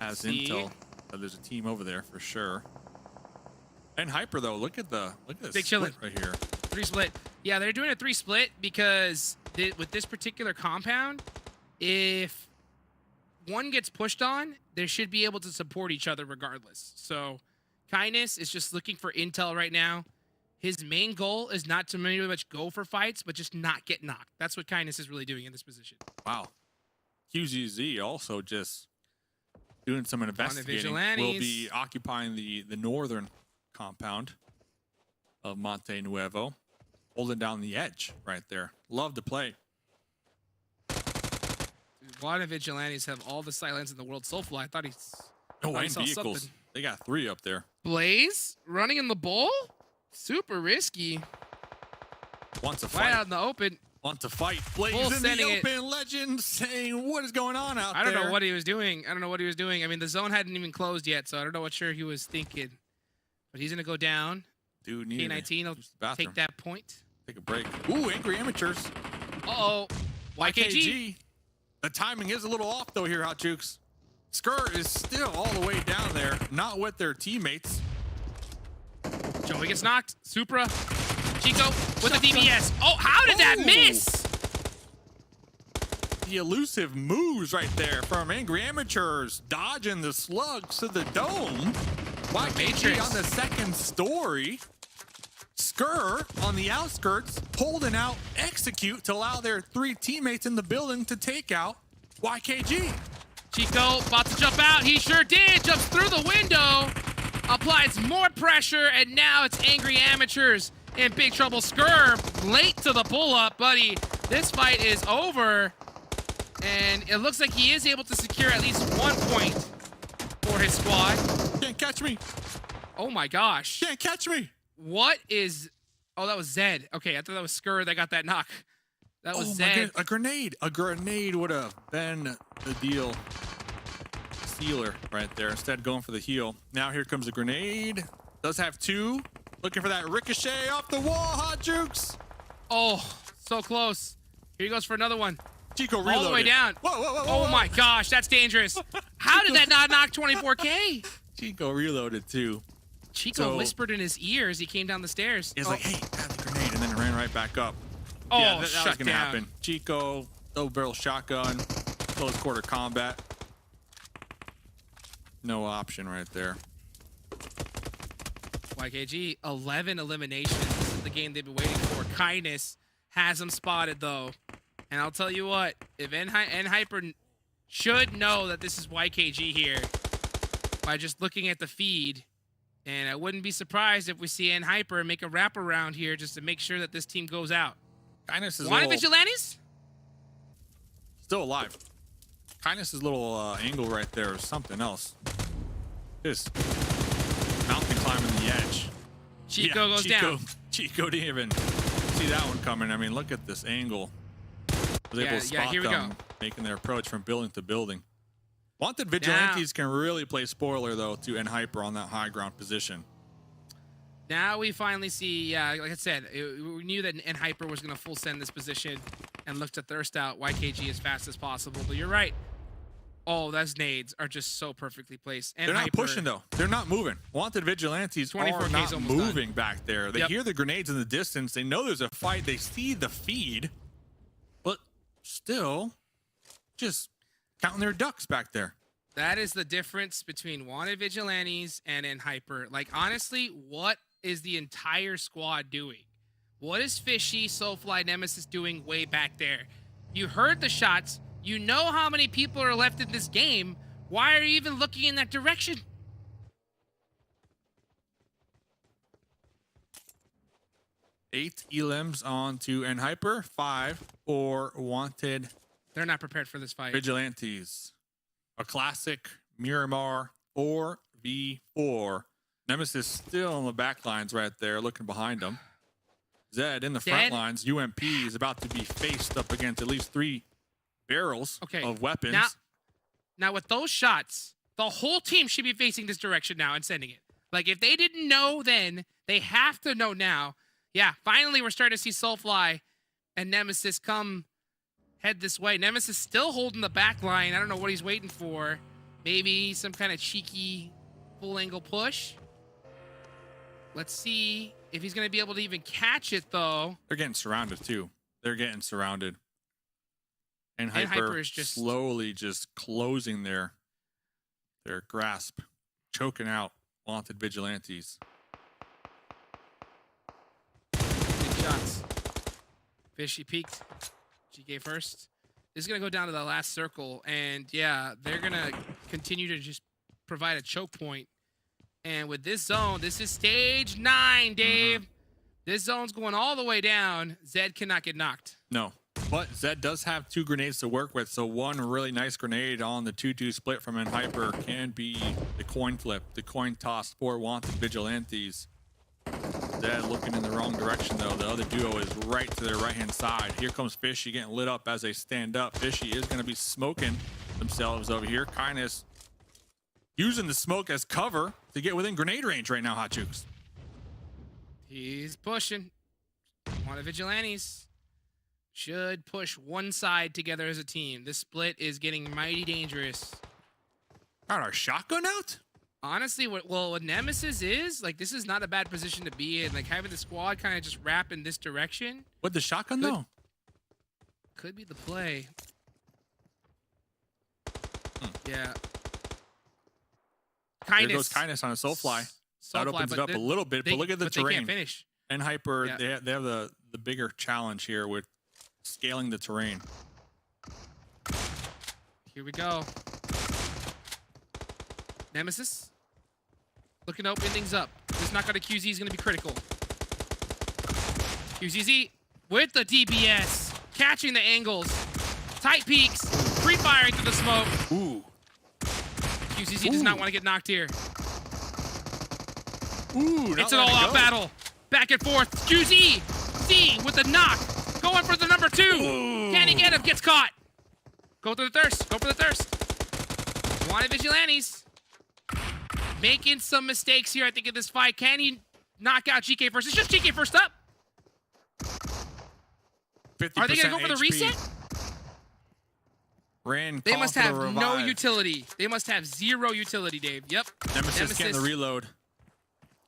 Has intel that there's a team over there for sure. And Hyper though, look at the Big split chillin'. right here. 3 split. Yeah, they're doing a 3 split because with this particular compound, if one gets pushed on, they should be able to support each other regardless. So Kindness is just looking for intel right now. His main goal is not to really much go for fights, but just not get knocked. That's what Kindness is really doing in this position. Wow. QZZ also just doing some investigating. Will Vigilantes. be occupying the northern compound of Monte Nuevo. holding down the edge right there. Love to play. Dude, Vigilantes have all the silence in the world. Soulfly, I thought Oh, I and saw vehicles. something. They got 3 up there. Blaze running in the bowl? Super risky. Want to Right fight. out in the open. Want to fight. Blaze Full in the sending it. open. Legend saying, what is going on out there? I don't know what he was doing. I mean, the zone hadn't even closed yet, so I don't know what sure he was thinking. But he's going to go down. Dude, needed K19 will use the bathroom. take that point. Take a break. Ooh, Angry Amateurs. Uh-oh. YKG. The timing is a little off, though, here, Hot Jukes. Skur is still all the way down there, not with their teammates. Joey gets knocked. Supra. Chico with the DBS. Oh, how did that miss? The elusive moves right there from Angry Amateurs, dodging the slugs to the dome. YKG Matrix. on the second story. Skur on the outskirts, holding out execute to allow their 3 teammates in the building to take out YKG. Chico about to jump out. He sure did. Jumps through the window. Applies more pressure, and now it's Angry Amateurs in big trouble. Skur late to the pull-up, buddy. This fight is over, and it looks like he is able to secure at least 1 point for his squad. Can't catch me. Oh my gosh. Can't catch me. What is... Oh, that was Zed. Okay, I thought that was Skur that got that knock. That was Oh my Zed. goodness, a grenade. A grenade would have been the deal. Sealer right there. Instead, going for the heal. Now here comes a grenade. Does have 2. Looking for that ricochet off the wall, Hot Jukes. Oh, so close. Here he goes for another one. Chico reloaded. All the way down. Whoa, whoa, whoa, Oh whoa. my gosh, that's dangerous. How did that not knock 24K? Chico reloaded too. Chico So- whispered in his ear as he came down the stairs. He's like, hey, have the grenade, and then ran right back up. Oh, Yeah, that was shut gonna down. happen. Chico, double barrel shotgun, close quarter combat. No option right there. YKG, 11 eliminations. This is the game they've been waiting for. Kindness has him spotted, though. And I'll tell you what, if N-Hyper should know that this is YKG here by just looking at the feed. And I wouldn't be surprised if we see N-Hyper make a wraparound here just to make sure that this team goes out. Kindness is Wanted little, Vigilantes? still alive. Kindness's little angle right there is something else. Just mountain climbing the edge. Chico goes down. Chico didn't even see that one coming. I mean, look at this angle. Was able to spot here we them go. making their approach from building to building. Wanted Vigilantes can really play spoiler, though, to N-Hyper on that high ground position. Now we finally see, like I said, we knew that N-Hyper was going to full send this position and look to thirst out YKG as fast as possible. But you're right. Oh, those nades are just so perfectly placed. They're not pushing, though. They're not moving. Wanted Vigilantes 24K are is not almost moving back there. They Yep. hear the grenades in the distance. They know there's a fight. They see the feed. But still, just counting their ducks back there. That is the difference between Wanted Vigilantes and N-Hyper. Like, honestly, what is the entire squad doing? What is Fishy, Soulfly, Nemesis doing way back there? You heard the shots. You know how many people are left in this game. Why are you even looking in that direction? Eight elims on to N-Hyper. 5 for Wanted They're not prepared for this fight. Vigilantes. A classic Miramar 4v4. Nemesis still on the back lines right there, looking behind him. Zed in the front Dead. lines. UMP is about to be faced up against at least 3 barrels of weapons. Now with those shots, the whole team should be facing this direction now and sending it. Like, if they didn't know then, they have to know now. Yeah, finally we're starting to see Soulfly and Nemesis come head this way. Nemesis still holding the back line. I don't know what he's waiting for. Maybe some kind of cheeky full angle push. Let's see if he's going to be able to even catch it, though. They're getting surrounded, too. They're getting surrounded. And Hyper Hyper is just slowly just closing their grasp, choking out Wanted Vigilantes. Good shots. Fishy peeked. GK first. This is going to go down to the last circle. And yeah, they're going to continue to just provide a choke point. And with this zone, this is stage 9, Dave. This zone's going all the way down. Zed cannot get knocked. No. But Zed does have 2 grenades to work with, so one really nice grenade on the 2-2 split from Hyper can be the coin flip, the coin toss for Wanted Vigilantes. Zed looking in the wrong direction, though. The other duo is right to their right-hand side. Here comes Fishy getting lit up as they stand up. Fishy is going to be smoking themselves over here. Kindness using the smoke as cover to get within grenade range right now, Hot Jukes. He's pushing. Wanted Vigilantes should push one side together as a team. This split is getting mighty dangerous. Got our shotgun out? Honestly, what Nemesis is, like, this is not a bad position to be in. Like, having the squad kind of just wrap in this direction. What, the shotgun, though? Could be the play. Yeah. There goes Kindness on a Soulfly. That opens it up a little bit, but look at the terrain. They can't finish. And Hyper, they have the bigger challenge here with scaling the terrain. Here we go. Nemesis looking to open things up. This knockout of QZ is going to be critical. QZZ with the DBS, catching the angles, tight peaks, pre-firing through the smoke. Ooh. QZZ does not want to get knocked here. Ooh, It's an all-out battle. Back and forth. QZ Z with the knock. Going for the number 2. Ooh. Can he get him? Gets caught. Go through the thirst. Go for the thirst. Wanted Vigilantes. Making some mistakes here, I think, in this fight. Can he knock out GK first? It's just GK first up. Are they going to go for the reset? They must have no utility. They must have 0 utility, Dave. Yep. Nemesis getting the reload.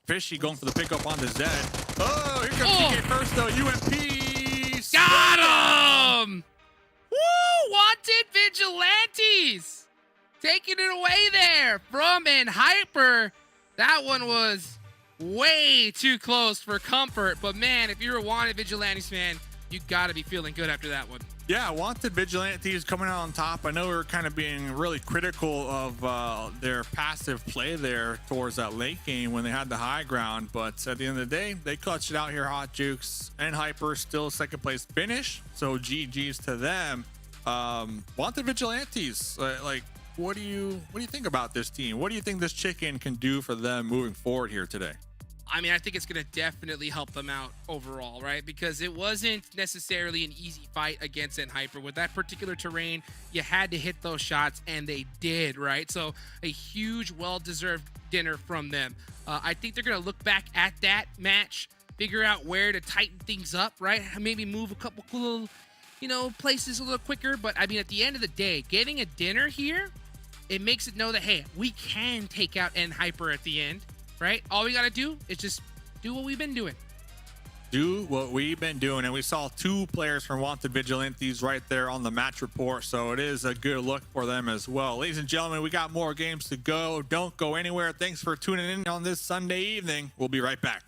Fishy going for the pickup on the Zed. Oh, here comes GK first, though. UMP. Got him! Woo! Wanted Vigilantes! Taking it away there from Hyper. That one was way too close for comfort. But, man, if you're a Wanted Vigilantes fan, you got to be feeling good after that one. Yeah, Wanted Vigilantes coming out on top. I know we were kind of being really critical of their passive play there towards that late game when they had the high ground. But at the end of the day, they clutched it out here, Hot Jukes. And Hyper still second place finish. So GG's to them. Wanted Vigilantes, like, what do you think about this team? What do you think this chicken can do for them moving forward here today? I mean, I think it's going to definitely help them out overall, right? Because it wasn't necessarily an easy fight against Hyper. With that particular terrain, you had to hit those shots, and they did, right? So a huge, well-deserved dinner from them. I think they're going to look back at that match, figure out where to tighten things up, right? Maybe move a couple cool, places a little quicker. But, I mean, at the end of the day, getting a dinner here, it makes it know that, hey, we can take out Hyper at the end. Right? All we got to do is just do what we've been doing. Do what we've been doing. And we saw 2 players from Wanted Vigilantes right there on the match report. So it is a good look for them as well. Ladies and gentlemen, we got more games to go. Don't go anywhere. Thanks for tuning in on this Sunday evening. We'll be right back.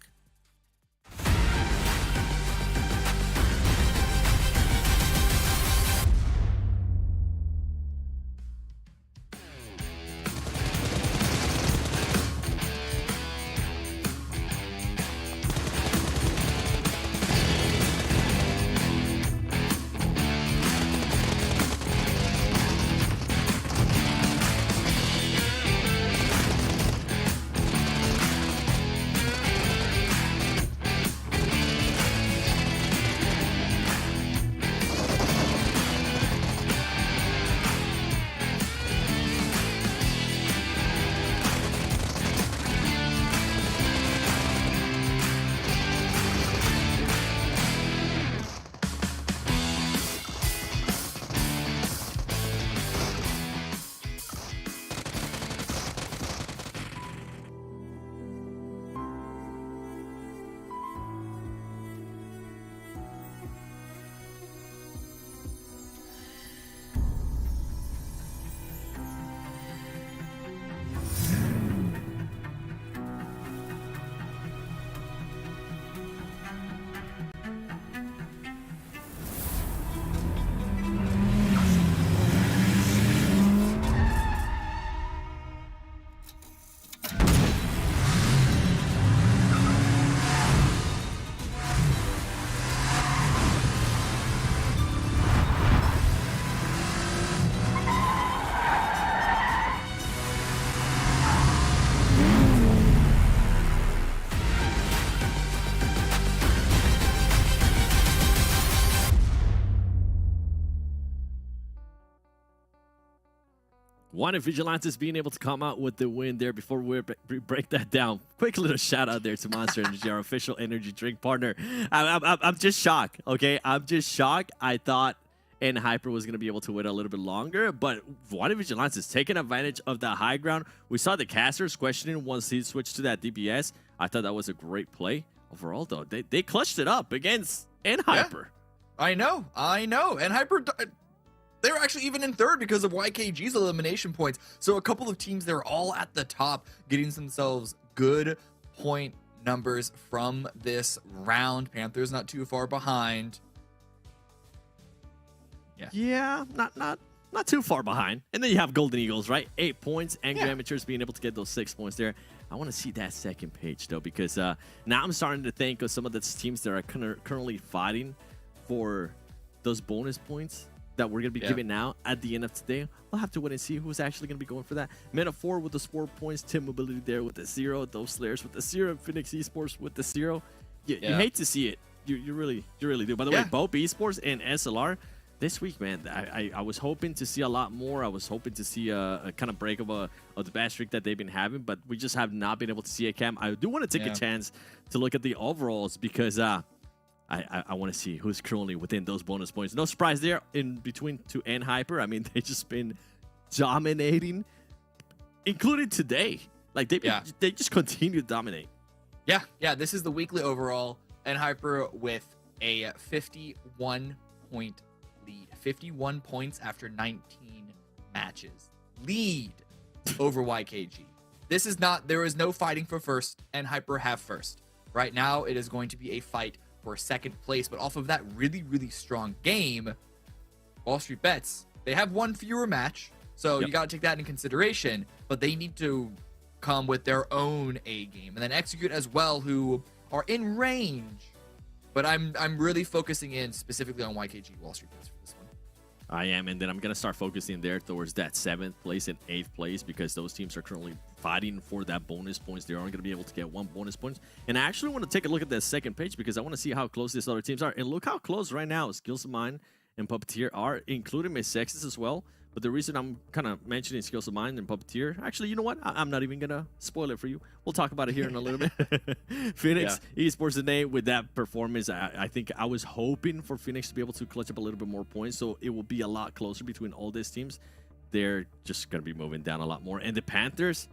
One of Vigilantes being able to come out with the win there. Before we break that down, quick little shout out there to Monster Energy, our official energy drink partner. I'm just shocked, okay? I'm just shocked. I thought Hyper was going to be able to wait a little bit longer, but One of Vigilantes is taking advantage of the high ground. We saw the casters questioning once he switched to that DPS. I thought that was a great play. Overall, though, they clutched it up against Hyper. Yeah, I know. And Hyper, they were actually even in third because of YKG's elimination points. So a couple of teams, they're all at the top, getting themselves good point numbers from this round. Panthers not too far behind. Yeah, not too far behind. And then you have Golden Eagles, right? 8 points. Angry Amateurs being able to get those 6 points there. I want to see that second page, though, because now I'm starting to think of some of the teams that are currently fighting for those bonus points that we're going to be giving out at the end of today. We'll have to wait and see who's actually going to be going for that. Metaphor with the 4 points, Tim Mobility there with the 0, those Slayers with the 0, Phoenix Esports with the 0. You hate to see it. You really do. By the way, BOPE Esports and SLR, this week, man, I was hoping to see a lot more. I was hoping to see a kind of break of the bad streak that they've been having, but we just have not been able to see it, Cam. I do want to take a chance to look at the overalls because I want to see who's currently within those bonus points. No surprise there in between to Hyper. I mean, they've just been dominating, including today. Like they just continue to dominate. Yeah. This is the weekly overall, and Hyper with a 51 point lead. 51 points after 19 matches. Lead over YKG. This is not, there is no fighting for first, and Hyper have first. Right now, it is going to be a fight for second place, but off of that really, really strong game, WALLSTREETBETS, they have one fewer match, so you got to take that into consideration, but they need to come with their own A game, and then Execute as well, who are in range. But I'm really focusing in specifically on YKG WALLSTREETBETS for this one. I am, and then I'm going to start focusing there towards that 7th place and 8th place because those teams are currently fighting for that bonus points. They aren't going to be able to get 1 bonus points. And I actually want to take a look at that second page because I want to see how close these other teams are. And look how close right now Skills of Mine and Puppeteer are, including MEZEXIS as well. But the reason I'm kind of mentioning Skills of Mine and Puppeteer, actually, you know what? I'm not even going to spoil it for you. We'll talk about it here in a little bit. Phoenix Esports NA with that performance, I think I was hoping for Phoenix to be able to clutch up a little bit more points, so it will be a lot closer between all these teams. They're just going to be moving down a lot more. And the Panthers,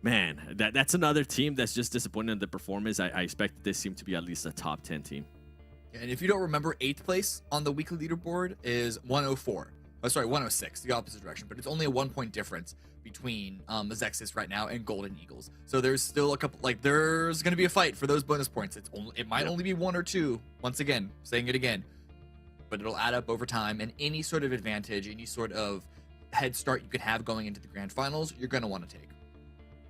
man, that's another team that's just disappointed in the performance. I expect this team to be at least a top 10 team. And if you don't remember, 8th place on the weekly leaderboard is 104. Oh, sorry, 106, the opposite direction, but it's only a 1 point difference between MEZEXIS right now and Golden Eagles. So there's still a couple, like there's going to be a fight for those bonus points. It might only be 1 or 2, once again, saying it again, but it'll add up over time, and any sort of advantage, any sort of head start you could have going into the grand finals, you're going to want to take.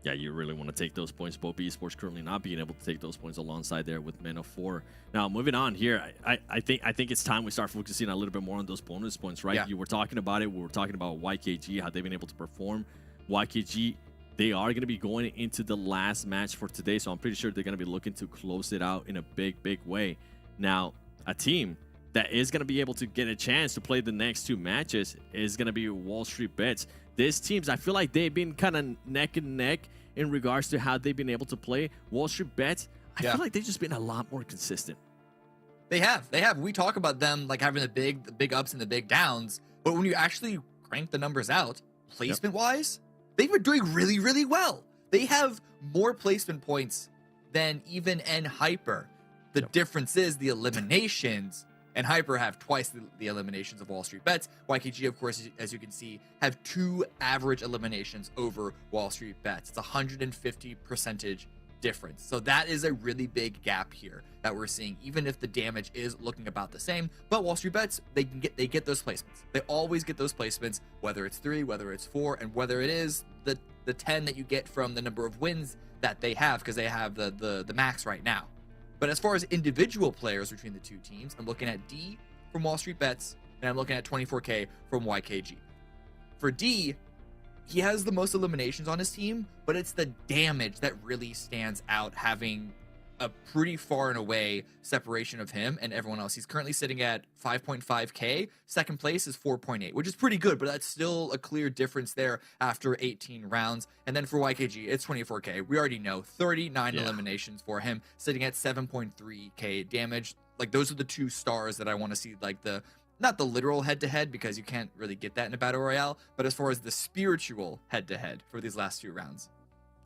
Yeah, you really want to take those points. BOPE Esports currently not being able to take those points alongside there with Men of 4. Now, moving on here, I think it's time we start focusing a little bit more on those bonus points, right? You were talking about it. We were talking about YKG, how they've been able to perform. YKG, they are going to be going into the last match for today, so I'm pretty sure they're going to be looking to close it out in a big, big way. Now, a team that is going to be able to get a chance to play the next 2 matches is going to be WALLSTREETBETS. These teams, I feel like they've been kind of neck and neck in regards to how they've been able to play. WALLSTREETBETS, I feel like they've just been a lot more consistent. They have. We talk about them like having the big ups and the big downs, but when you actually crank the numbers out, placement-wise, they've been doing really, really well. They have more placement points than even Hyper. The difference is the eliminations. And Hyper have twice the eliminations of WALLSTREETBETS. YKG, of course, as you can see, have 2 average eliminations over WALLSTREETBETS. It's 150% difference. So that is a really big gap here that we're seeing, even if the damage is looking about the same. But WALLSTREETBETS, they get those placements. They always get those placements, whether it's 3, whether it's 4, and whether it is the 10 that you get from the number of wins that they have, because they have the max right now. But as far as individual players between the 2 teams, I'm looking at D from WALLSTREETBETS, and I'm looking at 24K from YKG. For D, he has the most eliminations on his team, but it's the damage that really stands out, having a pretty far and away separation of him and everyone else. He's currently sitting at 5.5K. Second place is 4.8, which is pretty good, but that's still a clear difference there after 18 rounds. And then for YKG, it's 24K. We already know 39 eliminations for him, sitting at 7.3K damage. Like, those are the two stars that I want to see, like, the not the literal head-to-head, because you can't really get that in a battle royale, but as far as the spiritual head-to-head for these last few rounds.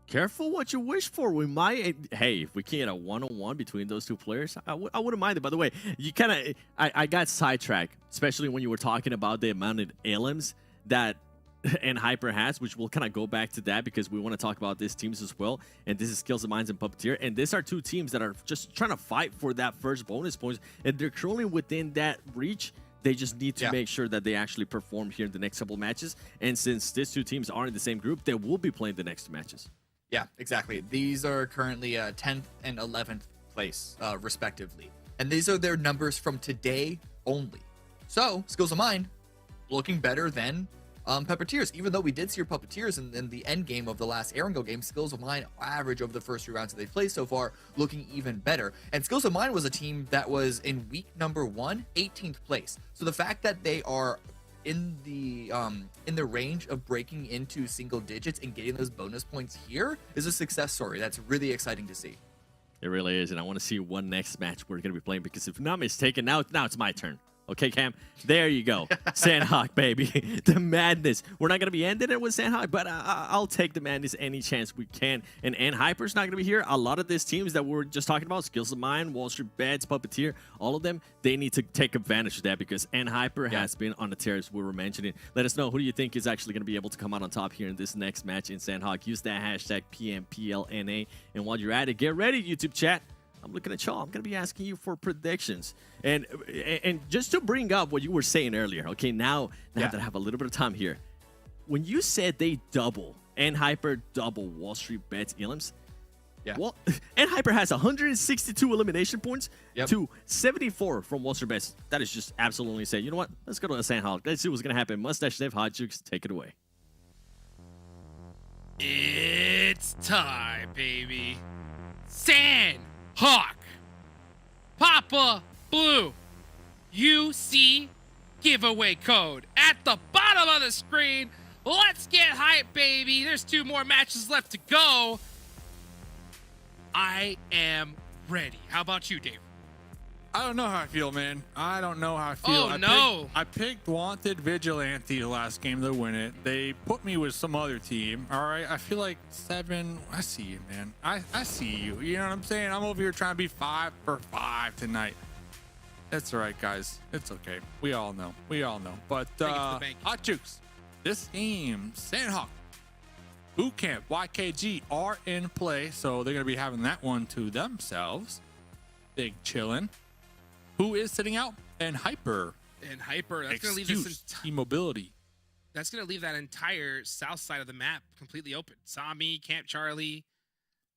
Careful what you wish for. We might, hey, if we can get a one-on-one between those two players, I wouldn't mind it. By the way, you kind of, I got sidetracked, especially when you were talking about the amount of elims that NHyper has, which we'll kind of go back to that because we want to talk about these teams as well. And this is Skills of Minds and Puppeteer. And these are two teams that are just trying to fight for that first bonus points. And they're currently within that reach. They just need to make sure that they actually perform here in the next couple of matches. And since these two teams are in the same group, they will be playing the next two matches. Yeah, exactly. These are currently 10th and 11th place, respectively. And these are their numbers from today only. So, Skills of Mind, looking better than Puppeteers. Even though we did see your Puppeteers in the end game of the last Erangel game, Skills of Mind average over the first 3 rounds that they've played so far, looking even better. And Skills of Mind was a team that was in week number 1, 18th place. So the fact that they are in the range of breaking into single digits and getting those bonus points here is a success story. That's really exciting to see. It really is, and I want to see one next match we're going to be playing, because if I'm not mistaken, now it's my turn. Okay, Cam? There you go. Sanhok, baby. The madness. We're not going to be ending it with Sanhok, but I'll take the madness any chance we can. And NHyper's not going to be here. A lot of these teams that we're just talking about, Skills of Mind, WALLSTREETBETS, Puppeteer, all of them, they need to take advantage of that, because NHyper has been on the tear, as we were mentioning. Let us know, who do you think is actually going to be able to come out on top here in this next match in Sanhok? Use that hashtag PMPL NA. And while you're at it, get ready, YouTube chat. I'm looking at y'all. I'm going to be asking you for predictions. And just to bring up what you were saying earlier, okay, now that I have a little bit of time here, when you said they double, NHyper double WALLSTREETBETS elims, well, NHyper has 162 elimination points to 74 from WALLSTREETBETS. That is just absolutely insane. You know what? Let's go to a Sanhok. Let's see what's going to happen. Mustache Dev, Hot Jukes, take it away. It's time, baby. Sanhok. Papa Blue. UC giveaway code at the bottom of the screen. Let's get hype, baby. There's 2 more matches left to go. I am ready. How about you, Dave? I don't know how I feel, man. I don't know how I feel. I picked Wanted Vigilante last game to win it. They put me with some other team. All right. I feel like 7. I see you, man. I see you. You know what I'm saying? I'm over here trying to be 5 for 5 tonight. That's all right, guys. It's okay. We all know. We all know. But Hot Jukes, this game, Sanhok, Bootcamp, YKG are in play. So they're going to be having that one to themselves. Big chillin'. Who is sitting out? NHyper. NHyper. That's going to leave this mobility. That's going to leave that entire south side of the map completely open. Sami, Camp Charlie,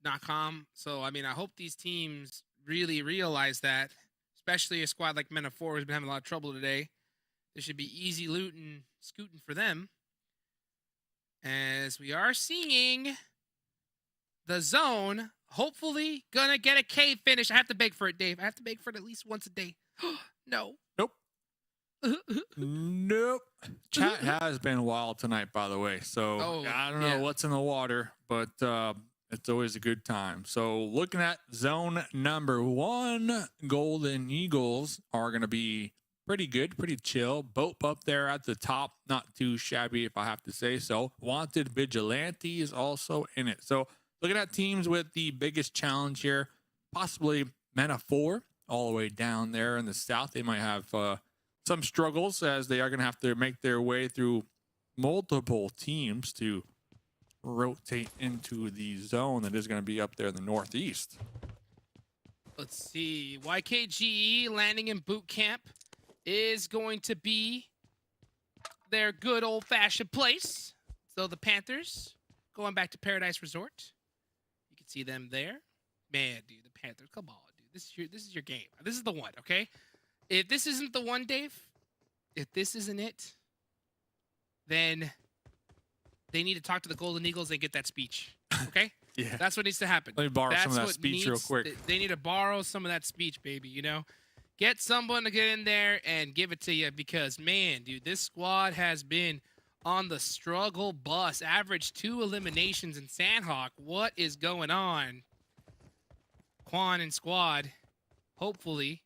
Nakam. So, I mean, I hope these teams really realize that, especially a squad like Men of 4 who's been having a lot of trouble today. There should be easy loot and scooting for them. As we are seeing the zone, hopefully gonna get a K finish. I have to beg for it, Dave. I have to beg for it at least once a day. No. Nope. Nope. Chat has been wild tonight, by the way. So I don't know what's in the water, but it's always a good time. So looking at zone number 1, Golden Eagles are going to be pretty good, pretty chill. BOPE up there at the top, not too shabby if I have to say so. Wanted Vigilante is also in it. So looking at teams with the biggest challenge here, possibly Men of 4 all the way down there in the south. They might have some struggles, as they are going to have to make their way through multiple teams to rotate into the zone that is going to be up there in the northeast. Let's see. YKGE landing in boot camp is going to be their good old-fashioned place. So the Panthers going back to Paradise Resort. You can see them there. Man, dude, the Panthers. Come on, dude. This is your game. This is the one, okay? If this isn't the one, Dave, if this isn't it, then they need to talk to the Golden Eagles and get that speech. Okay? Yeah. That's what needs to happen. Let me borrow some of that what speech real quick. They need to borrow some of that speech, baby, you know? Get someone to get in there and give it to you because, man, dude, this squad has been on the struggle bus. Average 2 eliminations in Sanhok. What is going on? Quan and squad, hopefully,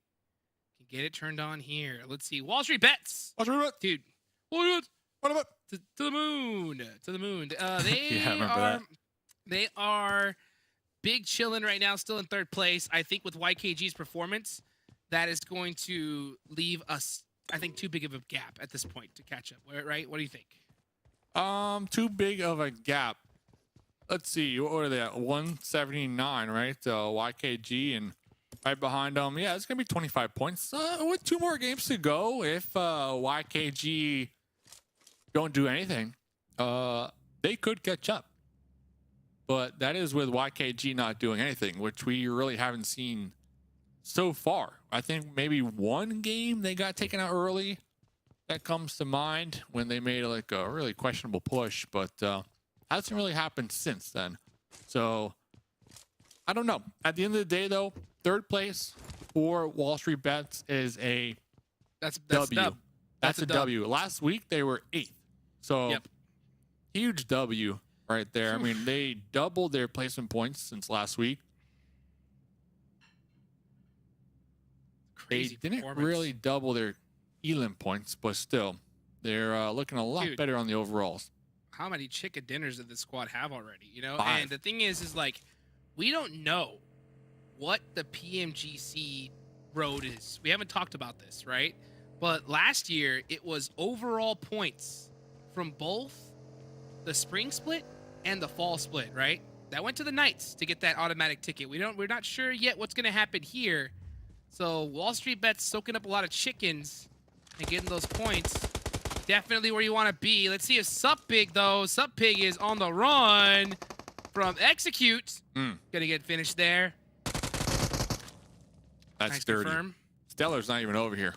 can get it turned on here. Let's see. Wall Street Bets. Dude. What about? To the moon. To the moon. They Yeah, I remember are... that. They are big chilling right now, still in 3rd place. I think with YKG's performance, that is going to leave us, I think, too big of a gap at this point to catch up, right? What do you think? Too big of a gap. Let's see, what are they at? 179, right? YKG, and right behind them, yeah, it's gonna be 25 points. With 2 more games to go, if YKG don't do anything, they could catch up. But that is with YKG not doing anything, which we really haven't seen so far. I think maybe 1 game they got taken out early. That comes to mind when they made like a really questionable push, but hasn't really happened since then. So I don't know. At the end of the day, though, 3rd place for Wall Street Bets is a That's W. dub. That's a W. Last week they were 8th. So Yep. huge W right there. I mean, they doubled their placement points since last week. Crazy They didn't performance. really double their elim points, but still, they're looking a lot Dude. better on the overalls. How many chicken dinners did this squad have already? You know, 5. and the thing is like, we don't know what the PMGC road is. We haven't talked about this, right? But last year it was overall points from both the spring split and the fall split, right? That went to the Knights to get that automatic ticket. We're not sure yet what's gonna happen here. So Wall Street Bets soaking up a lot of chickens and getting those points. Definitely where you want to be. Let's see if Suppig, though. Suppig is on the run from Execute. Gonna get finished there. That's Nice dirty. confirm. Stellar's not even over here.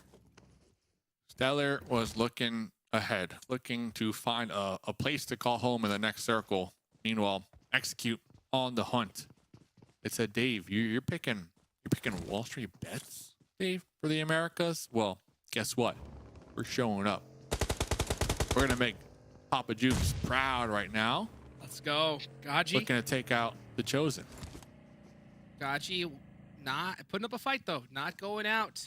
Stellar was looking ahead, looking to find a place to call home in the next circle. Meanwhile, Execute on the hunt. It said, Dave, you're picking Wall Street Bets, Dave, for the Americas? Well, guess what? We're showing up. We're gonna make Papa Jukes proud right now. Let's go. Gaji. Looking to take out the Chosen. Gaji not putting up a fight, though. Not going out.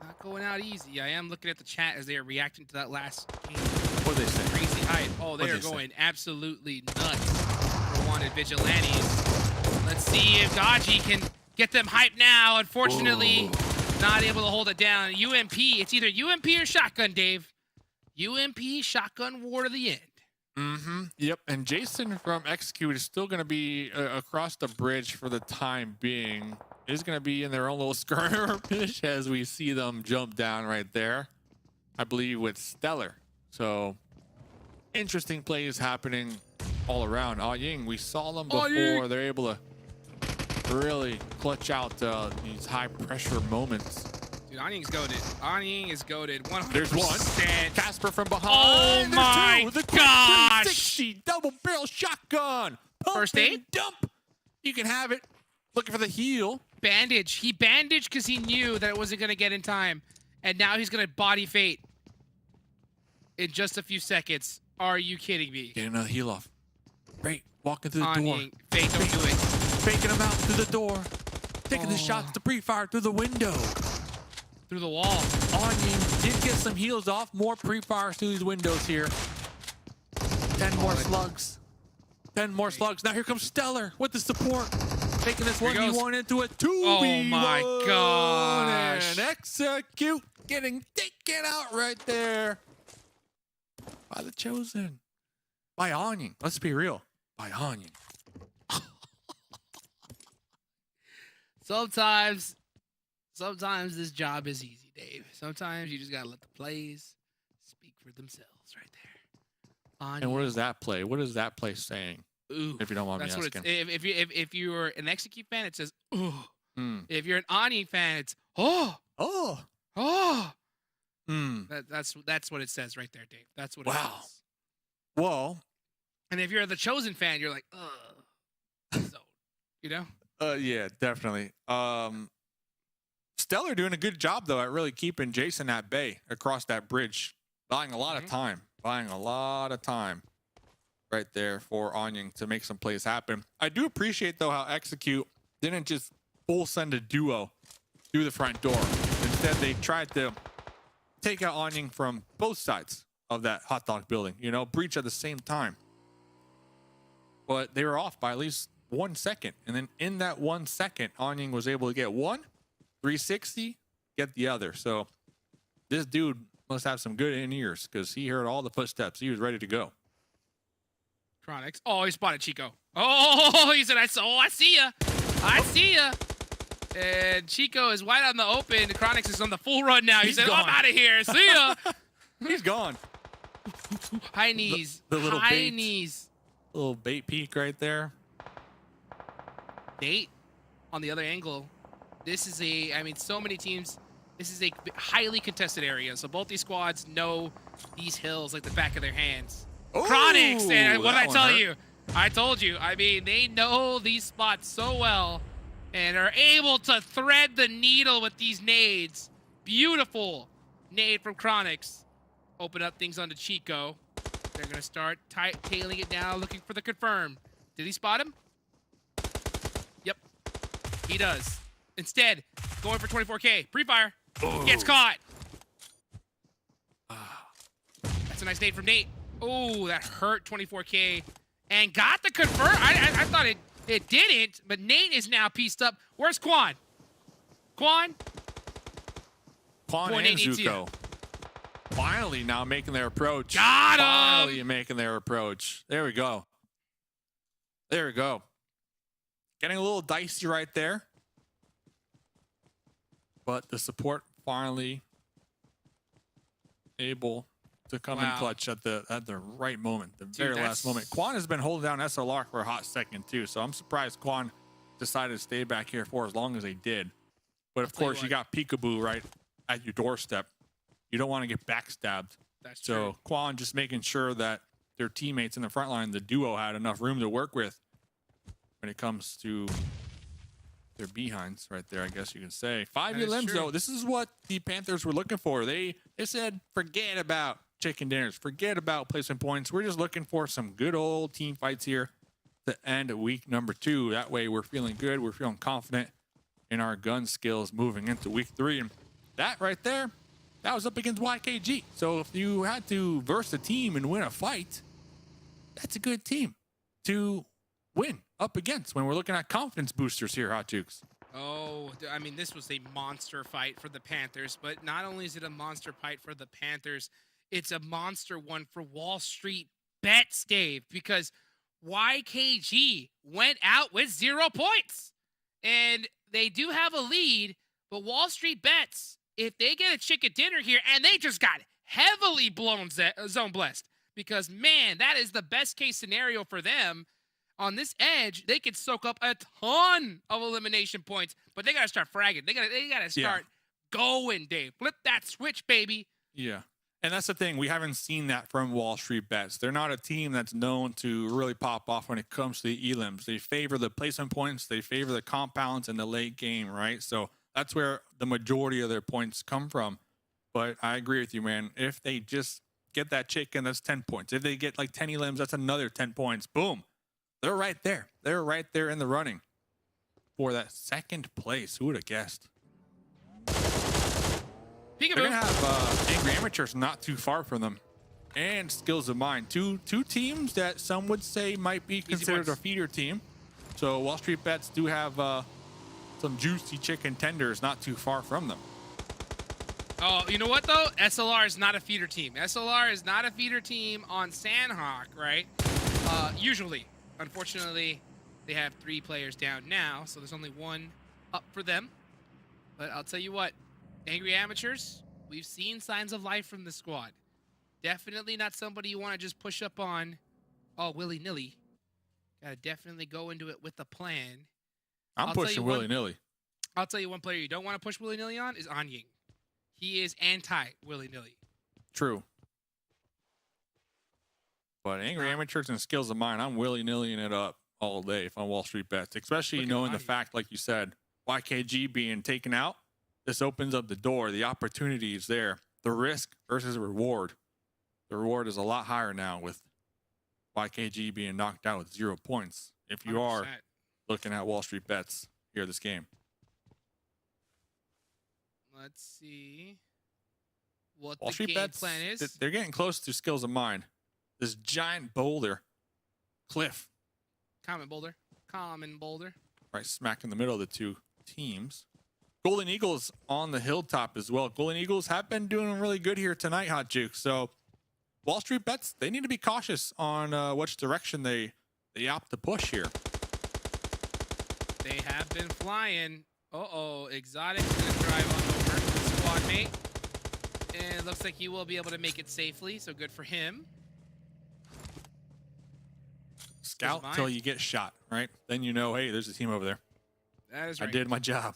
Not going out easy. I am looking at the chat as they are reacting to that last game. What did they say? Crazy hype. Oh, they What'd are they say? going absolutely nuts for wanted Vigilantes. Let's see if Gaji can get them hyped now. Unfortunately, not able to hold it down. UMP. It's either UMP or shotgun, Dave. UMP, shotgun war to the end. Yep. And Jason from Execute is still going to be across the bridge for the time being. Is going to be in their own little skirmish as we see them jump down right there. I believe with Stellar. So interesting plays happening all around. Ah Ying, we saw them before. They're able to really clutch out these high pressure moments. Dude, Anying's goated. Anying is goated. 100%. There's one. Casper from behind. Oh There's my 2. The quick gosh. 360 double barrel shotgun. Pump First and aid? Dump. You can have it. Looking for the heal. Bandage. He bandaged because he knew that it wasn't going to get in time. And now he's going to body fate in just a few seconds. Are you kidding me? Get another heal off. Great. Walking through the door. Anying. Fate, don't do it. Faking him out through the door. Taking the shots to pre-fire through the window. Through the wall. Anying did get some heals off. More pre-fires through these windows here. 10 more slugs. 10 more slugs. Now here comes Stellar with the support. Taking this Here he 1v1 into a 2v1. Oh my gosh. And Execute getting taken out right there. By the Chosen. By Anying. Let's be real. By Anying. Sometimes this job is easy, Dave. Sometimes you just gotta let the plays speak for themselves right there. And what is that play? What is that play saying? Ooh, If you don't mind me that's what asking. it's. If you're an Execute fan, it says ooh. Mm. If you're an Ani fan, it's oh Oh. oh. Mm. That's what it says right there, Dave. That's what Wow. it says. Well, And if you're the Chosen fan, you're like, ugh. So, you know? Yeah, definitely. Stellar doing a good job though at really keeping Jason at bay across that bridge, buying a lot of time right there for Onion to make some plays happen. I do appreciate though how Execute didn't just full send a duo through the front door. Instead, they tried to take out Onion from both sides of that hot dog building, you know, breach at the same time. But they were off by at least 1 second. And then in that 1 second, Onion was able to get one, 360, get the other. So this dude must have some good in-ears because he heard all the footsteps. He was ready to go. Chronix. Oh, he spotted Chico. Oh, he said, I see ya. I see ya. And Chico is wide out in the open. Chronix is on the full run now. He said, I'm out of here. See ya. He's gone. High knees. The little high bait. knees. Little bait peek right there. Bait on the other angle. This is so many teams. This is a highly contested area. So both these squads know these hills like the back of their hands. Chronix, and what did I tell you? I told you. I mean, they know these spots so well and are able to thread the needle with these nades. Beautiful nade from Chronix. Open up things onto Chico. They're going to start tailing it down, looking for the confirm. Did he spot him? Yep, he does. Instead, going for 24K. Pre-fire. Gets caught. That's a nice nade from Nate. Oh, that hurt 24K. And got the confirm. I thought it didn't, but Nate is now pieced up. Where's Quan? Quan and Zuko. Finally now making their approach. Got him! Finally making their approach. There we go. There we go. Getting a little dicey right there. But the support finally able to come in clutch at the right moment, the very last moment. Quan has been holding down SLR for a hot second too, so I'm surprised Quan decided to stay back here for as long as they did. But of course, you got Peekaboo right at your doorstep. You don't want to get backstabbed. That's true. So Quan just making sure that their teammates in the front line, the duo, had enough room to work with when it comes to their behinds right there, I guess you can say. 5 limbs though. This is what the Panthers were looking for. They said, forget about chicken dinners, forget about placement points. We're just looking for some good old team fights here to end week number 2. That way we're feeling good. We're feeling confident in our gun skills moving into week 3. And that right there, that was up against YKG. So if you had to verse a team and win a fight, that's a good team to win up against when we're looking at confidence boosters here, Hot Jukes. Oh, I mean, this was a monster fight for the Panthers, but not only is it a monster fight for the Panthers, it's a monster one for Wall Street Bets, Dave, because YKG went out with 0 points. And they do have a lead, but Wall Street Bets, if they get a chicken dinner here, and they just got heavily blown zone blessed, because, man, that is the best case scenario for them. On this edge, they could soak up a ton of elimination points, but they got to start fragging. They got to start going, Dave. Flip that switch, baby. Yeah. And that's the thing. We haven't seen that from Wall Street Bets. They're not a team that's known to really pop off when it comes to the elims. They favor the placement points. They favor the compounds in the late game, right? So that's where the majority of their points come from. But I agree with you, man. If they just get that chicken, that's 10 points. If they get like 10 elims, that's another 10 points. Boom. They're right there. They're right there in the running for that second place. Who would have guessed? They're going to have Angry Amateurs not too far from them. And Skills of Mine. Two teams that some would say might be considered a feeder team. So Wall Street Bets do have some juicy chicken tenders not too far from them. Oh, you know what, though? SLR is not a feeder team. SLR is not a feeder team on Sanhok, right? Usually. Unfortunately, they have 3 players down now, so there's only 1 up for them. But I'll tell you what, Angry Amateurs, we've seen signs of life from the squad. Definitely not somebody you want to just push up on, willy-nilly. Gotta definitely go into it with a plan. I'm pushing willy-nilly. I'll tell you one player you don't want to push willy-nilly on is Anying. He is anti-willy-nilly. True. But Angry Amateurs and Skills of Mine, I'm willy-nillying it up all day if I'm Wall Street Bets, especially knowing the fact, like you said, YKG being taken out. This opens up the door. The opportunity is there. The risk versus reward. The reward is a lot higher now with YKG being knocked out with 0 points. If you 100%. Are looking at Wall Street Bets here this game. Let's see what Wall the Street game Bets, plan is. They're getting close to Skills of Mine. This giant boulder, cliff. Common boulder. Right smack in the middle of the two teams. Golden Eagles on the hilltop as well. Golden Eagles have been doing really good here tonight, Hot Juke. So Wall Street Bets, they need to be cautious on which direction they opt to push here. They have been flying. Uh-oh, Exotic's gonna drive on over to the squad mate. And it looks like he will be able to make it safely, so good for him. Scout till you get shot, right? Then you know, hey, there's a team over there. That is right. I did my job.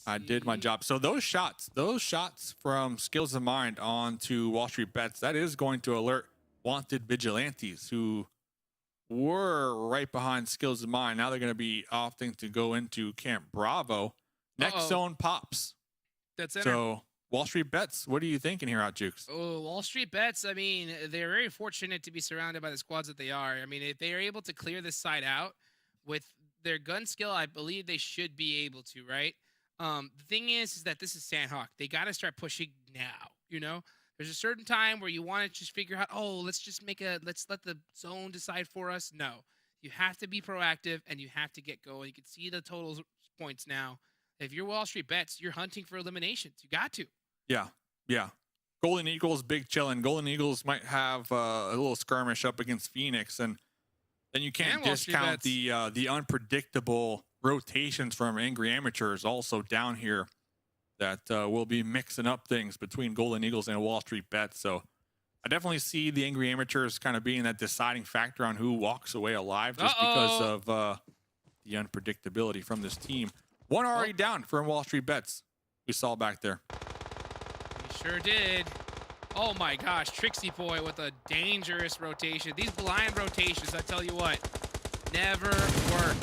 I did my job. So those shots from Skills of Mind onto Wall Street Bets, that is going to alert wanted vigilantes who were right behind Skills of Mind. Now they're going to be opting to go into Camp Bravo. Next zone pops. That's it. So Wall Street Bets, what are you thinking here, Out Jukes? Oh, Wall Street Bets, I mean, they're very fortunate to be surrounded by the squads that they are. I mean, if they are able to clear this side out with their gun skill, I believe they should be able to, right? The thing is that this is Sanhok. They got to start pushing now, you know? There's a certain time where you want to just figure out, oh, let's let the zone decide for us. No. You have to be proactive, and you have to get going. You can see the total points now. If you're Wall Street Bets, you're hunting for eliminations. You got to. Yeah. Golden Eagles, big chillin'. Golden Eagles might have a little skirmish up against Phoenix, and then you can't discount the unpredictable rotations from Angry Amateurs also down here that will be mixing up things between Golden Eagles and Wall Street Bets. So I definitely see the Angry Amateurs kind of being that deciding factor on who walks away alive just because of the unpredictability from this team. One already down from Wall Street Bets. We saw back there. He sure did. Oh my gosh, Trixie Boy with a dangerous rotation. These blind rotations, I tell you what, never work.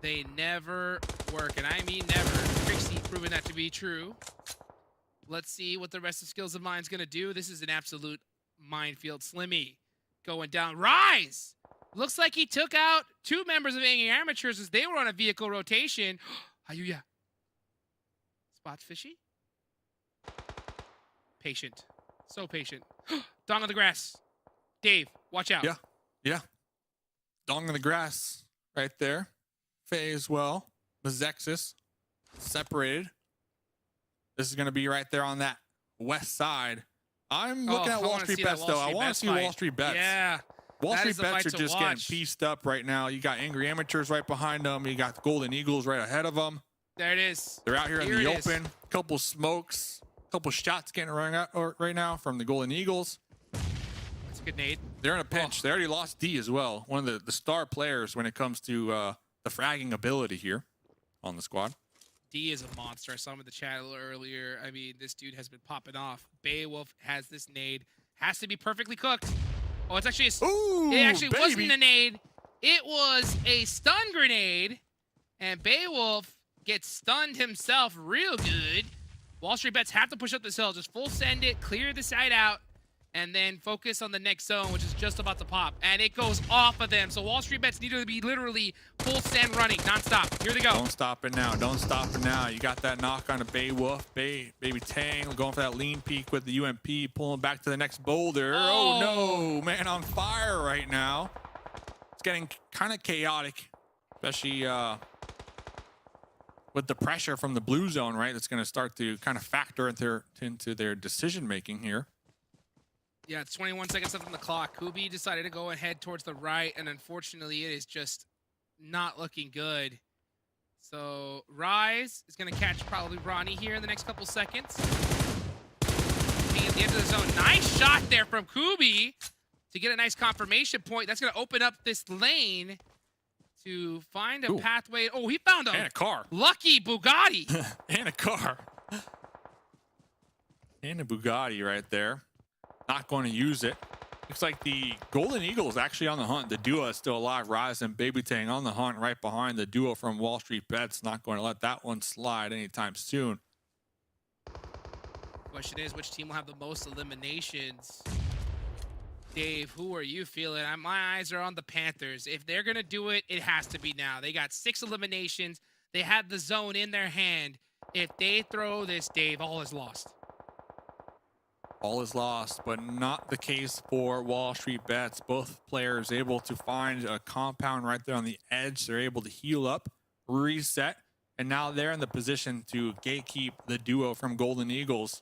They never work, and I mean never. Trixie proving that to be true. Let's see what the rest of Skills of Mine's gonna do. This is an absolute minefield. Slimmy going down. Rise! Looks like he took out 2 members of Angry Amateurs as they were on a vehicle rotation. Ayuya. Spots fishy. Patient. So patient. Dong on the grass. Dave, watch out. Yeah. Dong on the grass right there. Faye as well. MEZEXIS separated. This is going to be right there on that west side. I'm looking at Wall Street Bets, though. I want to see Wall Street Bets. Yeah. Wall Street Bets are just getting pieced up right now. You got Angry Amateurs right behind them. You got the Golden Eagles right ahead of them. There it is. They're out here in the open. Couple smokes. Couple shots getting rung out right now from the Golden Eagles. That's a good nade. They're in a pinch. They already lost D as well. One of the star players when it comes to the fragging ability here on the squad. D is a monster. I saw him in the chat a little earlier. I mean, this dude has been popping off. Beowulf has this nade. Has to be perfectly cooked. Oh, it's actually it actually wasn't a nade. It was a stun grenade. And Beowulf gets stunned himself real good. Wall Street Bets have to push up this hill. Just full send it, clear the side out, and then focus on the next zone, which is just about to pop. And it goes off of them. So Wall Street Bets need to be literally full send running, nonstop. Here they go. Don't stop it now. Don't stop it now. You got that knock on a Beowulf. Baby Tang going for that lean peek with the UMP, pulling back to the next boulder. Oh no, man, on fire right now. It's getting kind of chaotic, especially with the pressure from the blue zone, right? That's going to start to kind of factor into their decision making here. Yeah, it's 21 seconds left on the clock. Kubi decided to go ahead towards the right, and unfortunately, it is just not looking good. So Rise is going to catch probably Ronnie here in the next couple seconds. Being at the end of the zone. Nice shot there from Kubi to get a nice confirmation point. That's going to open up this lane to find a pathway. Oh, he found a car. Lucky Bugatti. And a car. And a Bugatti right there. Not going to use it. Looks like the Golden Eagle is actually on the hunt. The duo is still alive. Rise and Baby Tang on the hunt right behind the duo from Wall Street Bets. Not going to let that one slide anytime soon. Question is, which team will have the most eliminations? Dave, who are you feeling? My eyes are on the Panthers. If they're going to do it, it has to be now. They got 6 eliminations. They had the zone in their hand. If they throw this, Dave, all is lost. All is lost, but not the case for Wall Street Bets. Both players able to find a compound right there on the edge. They're able to heal up, reset, and now they're in the position to gatekeep the duo from Golden Eagles.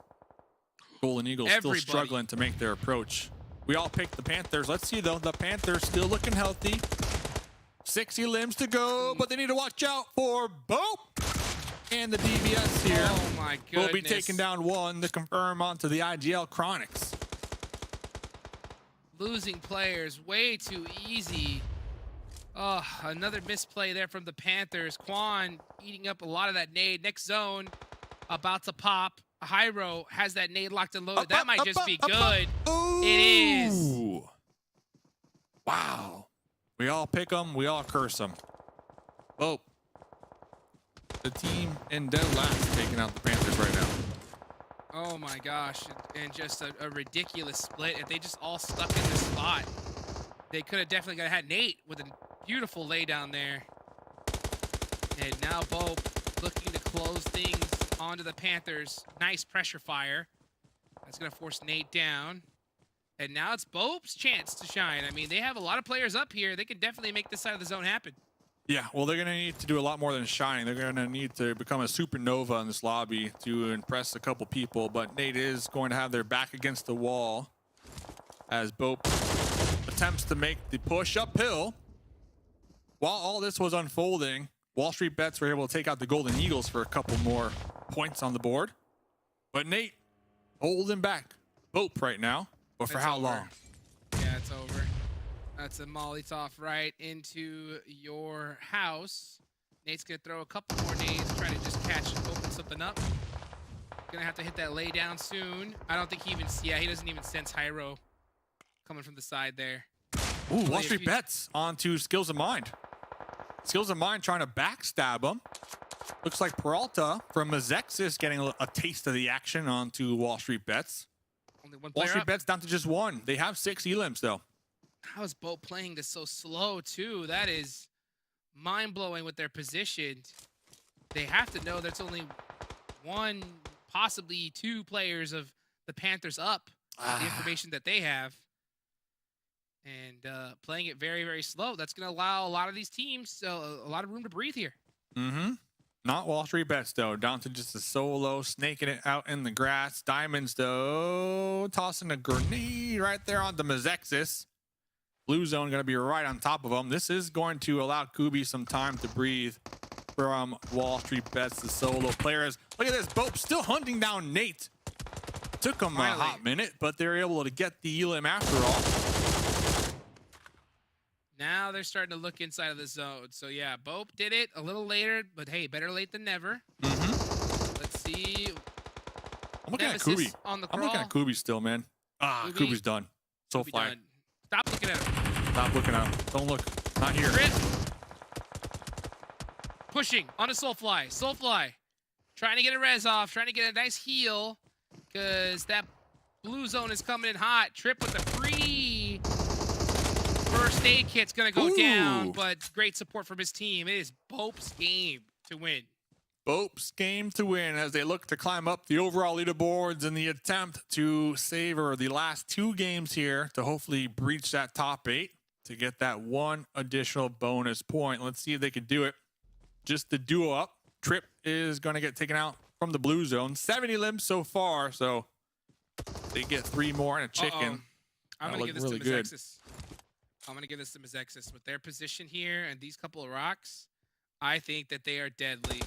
Golden Eagles still struggling to make their approach. We all picked the Panthers. Let's see, though. The Panthers still looking healthy. 60 limbs to go, but they need to watch out for BOPE. And the DBS here. Oh my goodness. Will be taking down one to confirm onto the IGL Chronics. Losing players way too easy. Oh, another misplay there from the Panthers. Quan eating up a lot of that nade. Next zone about to pop. Hyro has that nade locked and loaded. That might just be good. It is. Wow. We all pick them. We all curse them. BOPE. The team in dead last taking out the Panthers right now. Oh my gosh, and just a ridiculous split. If they just all stuck in this spot, they could have definitely had Nate with a beautiful lay down there. And now BOPE looking to close things onto the Panthers. Nice pressure fire. That's gonna force Nate down. And now it's BOPE's chance to shine. I mean, they have a lot of players up here. They can definitely make this side of the zone happen. Yeah, well, they're going to need to do a lot more than shining. They're going to need to become a supernova in this lobby to impress a couple people. But Nate is going to have their back against the wall as BOPE attempts to make the push uphill. While all this was unfolding, Wall Street Bets were able to take out the Golden Eagles for a couple more points on the board. But Nate holding back BOPE right now. But for how long? Yeah, it's over. That's a Molotov right into your house. Nate's gonna throw a couple more nades, try to just open something up. Gonna have to hit that lay down soon. I don't think he even, he doesn't even sense Hyro coming from the side there. Ooh, Wall Street Bets onto Skills of Mind. Skills of Mind trying to backstab him. Looks like Peralta from MEZEXIS getting a taste of the action onto Wall Street Bets. Only one Wall player Street up. Bets down to just one. They have 6 elims though. How is BOPE playing this so slow too? That is mind-blowing with their position. They have to know there's only one, possibly 2 players of the Panthers up. The information that they have. And playing it very, very slow. That's going to allow a lot of these teams a lot of room to breathe here. Mm-hmm. Not Wall Street Bets, though. Down to just a solo, snaking it out in the grass. Diamonds, though, tossing a grenade right there onto MEZEXIS. Blue zone going to be right on top of them. This is going to allow Kubi some time to breathe from Wall Street Bets, the solo players. Look at this. BOPE still hunting down Nate. Took him a hot minute, but they're able to get the elim after all. Now they're starting to look inside of the zone. So, yeah, BOPE did it a little later, but, hey, better late than never. Mm-hmm. Let's see. I'm looking at Kubi. I'm looking at Kubi still, man. Kubi's done. So fly. Stop looking at him. Stop looking at him. Don't look. Not here. Rip. Pushing on a Soulfly. Soulfly. Trying to get a res off. Trying to get a nice heal. Because that blue zone is coming in hot. Trip with the free first aid kit's going to go down. But great support from his team. It is BOPE's game to win. BOPE's game to win as they look to climb up the overall leaderboards in the attempt to savor the last 2 games here to hopefully breach that top 8 to get that 1 additional bonus point. Let's see if they can do it. Just the duo up. Trip is going to get taken out from the blue zone. 70 limbs so far, so they get 3 more and a chicken. I'm going to give this to MEZEXIS. I'm going to give this to MEZEXIS. With their position here and these couple of rocks, I think that they are deadly.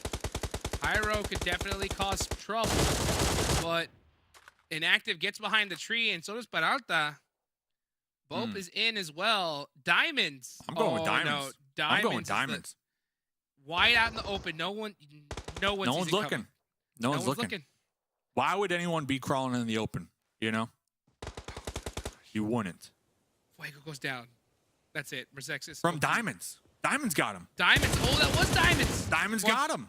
Hyro could definitely cause trouble, but Inactive gets behind the tree, and so does Peralta. BOPE is in as well. Diamonds. I'm going with Diamonds. No, I'm going Diamonds. Wide out in the open. No one's looking. No one's looking. Why would anyone be crawling in the open? You know, you wouldn't. Fuego goes down. That's it. MEZEXIS. From Diamonds. Diamonds got him. Diamonds. Oh, that was Diamonds. Diamonds got him.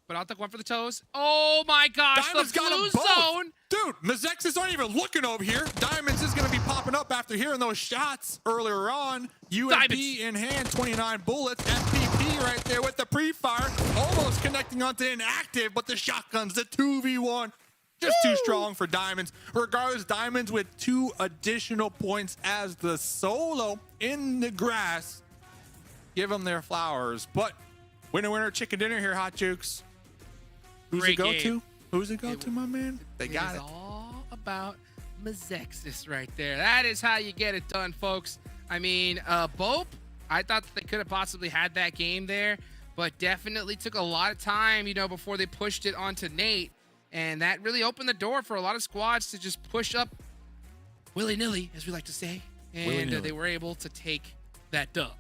But I'll take one for the toes. Oh my gosh, Diamonds the got blue him both. zone. Dude, MEZEXIS aren't even looking over here. Diamonds is going to be popping up after hearing those shots earlier on. UMP Diamonds in hand, 29 bullets. FPP right there with the pre-fire. Almost connecting onto inactive, but the shotguns, the 2v1. Just too strong for Diamonds. Regardless, Diamonds with 2 additional points as the solo in the grass. Give them their flowers. But winner, winner, chicken dinner here, Hot Jukes. Who's Great it go game. to? Who's it go to, my man? They got It it. is all about MEZEXIS right there. That is how you get it done, folks. I mean, BOPE, I thought that they could have possibly had that game there, but definitely took a lot of time, you know, before they pushed it onto Nate. And that really opened the door for a lot of squads to just push up willy-nilly, as we like to say. And they were able to take that dub.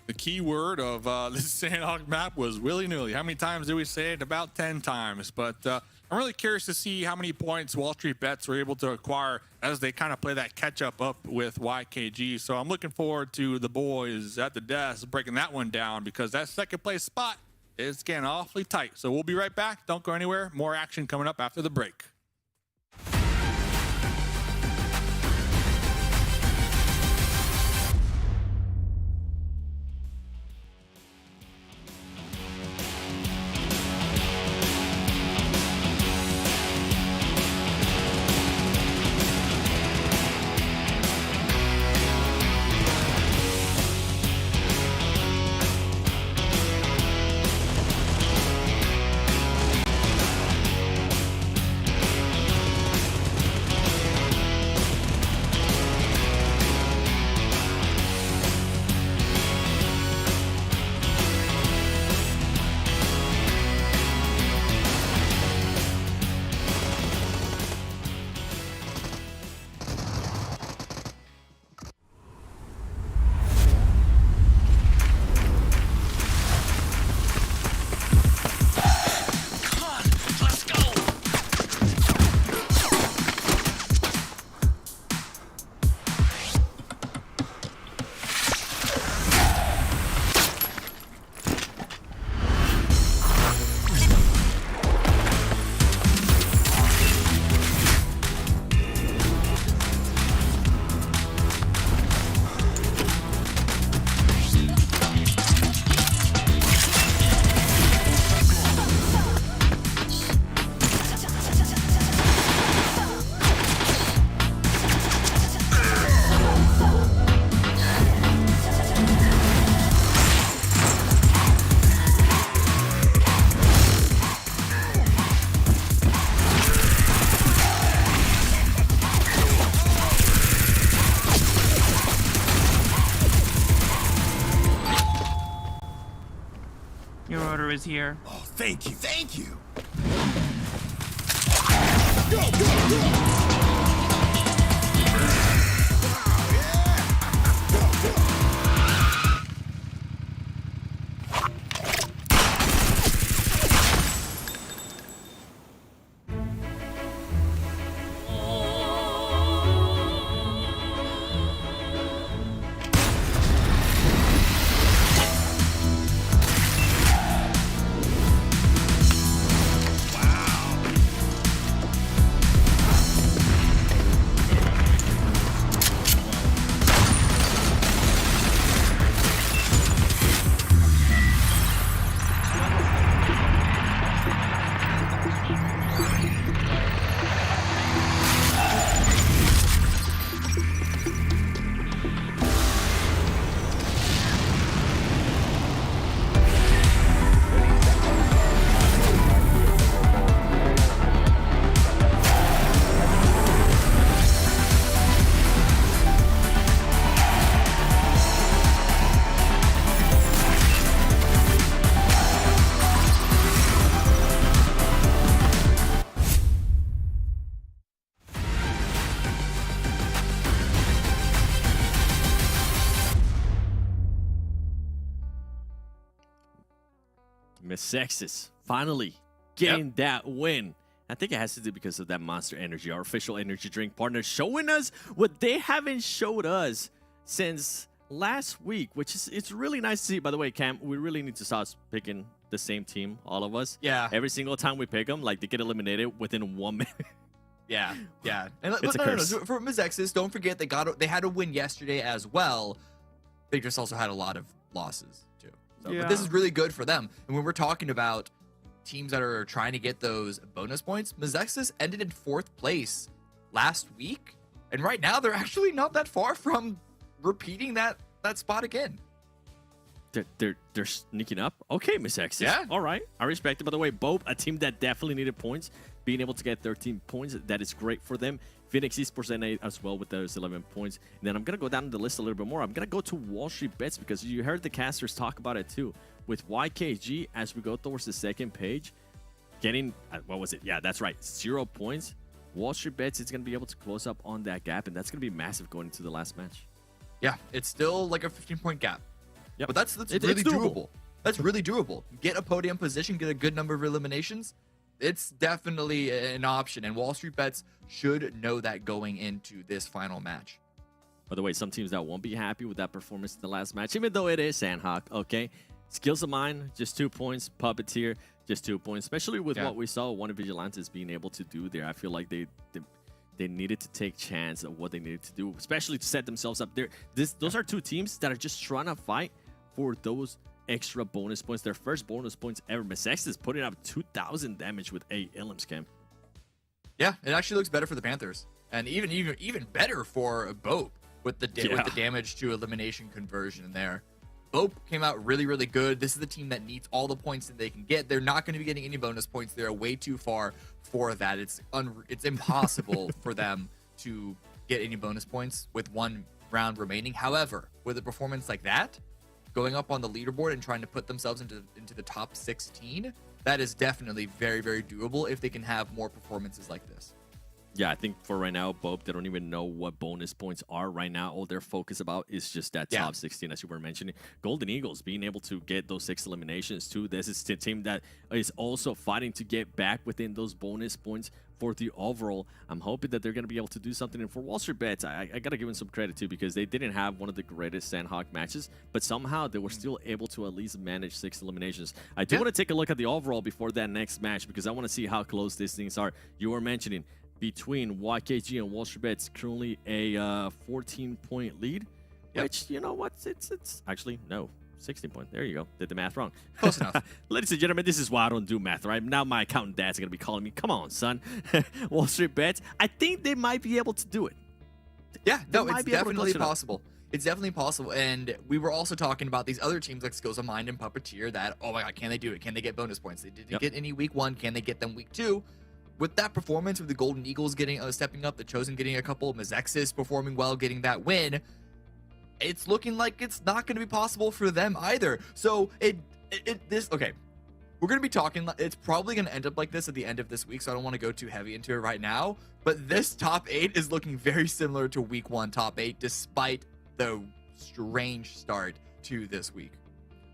The key word of this Sanhok map was willy-nilly. How many times did we say it? About 10 times. But I'm really curious to see how many points WALLSTREETBETS were able to acquire as they kind of play that catch-up up with YKG. So I'm looking forward to the boys at the desk breaking that one down, because that second place spot is getting awfully tight. So we'll be right back. Don't go anywhere. More action coming up after the break. Your order is here. Oh, thank you. Thank you. MEZEXIS finally getting that win I think it has to do because of that Monster Energy, our official energy drink partner, showing us what they haven't showed us since last week, which is it's really nice to see. By the way, Cam, we really need to start picking the same team, all of us. Yeah. Every single time we pick them, like they get eliminated within 1 minute. Yeah, yeah. And It's a curse. no. For MEZEXIS, don't forget they had a win yesterday as well. They just also had a lot of losses too. So, Yeah. but this is really good for them. And when we're talking about teams that are trying to get those bonus points, MEZEXIS ended in 4th place last week, and right now they're actually not that far from repeating that spot again. They're sneaking up. Okay, MEZEXIS. Yeah. All right. I respect it. By the way, BOPE, a team that definitely needed points, being able to get 13 points, that is great for them. Phoenix Esports NA as well with those 11 points. And then I'm going to go down the list a little bit more. I'm going to go to WALLSTREETBETS because you heard the casters talk about it too. With YKG, as we go towards the second page, getting, what was it? Yeah, that's right. 0 points. WALLSTREETBETS is going to be able to close up on that gap, and that's going to be massive going into the last match. Yeah, it's still like a 15-point gap. Yep. But that's It's really doable. doable. That's really doable. Get a podium position, get a good number of eliminations. It's definitely an option, and WALLSTREETBETS should know that going into this final match. By the way, some teams that won't be happy with that performance in the last match, even though it is Sanhok, okay? Skills of Mine, just 2 points. Puppeteer, just 2 points. Especially with what we saw one of Vigilantes being able to do there. I feel like they needed to take chance of what they needed to do, especially to set themselves up there. Those are 2 teams that are just trying to fight for those extra bonus points. Their first bonus points ever. MEZEXIS is putting up 2,000 damage with 8 Illims, Cam. Yeah, it actually looks better for the Panthers, and even better for BOPE with the damage to elimination conversion in there. BOPE came out really good. This is the team that needs all the points that they can get. They're not going to be getting any bonus points. They're way too far for that. It's impossible for them to get any bonus points with 1 round remaining. However, with a performance like that, going up on the leaderboard and trying to put themselves into the top 16, that is definitely very doable if they can have more performances like this. Yeah, I think for right now, BOPE, they don't even know what bonus points are right now. All they're focused about is just that top 16, as you were mentioning. Golden Eagles being able to get those 6 eliminations too. This is a team that is also fighting to get back within those bonus points for the overall. I'm hoping that they're going to be able to do something. And for WALLSTREETBETS, I got to give them some credit too, because they didn't have one of the greatest Sanhok matches, but somehow they were still able to at least manage 6 eliminations. I do want to take a look at the overall before that next match, because I want to see how close these things are. You were mentioning between YKG and WALLSTREETBETS currently a 14-point lead, which, you know what, it's actually, no, 16 point. There you go. Did the math wrong. Close enough. Ladies and gentlemen, this is why I don't do math, right? Now my accountant dad's going to be calling me. Come on, son. WALLSTREETBETS. I think they might be able to do it. Yeah, no, They might it's be able to definitely close it up. possible. It's definitely possible. And we were also talking about these other teams like Skills of Mind and Puppeteer that, oh my God, can they do it? Can they get bonus points? They didn't get any week 1. Can they get them week 2? With that performance, with the Golden Eagles getting stepping up, the Chosen getting a couple, MEZEXIS performing well, getting that win, it's looking like it's not going to be possible for them either. So okay, we're going to be talking. It's probably going to end up like this at the end of this week, so I don't want to go too heavy into it right now. But this top 8 is looking very similar to week 1 top 8, despite the strange start to this week.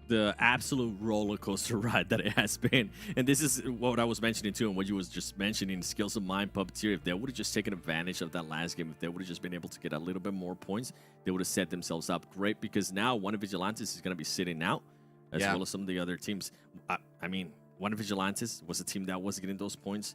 The absolute roller coaster ride that it has been. And this is what I was mentioning too, and what you was just mentioning, Skills of Mind, Puppeteer. If they would have just taken advantage of that last game, if they would have just been able to get a little bit more points, they would have set themselves up great, because now one of Vigilantes is going to be sitting out, as well as some of the other teams. I mean, one of Vigilantes was a team that was getting those points.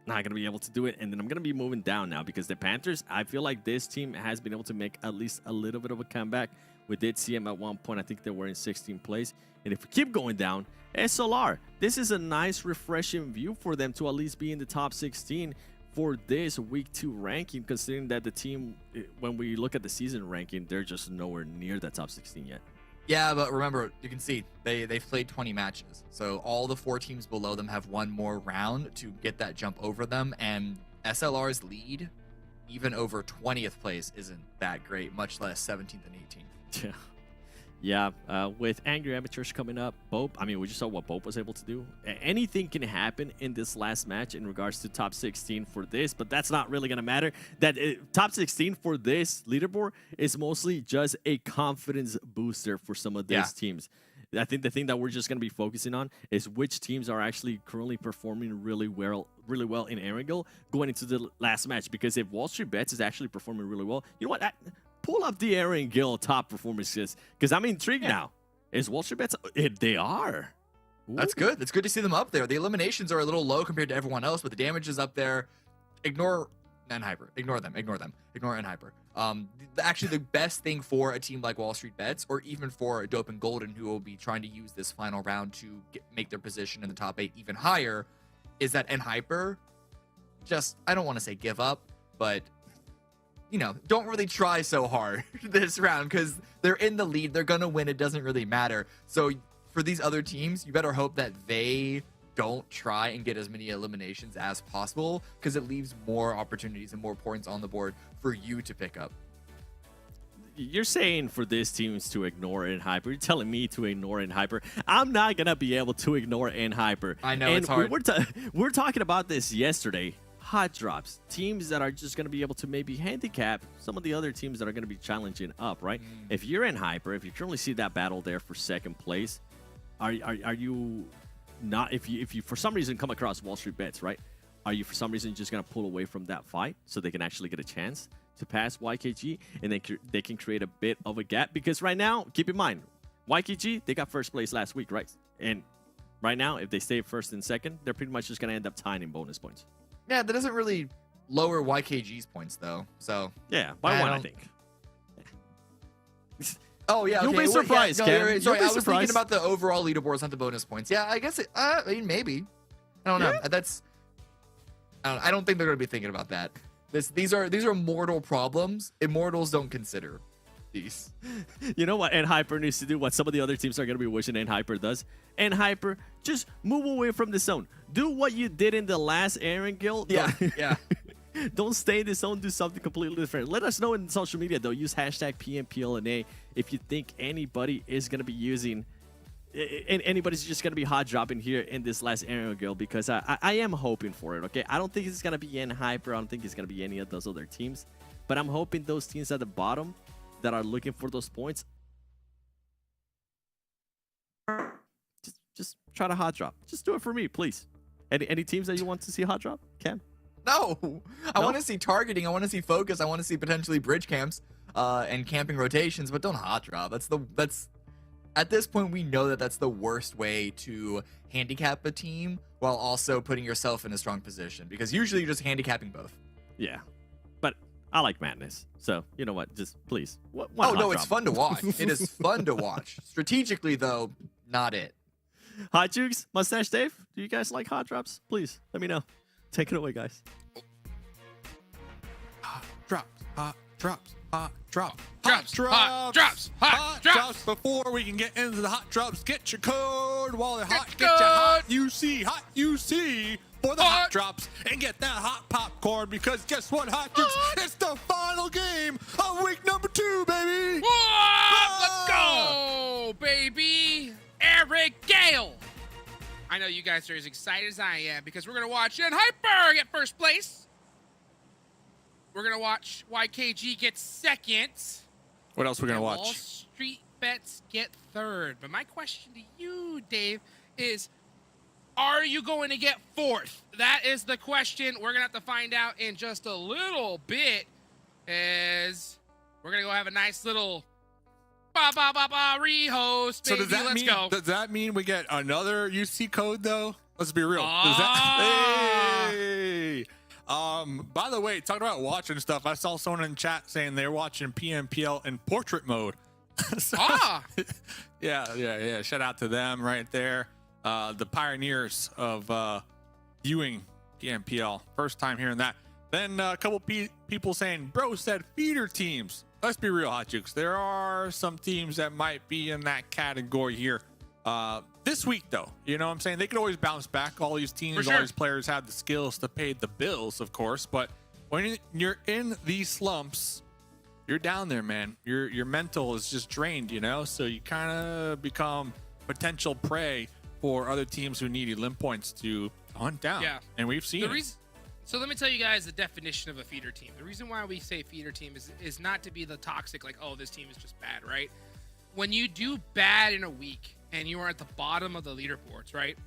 Not going to be able to do it. And then I'm going to be moving down now, because the Panthers, I feel like this team has been able to make at least a little bit of a comeback. We did see them at one point. I think they were in 16th place. And if we keep going down, SLR, this is a nice, refreshing view for them to at least be in the top 16 for this week 2 ranking, considering that the team, when we look at the season ranking, they're just nowhere near that top 16 yet. Yeah, but remember, you can see they've played 20 matches. So all the 4 teams below them have one more round to get that jump over them. And SLR's lead, even over 20th place, isn't that great, much less 17th and 18th. Yeah, with Angry Amateurs coming up, BOPE, I mean, we just saw what BOPE was able to do. Anything can happen in this last match in regards to top 16 for this, but that's not really going to matter. That top 16 for this leaderboard is mostly just a confidence booster for some of these teams. I think the thing that we're just going to be focusing on is which teams are actually currently performing really well in Erangel going into the last match. Because if WALLSTREETBETS is actually performing really well, you know what? Pull up the Erangel top performances, because I'm intrigued now. Is WALLSTREETBETS? They are. Ooh. That's good. That's good to see them up there. The eliminations are a little low compared to everyone else, but the damage is up there. Ignore N-Hyper. Ignore them. Ignore them. Ignore N-Hyper. Actually, the best thing for a team like WALLSTREETBETS, or even for Dope and Golden, who will be trying to use this final round to make their position in the top 8 even higher, is that N-Hyper just, I don't want to say give up, but, you know, don't really try so hard this round, because they're in the lead. They're going to win. It doesn't really matter. So for these other teams, you better hope that they don't try and get as many eliminations as possible, because it leaves more opportunities and more points on the board for you to pick up. You're saying for these teams to ignore N-Hyper. You're telling me to ignore N-Hyper. I'm not going to be able to ignore N-Hyper. I know, it's hard. We're talking about this yesterday. Hot drops. Teams that are just going to be able to maybe handicap some of the other teams that are going to be challenging up, right? If you're N-Hyper, if you currently see that battle there for second place, are you not, if you for some reason come across WALLSTREETBETS, right? Are you for some reason just going to pull away from that fight so they can actually get a chance to pass YKG, and then they can create a bit of a gap? Because right now, keep in mind, YKG, they got first place last week, right? And right now, if they stay first and second, they're pretty much just going to end up tying in bonus points. Yeah, that doesn't really lower YKG's points, though. So yeah, by one, I think. Oh, yeah, okay. You'll be surprised, Ken. Sorry, I was thinking about the overall leaderboards, not the bonus points. Yeah, I guess I mean, maybe. I don't know. I don't think they're going to be thinking about that. These are mortal problems. Immortals don't consider these. You know what N-Hyper needs to do? What some of the other teams are going to be wishing N-Hyper does? N-Hyper, just move away from the zone. Do what you did in the last Erangel. Yeah, yeah. Don't stay in the zone. Do something completely different. Let us know in social media, though. Use hashtag PMPL NA if you think anybody is going to be using, and anybody's just going to be hot dropping here in this last Erangel, because I am hoping for it, okay? I don't think it's going to be N-Hyper. I don't think it's going to be any of those other teams. But I'm hoping those teams at the bottom that are looking for those points, just try to hot drop. Just do it for me, please. Any teams that you want to see hot drop? Cam? No, I want to see targeting. I want to see focus. I want to see potentially bridge camps and camping rotations, but don't hot drop. That's at this point, we know that that's the worst way to handicap a team while also putting yourself in a strong position, because usually you're just handicapping both. Yeah, but I like madness, so you know what? Just please. Oh no, it's fun to watch. It is fun to watch. Strategically, though, not it. Hot Jukes, Mustache Dave, do you guys like hot drops? Please let me know. Take it away, guys. Hot drops, hot drops, hot drops, Hot drops, hot drops. Before we can get into the hot drops, get your code. While they're hot, Get get your hot code. UC for the hot drops, and get that hot popcorn, because guess what, Hot Jukes? It's the final game of week number 2, baby. What? Let's go, baby. Erangel. I know you guys are as excited as I am, because we're going to watch N-Hyper get first place. We're going to watch YKG get second. What else we're going to watch? WALLSTREETBETS get third. But my question to you, Dave, is are you going to get fourth? That is the question. We're going to have to find out in just a little bit, as we're going to go have a nice little rehost, baby. So does that mean we get another UC code, though? Let's be real. Hey! By the way, talking about watching stuff, I saw someone in chat saying they're watching PMPL in portrait mode. So, yeah. Shout out to them right there. The pioneers of viewing PMPL. First time hearing that. Then a couple people saying, bro said feeder teams. Let's be real, Hot Jukes. There are some teams that might be in that category here. This week, though, you know what I'm saying? They could always bounce back. All these teams, all these players have the skills to pay the bills, of course. But when you're in these slumps, you're down there, man. Your mental is just drained, you know? So you kind of become potential prey for other teams who need elim points to hunt down. Yeah. And we've seen it. So let me tell you guys the definition of a feeder team. The reason why we say feeder team is not to be the toxic, like, oh, this team is just bad, right? when you do bad in a week and you are at the bottom of the leaderboards, right?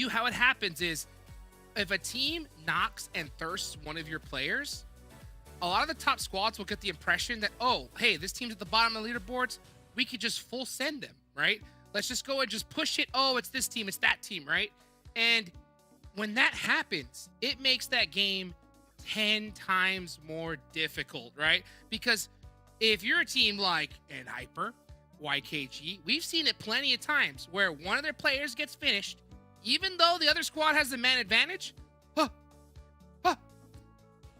How it happens is if a team knocks and thirsts one of your players, a lot of the top squads will get the impression that, oh, hey, this team's at the bottom of the leaderboards. We could just full send them, right? Let's just go and just push it. Oh, it's this team, it's that team, right? And when that happens, it makes that game 10 times more difficult, right? Because if you're a team like Hyper, YKG, we've seen it plenty of times where one of their players gets finished, even though the other squad has the man advantage.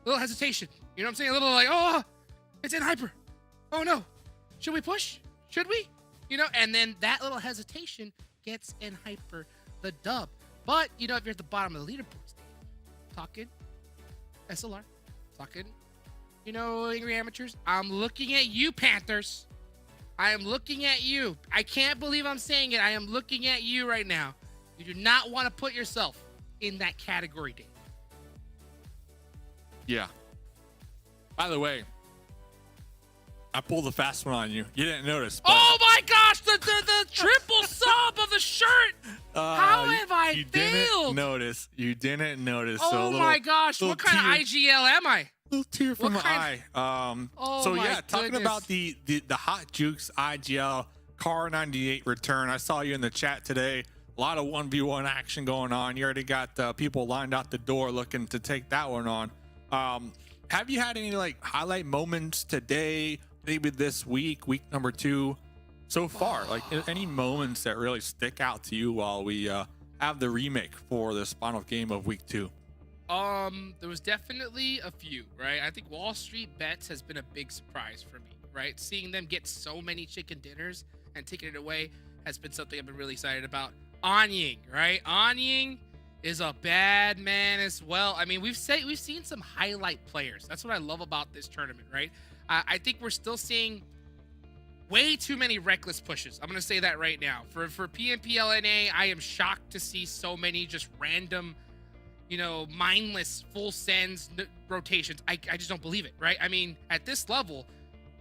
Little hesitation. You know what I'm saying? A little like, oh, it's in Hyper. Oh no. Should we push? Should we? You know, and then that little hesitation gets in Hyper the dub. But, you know, if you're at the bottom of the leaderboards, talking SLR, talking, you know, Angry Amateurs, I'm looking at you, Panthers. I am looking at you. I can't believe I'm saying it. I am looking at you right now. You do not want to put yourself in that category, Dave. Yeah. By the way, I pulled the fast one on you. You didn't notice. But Oh my gosh, the triple sub of the shirt. How have I you failed? Didn't notice. You didn't notice. Oh so my gosh, what kind of IGL am I? Little tear from What the kind- eye. Oh so my yeah, talking goodness. about the Hot Jukes IGL Car 98 return. I saw you in the chat today. A lot of 1v1 action going on. You already got people lined out the door looking to take that one on. Have you had any like highlight moments today, maybe this week number 2 so far? Like any moments that really stick out to you while we have the remake for this final game of week 2? There was definitely a few, right? I think WALLSTREETBETS has been a big surprise for me, right? Seeing them get so many chicken dinners and taking it away has been something I've been really excited about. Anying, right? Anying is a bad man as well. I mean, we've seen some highlight players. That's what I love about this tournament, right? I think we're still seeing way too many reckless pushes. I'm gonna say that right now. For PMPL NA, I am shocked to see so many just random, you know, mindless full sends rotations. I just don't believe it, right? I mean, at this level,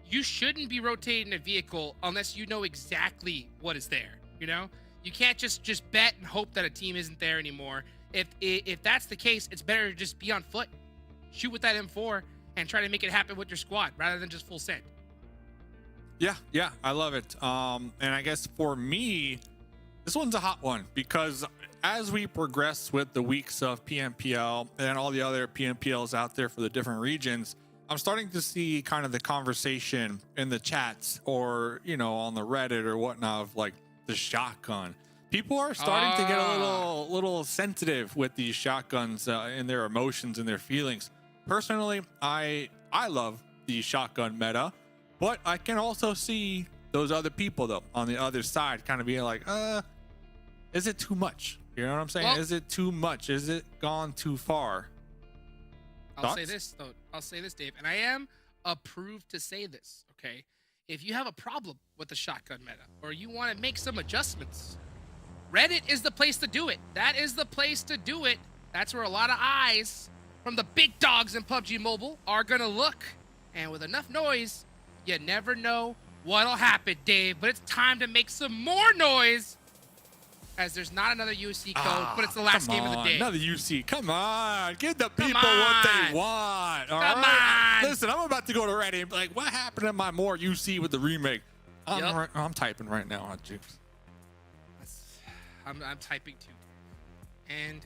you shouldn't be rotating a vehicle unless you know exactly what is there, you know? You can't just bet and hope that a team isn't there anymore. If that's the case, it's better to just be on foot, shoot with that M4, and try to make it happen with your squad rather than just full send. Yeah, I love it. And I guess for me, this one's a hot one because as we progress with the weeks of PMPL and all the other PMPLs out there for the different regions, I'm starting to see kind of the conversation in the chats or, you know, on the Reddit or whatnot of like the shotgun. People are starting to get a little sensitive with these shotguns in their emotions and their feelings. Personally, I love the shotgun meta, but I can also see those other people though on the other side kind of being like, is it too much? You know what I'm saying? Well, is it too much? Is it gone too far? I'll say this though. I'll say this, Dave, and I am approved to say this, okay? If you have a problem with the shotgun meta or you want to make some adjustments, Reddit is the place to do it. That is the place to do it. That's where a lot of eyes from the big dogs in PUBG Mobile are gonna look. And with enough noise, you never know what'll happen, Dave. But it's time to make some more noise, as there's not another UC code, but it's the last game of the day. Another UC. Come on. Give the people what they want. All Come right? on. Listen, I'm about to go to Reddit and be like, what happened to my more UC with the remake? I'm typing right now on Jukes. I'm typing too. And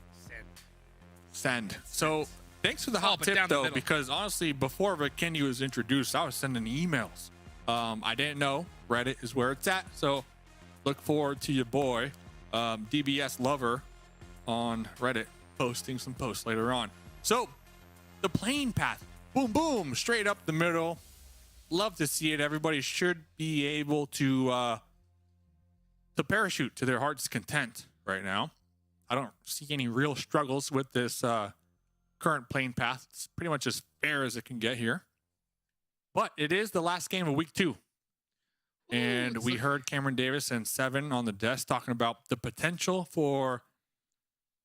Send. So thanks for the hot but tip down the though, middle. because honestly, before Vikendi was introduced, I was sending emails. I didn't know Reddit is where it's at. So look forward to your boy, DBS Lover on Reddit posting some posts later on. So the plane path, boom, boom, straight up the middle. Love to see it. Everybody should be able to parachute to their heart's content right now. I don't see any real struggles with this current plane path. It's pretty much as fair as it can get here. But it is the last game of week 2. And we heard Cameron Davis and Seven on the desk talking about the potential for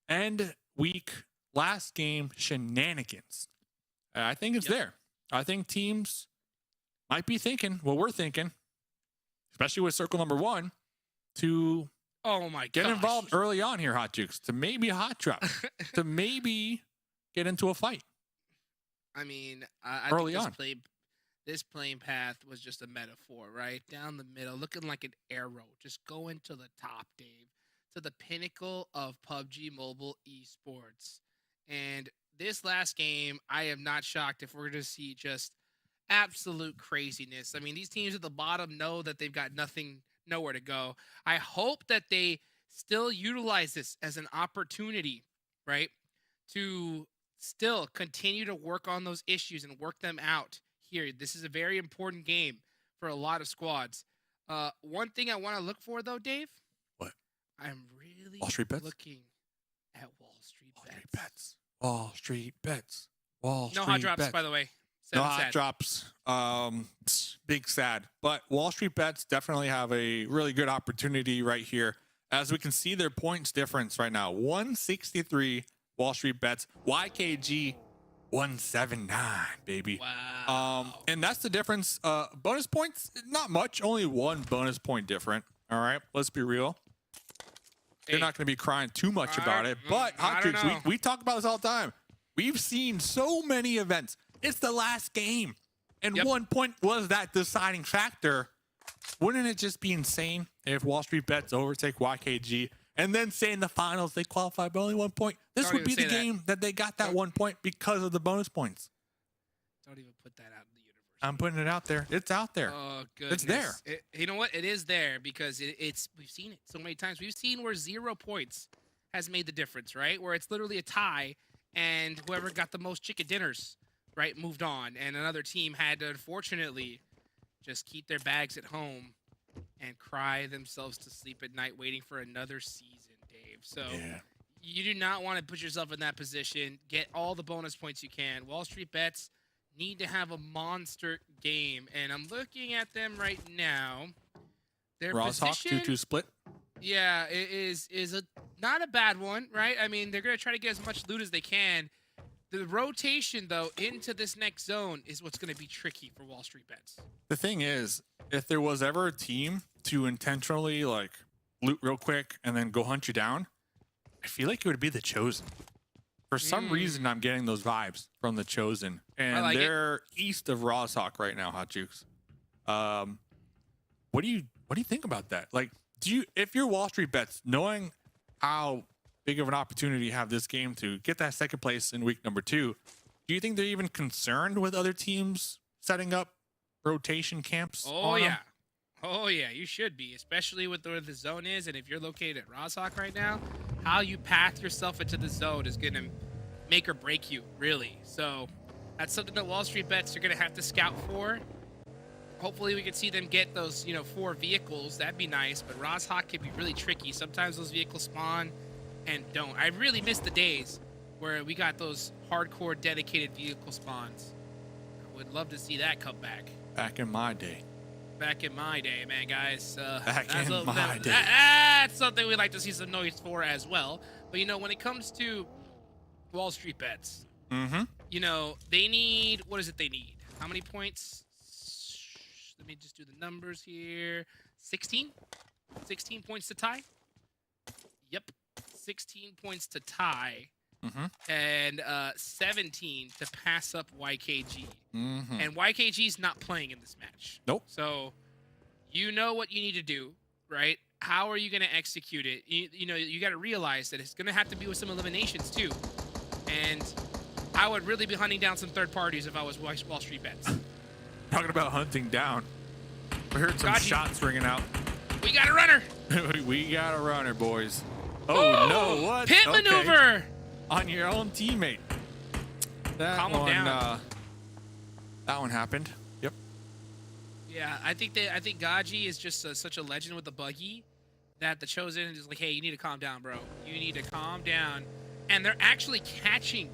end week last game shenanigans. I think it's there. I think teams might be thinking what we're thinking. especially with circle number 1, to Oh my god. get involved early on here, Hot Jukes, to maybe hot drop, to maybe get into a fight. I mean, I Early think on. this playing path was just a metaphor, right? Down the middle, looking like an arrow, just going to the top, Dave, to the pinnacle of PUBG Mobile Esports. And this last game, I am not shocked if we're going to see just absolute craziness. I mean, these teams at the bottom know that they've got nowhere to go. I hope that they still utilize this as an opportunity, right, to still continue to work on those issues and work them out here. This is a very important game for a lot of squads. One thing I want to look for, though, Dave. What? I'm really Wall Street Bets? looking at Wall Street Bets. Wall Street Bets. Wall No Street hot drops, Bets. by the way. No Seven hot sad. drops. Big sad. But Wall Street Bets definitely have a really good opportunity right here. As we can see their points difference right now. 163 Wall Street Bets. YKG 179, baby. Wow. And that's the difference. Bonus points, not much. Only 1 bonus point different. All right, let's be real. They're Hey, not going to be crying too much about it. But I Hot don't Jukes, know. we talk about this all the time. We've seen so many events. It's the last game. And Yep. 1 point was that deciding factor. Wouldn't it just be insane if Wall Street Bets overtake YKG and then say in the finals they qualify by only 1 point? This Don't would be even the say that. game that they got that 1 point because of the bonus points. Don't even put that out in the universe. I'm putting it out there. It's out there. Oh, goodness. there. You know what? It is there because we've seen it so many times. We've seen where 0 points has made the difference, right? Where it's literally a tie, and whoever got the most chicken dinners, right, moved on, and another team had to unfortunately just keep their bags at home and cry themselves to sleep at night, waiting for another season, Dave. So. Yeah. You do not want to put yourself in that position. Get all the bonus points you can. Wall Street Bets need to have a monster game, and I'm looking at them right now. Their Rosshawk position, 2-2 split. yeah, it is a not a bad one, right? I mean, they're gonna try to get as much loot as they can. The rotation, though, into this next zone is what's gonna be tricky for Wall Street Bets. The thing is, if there was ever a team to intentionally like loot real quick and then go hunt you down, I feel like it would be the Chosen. For some reason, I'm getting those vibes from the Chosen, and like it. they're east of Rosshawk right now. Hot Jukes. What do you think about that? Like, if you're Wall Street Bets, knowing how big of an opportunity you have this game to get that second place in week number 2, do you think they're even concerned with other teams setting up rotation camps? Oh on 'em? yeah. Oh yeah, you should be, especially with where the zone is, and if you're located at Rosshawk right now, how you path yourself into the zone is gonna make or break you, really. So that's something that Wall Street Bets are gonna have to scout for. Hopefully we can see them get those, 4 vehicles. That'd be nice, but Rosshawk can be really tricky. Sometimes those vehicles spawn and don't. I really miss the days where we got those hardcore dedicated vehicle spawns. I would love to see that come back. Back in my day. Back in my day, man, guys. Back that's in my day. That's something we'd like to see some noise for as well. But, when it comes to Wall Street Bets, Mm-hmm. they need, what is it they need? How many points? Let me just do the numbers here. 16? 16 points to tie? Yep. 16 points to tie. Mm-hmm. And 17 to pass up YKG. Mm-hmm. And YKG's not playing in this match. Nope. So you know what you need to do, right? How are you going to execute it? You got to realize that it's going to have to be with some eliminations too. And I would really be hunting down some third parties if I was Wall Street Bets. Talking about hunting down. We heard some Got you. shots ringing out. We got a runner. We got a runner, boys. Oh, no, what? Pit Okay. maneuver. On your own teammate. That Calm him one, down. that one happened. Yep. Yeah, I think Gaji is just such a legend with the buggy that the Chosen is like, hey, you need to calm down, bro. You need to calm down. And they're actually catching.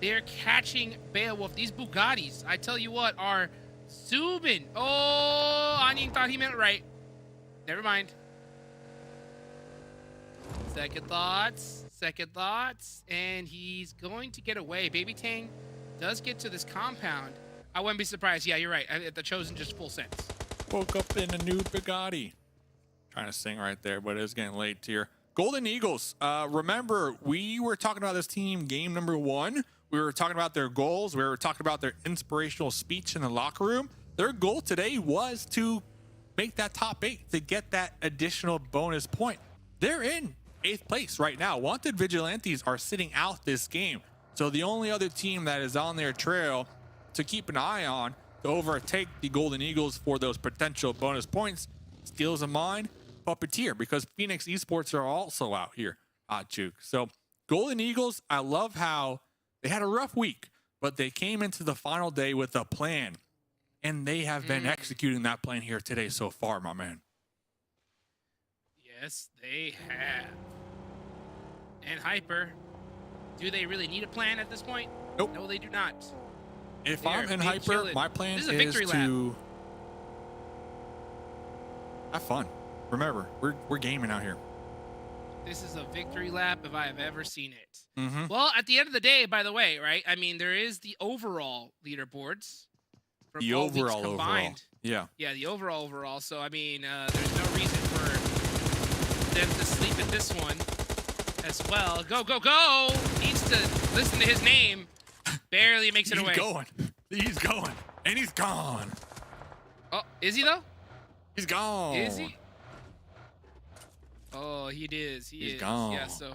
They're catching Beowulf. These Bugattis, I tell you what, are zooming. Oh, Onion thought he meant it right. Never mind. Second thoughts, and he's going to get away. Baby Tang does get to this compound. I wouldn't be surprised. Yeah, you're right. The Chosen just full sense. Woke up in a new Bugatti. Trying to sing right there, but it's getting late here. Golden Eagles. Remember, we were talking about this team game number 1. We were talking about their goals. We were talking about their inspirational speech in the locker room. Their goal today was to make that top 8 to get that additional bonus point. They're in 8th place right now. Wanted Vigilantes are sitting out this game. So the only other team that is on their trail to keep an eye on to overtake the Golden Eagles for those potential bonus points, Steals of Mine, Puppeteer, because Phoenix Esports are also out here, Juke. So Golden Eagles, I love how they had a rough week, but they came into the final day with a plan, and they have been executing that plan here today so far, my man. Yes, they have. And Hyper, do they really need a plan at this point? Nope. No, they do not. If They're I'm in being Hyper, chilling. my plan This is a is victory to have fun. Remember, we're gaming out here. This is a victory lap if I have ever seen it. Mm-hmm. Well, at the end of the day, by the way, right? I mean, there is the overall leaderboards. From The all weeks overall. combined. Yeah. Yeah, the overall. So, I mean, there's no reason for them to sleep in this one as well. Go, go, go! Needs to listen to his name. Barely makes it away. He's going. And he's gone. Oh, is he, though? He's gone. Is he? Oh, he is. He's gone. Yeah, so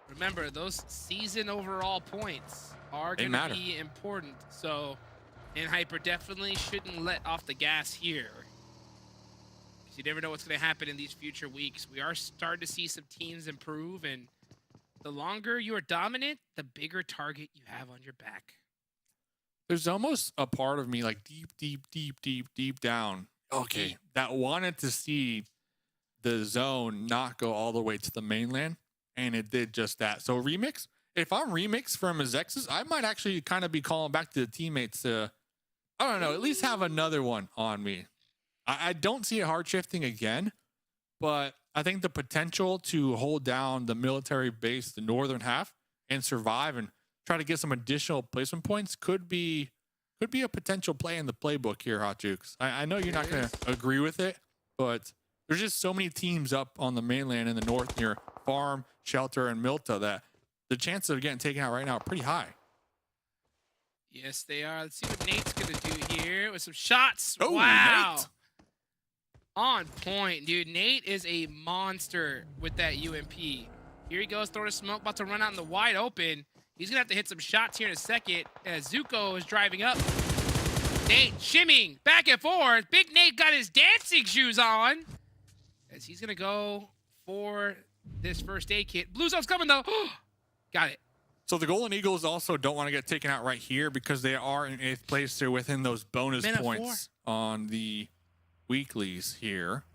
remember, those season overall points are They going matter. to be important. So, and Hyper definitely shouldn't let off the gas here. You never know what's going to happen in these future weeks. We are starting to see some teams improve, and the longer you are dominant, the bigger target you have on your back. There's almost a part of me, like deep down, okay, that wanted to see the zone not go all the way to the mainland, and it did just that. So Remix, if I'm Remix from MEZEXIS, I might actually kind of be calling back to the teammates to, I don't know, at least have another one on me. I don't see it hard shifting again, but I think the potential to hold down the military base, the northern half, and survive and try to get some additional placement points could be a potential play in the playbook here, Hot Jukes. I know you're not going to agree with it, but there's just so many teams up on the mainland in the north near Farm, Shelter, and Milta that the chances of getting taken out right now are pretty high. Yes, they are. Let's see what Nate's going to do here with some shots. Oh, wow. Nate. On point, dude. Nate is a monster with that UMP. Here he goes, throwing a smoke, about to run out in the wide open. He's going to have to hit some shots here in a second as Zuko is driving up. Nate shimmying back and forth. Big Nate got his dancing shoes on as he's going to go for this first aid kit. Blue zone's coming, though. Got it. So the Golden Eagles also don't want to get taken out right here because they are in 8th place. They're within those bonus Minute points on the weeklies here.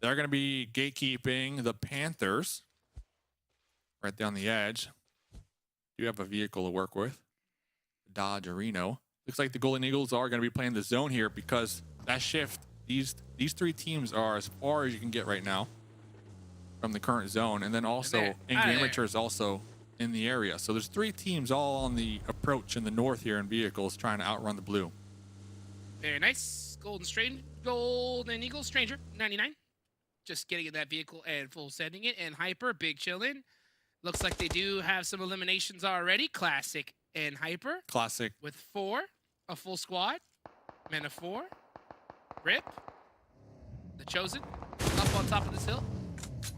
They're going to be gatekeeping the Panthers right down the edge. You have a vehicle to work with, Dodge Reno. Looks like the Golden Eagles are going to be playing the zone here because that shift, these 3 teams are as far as you can get right now from the current zone. And then also Angry Amateur is also in the area. So there's 3 teams all on the approach in the north here in vehicles trying to outrun the blue. Very nice. Golden Eagle Stranger, 99. Just getting in that vehicle and full sending it. And Hyper, big chillin'. Looks like they do have some eliminations already. Classic and Hyper. Classic. With 4, a full squad. Men of 4. Rip. The Chosen. Up on top of this hill.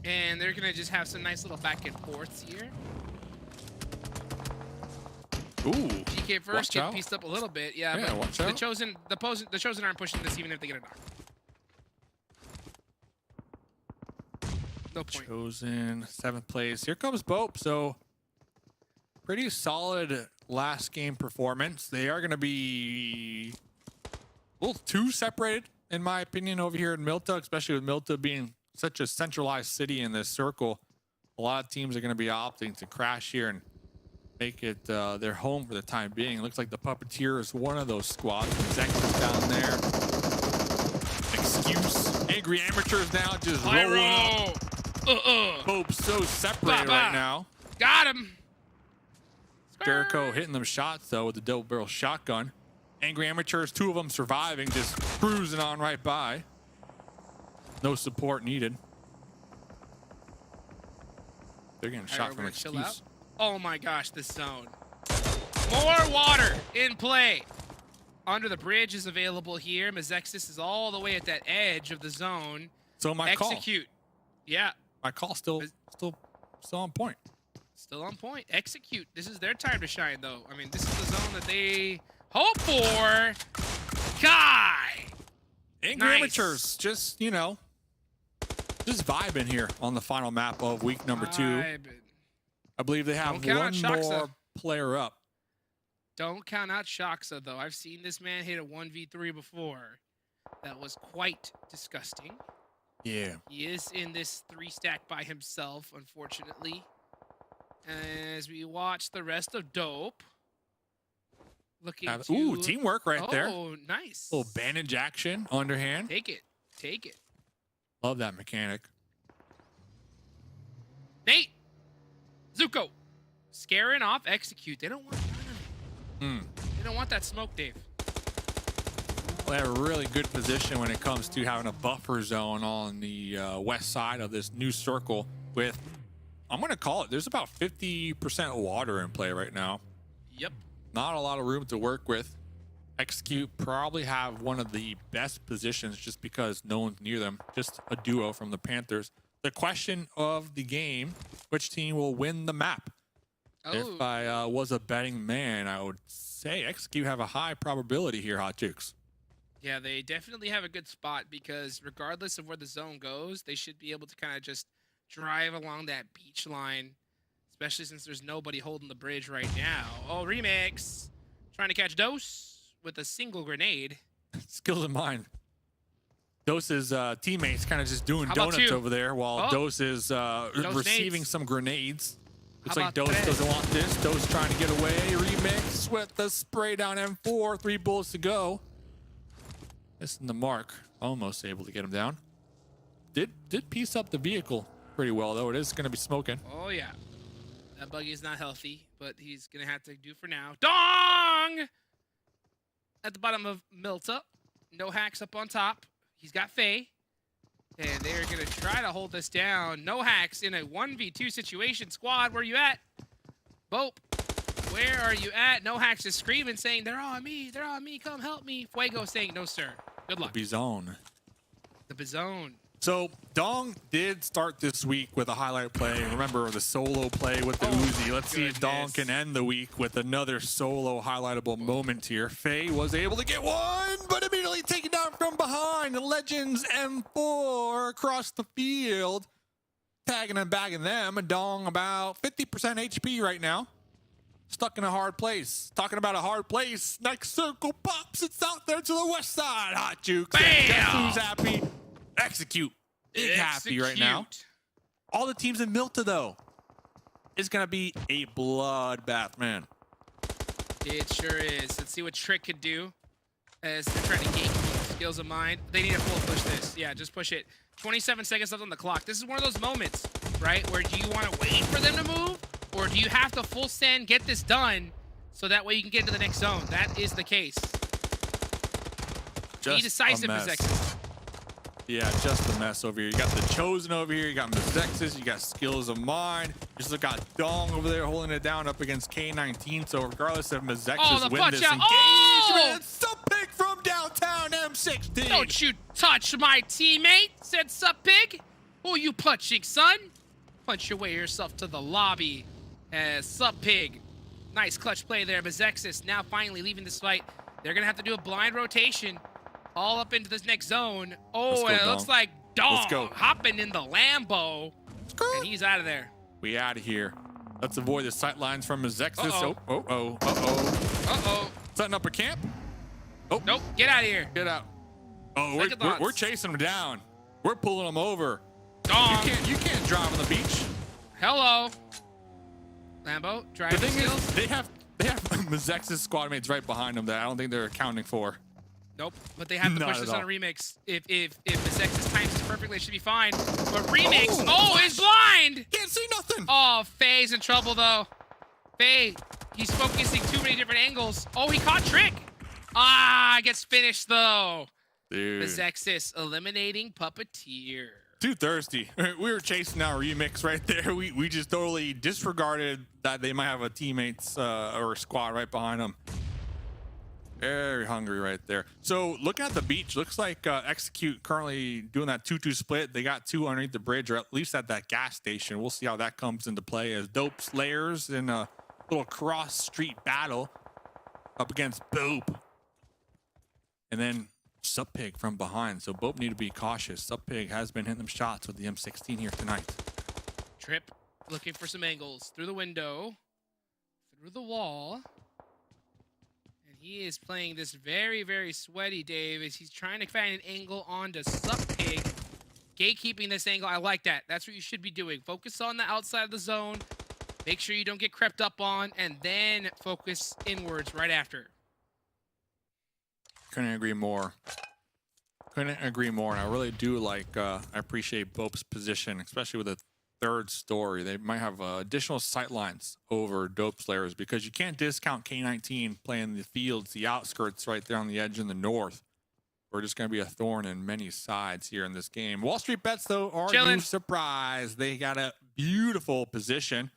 And they're going to just have some nice little back and forths here. Ooh. GK first Watch get out. pieced up a little bit. Yeah, Yeah, but watch the out. Chosen aren't pushing this even if they get a knock. No point. Chosen 7th place. Here comes BOPE. So pretty solid last game performance. They are going to be a little too separated, in my opinion, over here in Milta, especially with Milta being such a centralized city in this circle. A lot of teams are going to be opting to crash here and make it their home for the time being. It looks like the Puppeteer is one of those squads. MEZEXIS down there. Excuse. Angry Amateurs now just rolling up. BOPE so separated right now. Got him. Jericho hitting them shots though with the double barrel shotgun. Angry Amateurs, 2 of them surviving, just cruising on right by. No support needed. They're getting shot from Chill out. excuse. Oh my gosh, this zone. More water in play. Under the bridge is available here. MEZEXIS is all the way at that edge of the zone. So my Execute. Yeah. My call still on point. Still on point. Execute. This is their time to shine, though. I mean, this is the zone that they hope for. Guy. Angry Nice. Amateurs, just, you know, just vibing here on the final map of week number 2. Vibing. I believe they have Don't count one on Shoxa. more player up. Don't count out Shoxa, though. I've seen this man hit a 1v3 before. That was quite disgusting. Yeah. He is in this 3-stack by himself, unfortunately. As we watch the rest of Dope. Looking to... Ooh, teamwork right there. Oh, nice. Little bandage action, underhand. Take it. Take it. Love that mechanic. Nate! Zuko! Scaring off, execute. They don't want none of it. They don't want that smoke, Dave. Well, they're a really good position when it comes to having a buffer zone on the west side of this new circle with, I'm going to call it, there's about 50% water in play right now. Yep. Not a lot of room to work with. Execute probably have one of the best positions just because no one's near them. Just a duo from the Panthers. The question of the game, which team will win the map? Oh. If I was a betting man, I would say Execute have a high probability here, Hot Jukes. Yeah, they definitely have a good spot because regardless of where the zone goes, they should be able to kind of just drive along that beach line, especially since there's nobody holding the bridge right now. Oh, Remix trying to catch Dose with a single grenade. Skills of mine. Dose's teammates kind of just doing How about donuts two? over there while Oh. Dose is receiving nades. some grenades. Looks How like about Dose that? doesn't want this. Dose trying to get away. Remix with the spray down M4. 3 bullets to go. Missing the mark. Almost able to get him down. Did piece up the vehicle pretty well, though. It is going to be smoking. Oh, yeah. That buggy is not healthy, but he's going to have to do for now. Dong! At the bottom of Milta. No hacks up on top. He's got Faye. And they're going to try to hold this down. No hacks in a 1v2 situation. Squad, where you at? Bope, where are you at? No hacks is screaming, saying, they're on me. They're on me. Come help me. Fuego saying, no, sir. Good luck. Bizone. The Bizone. So Dong did start this week with a highlight play. Remember the solo play with the Uzi. Let's see if Dong can end the week with another solo highlightable moment here. Faye was able to get one, but immediately taken down from behind. The Legends M4 across the field. Tagging and bagging them. Dong about 50% HP right now. Stuck in a hard place. Talking about a hard place. Next circle pops. It's out there to the west side. Hot Jukes. Bam! Guess who's happy? Execute. Big happy right now. Execute. All the teams in Milta, though, is going to be a bloodbath, man. It sure is. Let's see what Trick could do as they're trying to gate skills of mine. They need to full push this. Yeah, just push it. 27 seconds left on the clock. This is one of those moments, right, where do you want to wait for them to move, or do you have to full send, get this done, so that way you can get into the next zone? That is the case. Be decisive, MEZEXIS. Yeah, just a mess over here. You got the Chosen over here. You got MEZEXIS. You got Skills of Mine. You just got Dong over there holding it down up against K19. So regardless if MEZEXIS win this engagement, it's a pick from downtown M16. Don't you touch my teammate, said Sup Pig. Who you punching, son? Punch your way yourself to the lobby. As Sup Pig. Nice clutch play there. MEZEXIS now finally leaving this fight. They're going to have to do a blind rotation all up into this next zone. Oh, and it looks like Dong hopping in the Lambo. And he's out of there. We out of here. Let's avoid the sight lines from MEZEXIS. Uh-oh. Uh-oh. Setting up a camp. Oh. Nope. Get out of here. Get out. Oh, we're chasing them down. We're pulling them over. Dong. You can't drive on the beach. Hello. Lambo, driving skills. They have MEZEXIS squad mates right behind them that I don't think they're accounting for. Nope, but they have to push this on a remix. If MEZEXIS times this perfectly, it should be fine. But remix, he's blind! Can't see nothing! Oh, Faye's in trouble, though. Faye, he's focusing too many different angles. Oh, he caught Trick! Ah, gets finished, though. Dude. MEZEXIS eliminating Puppeteer. Too thirsty. We were chasing our remix right there. We just totally disregarded that they might have a teammates or a squad right behind them. Very hungry right there. So looking at the beach, looks like Execute currently doing that 2-2 split. They got 2 underneath the bridge, or at least at that gas station. We'll see how that comes into play as Dope Slayers in a little cross-street battle up against BOPE. And then Suppig from behind. So BOPE need to be cautious. Suppig has been hitting them shots with the M16 here tonight. Trip looking for some angles through the window, through the wall. He is playing this very, very sweaty, Dave, as he's trying to find an angle onto Suppig. Gatekeeping this angle, I like that. That's what you should be doing. Focus on the outside of the zone. Make sure you don't get crept up on, and then focus inwards right after. Couldn't agree more. Couldn't agree more. And I really do like, I appreciate BOPE's position, especially with the third story. They might have additional sight lines over Dope Slayers because you can't discount K19 playing the fields, the outskirts right there on the edge in the north. We're just going to be a thorn in many sides here in this game. Wall Street Bets, though, are you surprised? They got a beautiful position.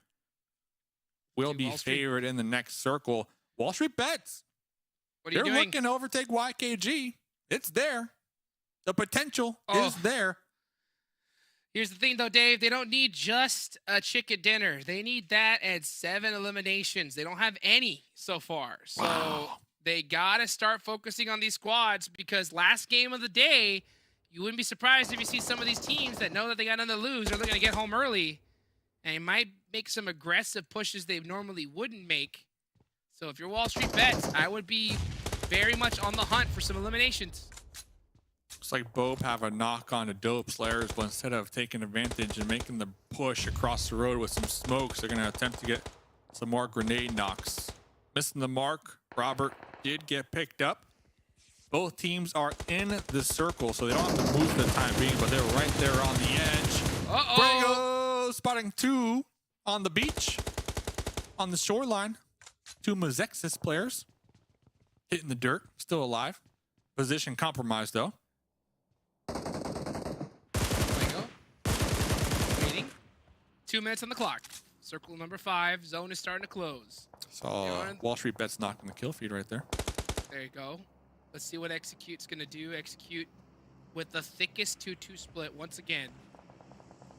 Will be favored in the next circle. Wall Street Bets. What are you doing? They're looking to overtake YKG. It's there. The potential is there. Here's the thing, though, Dave. They don't need just a chicken dinner. They need that and 7 eliminations. They don't have any so far. So they got to start focusing on these squads because last game of the day, you wouldn't be surprised if you see some of these teams that know that they got nothing to lose or they're going to get home early. And they might make some aggressive pushes they normally wouldn't make. So if you're Wall Street Bets, I would be very much on the hunt for some eliminations. Looks like BOPE have a knock on the Dope Slayers, but instead of taking advantage and making the push across the road with some smokes, they're going to attempt to get some more grenade knocks. Missing the mark. Robert did get picked up. Both teams are in the circle, so they don't have to move for the time being, but they're right there on the edge. Brago spotting 2 on the beach, on the shoreline. 2 MEZEXIS players hitting the dirt, still alive. Position compromised, though. Waiting. 2 minutes on the clock. Circle number 5. Zone is starting to close. Saw Wall Street Bets knocking the kill feed right there. There you go. Let's see what Execute's going to do. Execute with the thickest 2-2 split once again.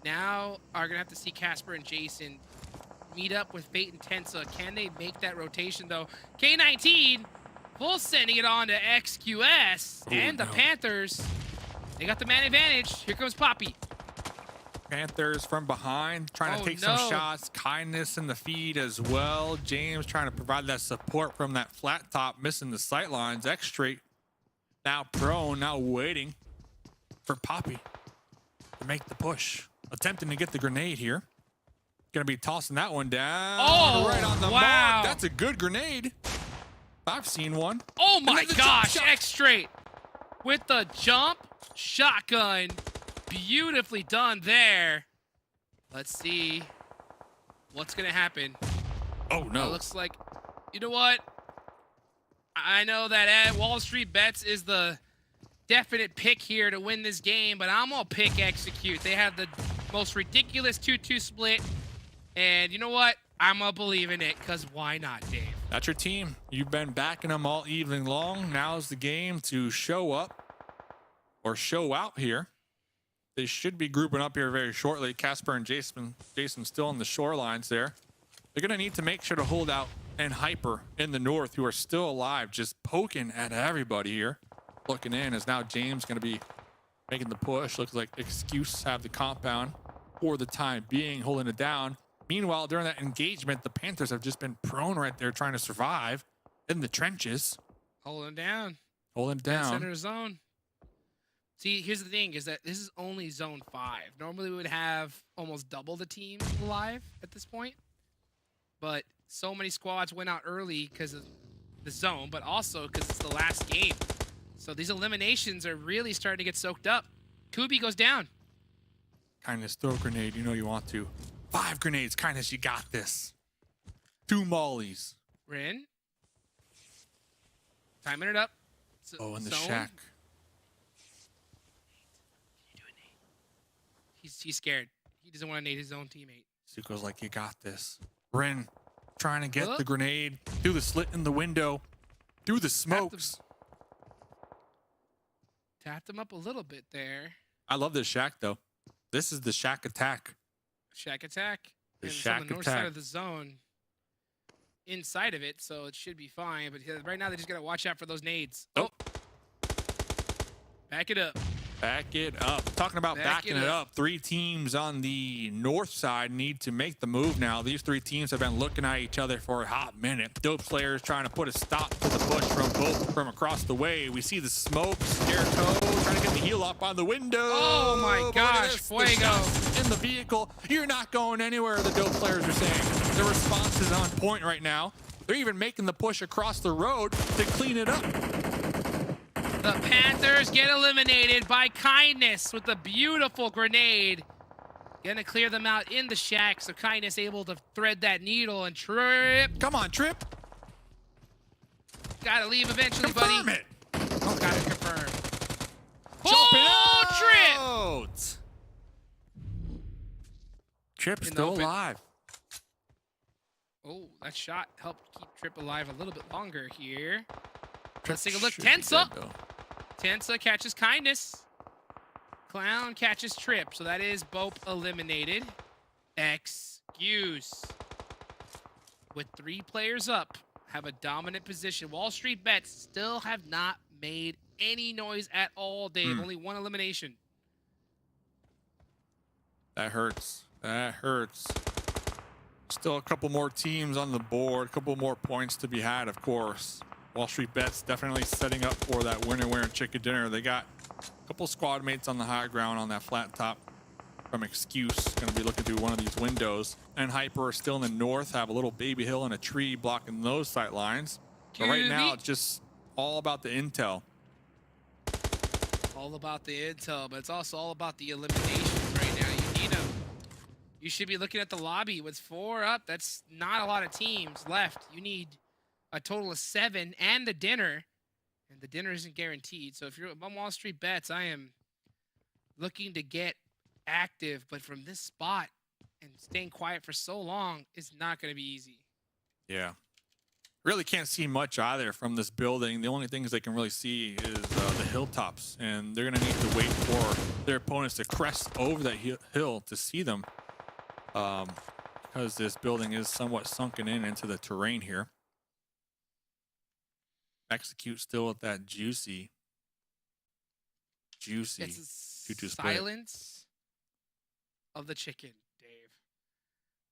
Now are going to have to see Casper and Jason meet up with Fate and Tensa. Can they make that rotation, though? K19 full sending it on to XQS and the Panthers. They got the man advantage. Here comes Poppy. Panthers from behind, trying to take some shots. Kindness in the feed as well. James trying to provide that support from that flat top, missing the sight lines. X straight now prone, now waiting for Poppy to make the push. Attempting to get the grenade here. Gonna be tossing that one down. Oh, right on the mark. That's a good grenade. I've seen one. Oh my gosh, X straight with the jump shotgun. Beautifully done there. Let's see what's gonna happen. Oh no. It looks like, you know what? I know that Wall Street Bets is the definite pick here to win this game, but I'm gonna pick Execute. They have the most ridiculous 2-2 split. And you know what? I'm gonna believe in it, because why not, Dave? That's your team. You've been backing them all evening long. Now's the game to show up or show out here. They should be grouping up here very shortly. Casper and Jason still on the shorelines there. They're going to need to make sure to hold out and Hyper in the north, who are still alive, just poking at everybody here. Looking in as now James going to be making the push. Looks like Excuse have the compound for the time being, holding it down. Meanwhile, during that engagement, the Panthers have just been prone right there trying to survive in the trenches. Holding down. Holding down. Center zone. See, here's the thing, is that this is only zone 5. Normally we would have almost double the team alive at this point. But so many squads went out early because of the zone, but also because it's the last game. So these eliminations are really starting to get soaked up. Kubi goes down. Kindness, throw a grenade. You know you want to. 5 grenades. Kindness, you got this. 2 mollies. Rin. Timing it up. Oh, in the Zone. shack. He's scared. He doesn't want to nade his own teammate. Zuko's like, you got this. Ren trying to get Huh? the grenade through the slit in the window, through the smokes. Tapped him up a little bit there. I love this shack, though. This is the shack attack. Shack attack. The And it's shack on the north attack. side of the zone. Inside of it, so it should be fine. But right now, they just got to watch out for those nades. Oh. Back it up. Back it up. Talking about backing it up. 3 teams on the north side need to make the move now. These 3 teams have been looking at each other for a hot minute. Dope Slayers trying to put a stop to the push from both from across the way. We see the smoke. Scarecrow trying to get the heal up on the window. Oh my Look at gosh, this. The Fuego. shots in the vehicle. You're not going anywhere, the Dope Players are saying. The response is on point right now. They're even making the push across the road to clean it up. The Panthers get eliminated by Kindness with a beautiful grenade. Gonna clear them out in the shack, so Kindness able to thread that needle and Trip. Come on, Trip. Gotta leave eventually, Confirm buddy. it. Oh, gotta confirm. Jumping Oh, Trip! out. Trip In the still open. alive. Oh, that shot helped keep Trip alive a little bit longer here. Trip Let's take a look. should be Tensa. dead, though. Tensa catches Kindness. Clown catches Trip, so that is BOPE eliminated. Excuse. With 3 players up, have a dominant position. Wall Street Bets still have not made any noise at all, Dave. Only 1 elimination. That hurts. That hurts. Still a couple more teams on the board, a couple more points to be had, of course. Wall Street Bets definitely setting up for that winner wearing chicken dinner. They got a couple squad mates on the high ground on that flat top from Excuse. Going to be looking through one of these windows. And Hyper are still in the north, have a little baby hill and a tree blocking those sight lines. But right now, it's just all about the intel. All about the intel, but it's also all about the eliminations right now. You need them. You should be looking at the lobby with 4 up. That's not a lot of teams left. You need a total of 7 and the dinner, and the dinner isn't guaranteed. So if you're on Wall Street Bets, I am looking to get active, but from this spot and staying quiet for so long is not going to be easy. Yeah. Really can't see much either from this building. The only things they can really see is the hilltops, and they're going to need to wait for their opponents to crest over that hill to see them, because this building is somewhat sunken in into the terrain here. Execute still at that juicy It's a 2-2 split. silence of the chicken, Dave.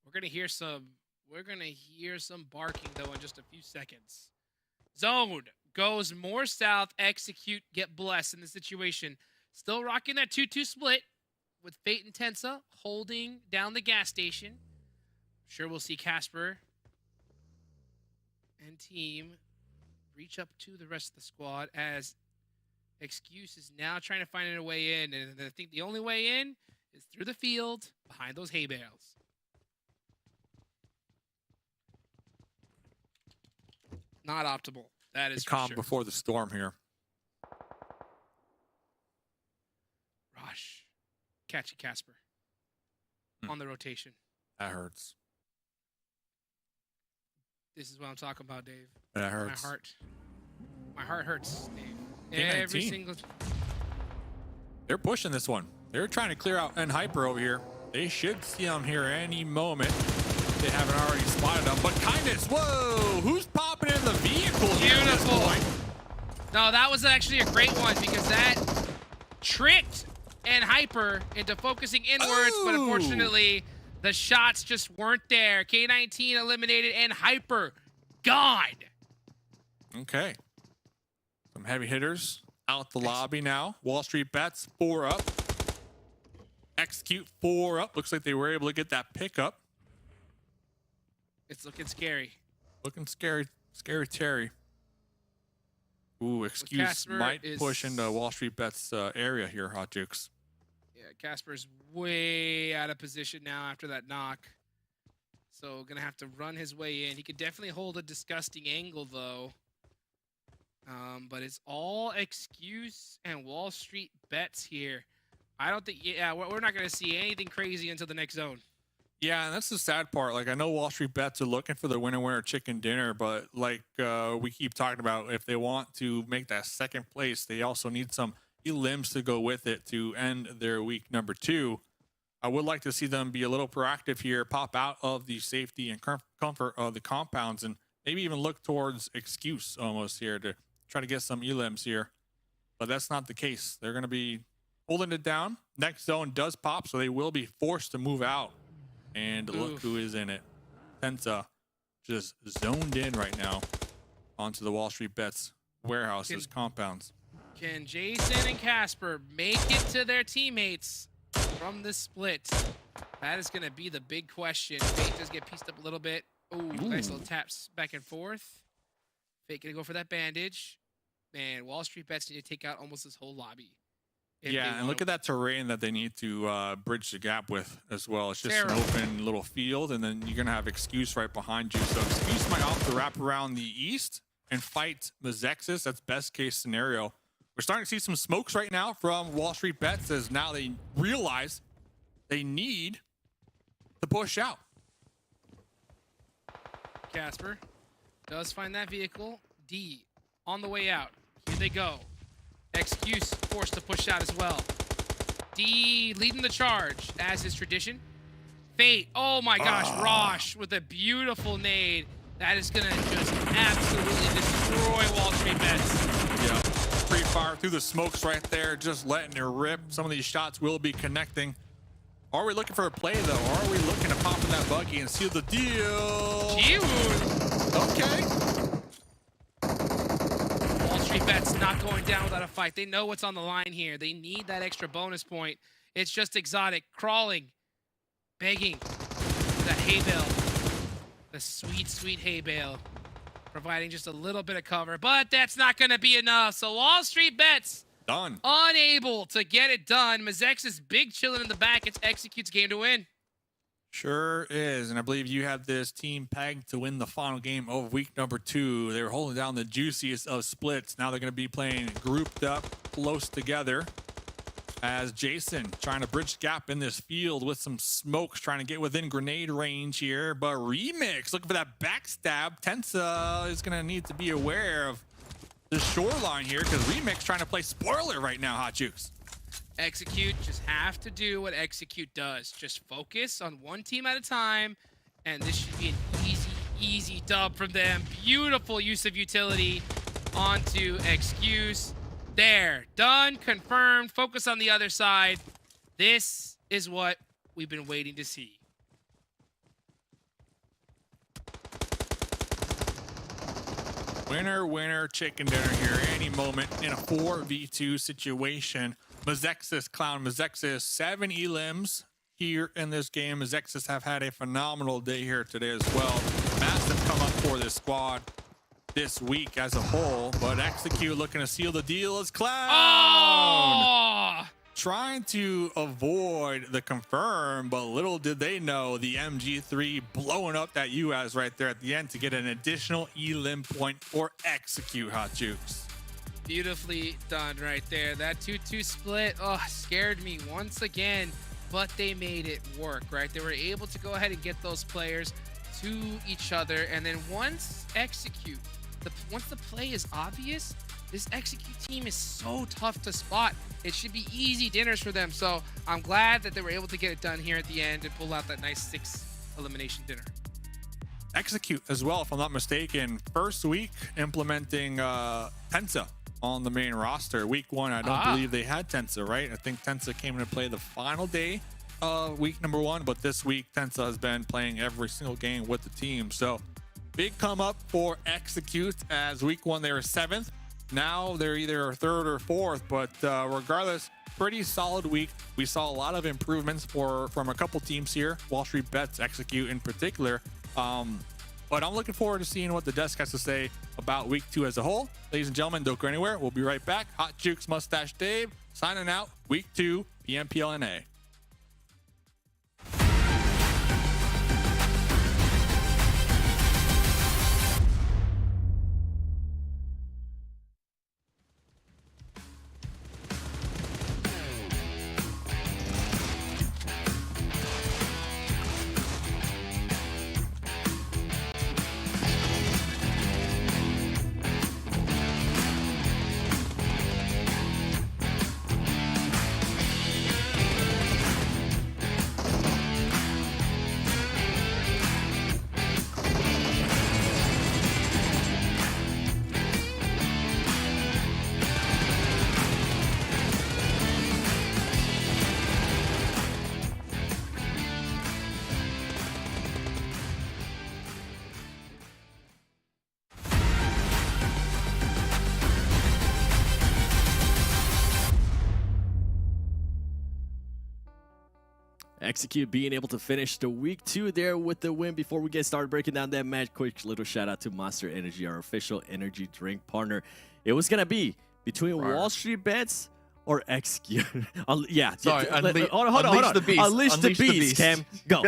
We're gonna hear some barking though in just a few seconds. Zone goes more south. Execute, get blessed in the situation. Still rocking that 2-2 split with Fate and Tensa holding down the gas station. Sure, we'll see Casper and team reach up to the rest of the squad as Excuse is now trying to find a way in, and I think the only way in is through the field behind those hay bales. Not optimal. That is The for calm sure. before the storm here. Rush. Catching Casper on the rotation. That hurts. This is what I'm talking about, Dave. That hurts. My heart hurts, Dave. Team Every 19. single. They're pushing this one. They're trying to clear out N Hyper over here. They should see them here any moment. They haven't already spotted them. But Kindness, whoa! Who's popping in the vehicle here at this Beautiful. point? No, that was actually a great one because that tricked N Hyper into focusing inwards, but Ooh. unfortunately, the shots just weren't there. K19 eliminated N Hyper. God. Okay. Some heavy hitters out the lobby now. Wall Street Bets 4 up. Execute 4 up. Looks like they were able to get that pickup. It's looking scary. Looking scary. Scary Terry. Ooh, Excuse Casper might is- push into Wall Street Bets area here, Hot Jukes. Yeah, Casper's way out of position now after that knock. So gonna have to run his way in. He could definitely hold a disgusting angle though. But it's all Excuse and Wall Street Bets here. I don't think, yeah, we're not going to see anything crazy until the next zone. Yeah, and that's the sad part. Like, I know Wall Street Bets are looking for the winner chicken dinner, but like we keep talking about, if they want to make that second place, they also need some elims to go with it to end their week number 2. I would like to see them be a little proactive here, pop out of the safety and comfort of the compounds, and maybe even look towards excuse almost here to try to get some elims here. But that's not the case. They're going to be holding it down. Next zone does pop, so they will be forced to move out. And look who is in it. Tensa just zoned in right now onto the Wall Street Bets warehouses, compounds. Can Jason and Casper make it to their teammates from the split? That is going to be the big question. Fate does get pieced up a little bit. Ooh, nice little taps back and forth. Fate going to go for that bandage. Man, Wall Street Bets need to take out almost this whole lobby. Yeah, and look at that terrain that they need to bridge the gap with as well. It's just an open little field, and then you're going to have Excuse right behind you. So Excuse might opt to wrap around the east and fight MEZEXIS. That's best case scenario. We're starting to see some smokes right now from Wall Street Bets as now they realize they need to push out. Casper does find that vehicle. D on the way out. Here they go. Excuse forced to push out as well. D leading the charge as is tradition. Fate, oh my gosh, Rosh with a beautiful nade. That is gonna just absolutely destroy Wall Street Bets. Yeah, free fire through the smokes right there, just letting it rip. Some of these shots will be connecting. Are we looking for a play though? Or are we looking to pop in that buggy and seal the deal? Okay. Bets not going down without a fight. They know what's on the line here. They need that extra bonus point. It's just exotic, crawling, begging for that hay bale. The sweet, sweet hay bale. Providing just a little bit of cover, but that's not going to be enough. So Wall Street Bets done. Unable to get it done. MEZEXIS big chilling in the back. It's Execute's game to win. Sure is, and I believe you have this team pegged to win the final game of week number 2. They were holding down the juiciest of splits. Now they're going to be playing grouped up, close together, as Jason trying to bridge the gap in this field with some smokes, trying to get within grenade range here. But Remix looking for that backstab. Tensa is going to need to be aware of the shoreline here because Remix trying to play spoiler right now, Hot Jukes. Execute just have to do what Execute does. Just focus on one team at a time, and this should be an easy, easy dub from them. Beautiful use of utility onto Excuse. There, done, confirmed. Focus on the other side. This is what we've been waiting to see. Winner, winner, chicken dinner here. Any moment in a 4v2 situation. MEZEXIS, Clown, MEZEXIS, 7 elims here in this game. MEZEXIS have had a phenomenal day here today as well. Massive come up for this squad this week as a whole, but Execute looking to seal the deal as Clown. Oh! Trying to avoid the confirm, but little did they know the MG3 blowing up that US right there at the end to get an additional elim point for Execute, Hot Jukes. Beautifully done right there. That 2-2 split, scared me once again, but they made it work, right? They were able to go ahead and get those players to each other, and then once the play is obvious, this Execute team is so tough to spot. It should be easy dinners for them, so I'm glad that they were able to get it done here at the end and pull out that nice 6 elimination dinner. Execute as well, if I'm not mistaken. First week implementing Tensa on the main roster. Week 1, I don't believe they had Tensa, right? I think Tensa came into play the final day of week number 1, but this week Tensa has been playing every single game with the team. So big come up for Execute, as week 1 they were 7th. Now they're either 3rd or 4th, but regardless, pretty solid week. We saw a lot of improvements from a couple teams here, Wall Street Bets, Execute in particular. But I'm looking forward to seeing what the desk has to say about week 2 as a whole. Ladies and gentlemen, don't go anywhere. We'll be right back. Hot Jukes, Mustache Dave, signing out. Week 2, PMPL NA. Execute being able to finish the week 2 there with the win. Before we get started breaking down that match, quick little shout out to Monster Energy, our official energy drink partner. It was going to be between Wall Street Bets or Execute. Yeah. Sorry, hold on. Unleash the beast. Unleash the beast, Cam. Go.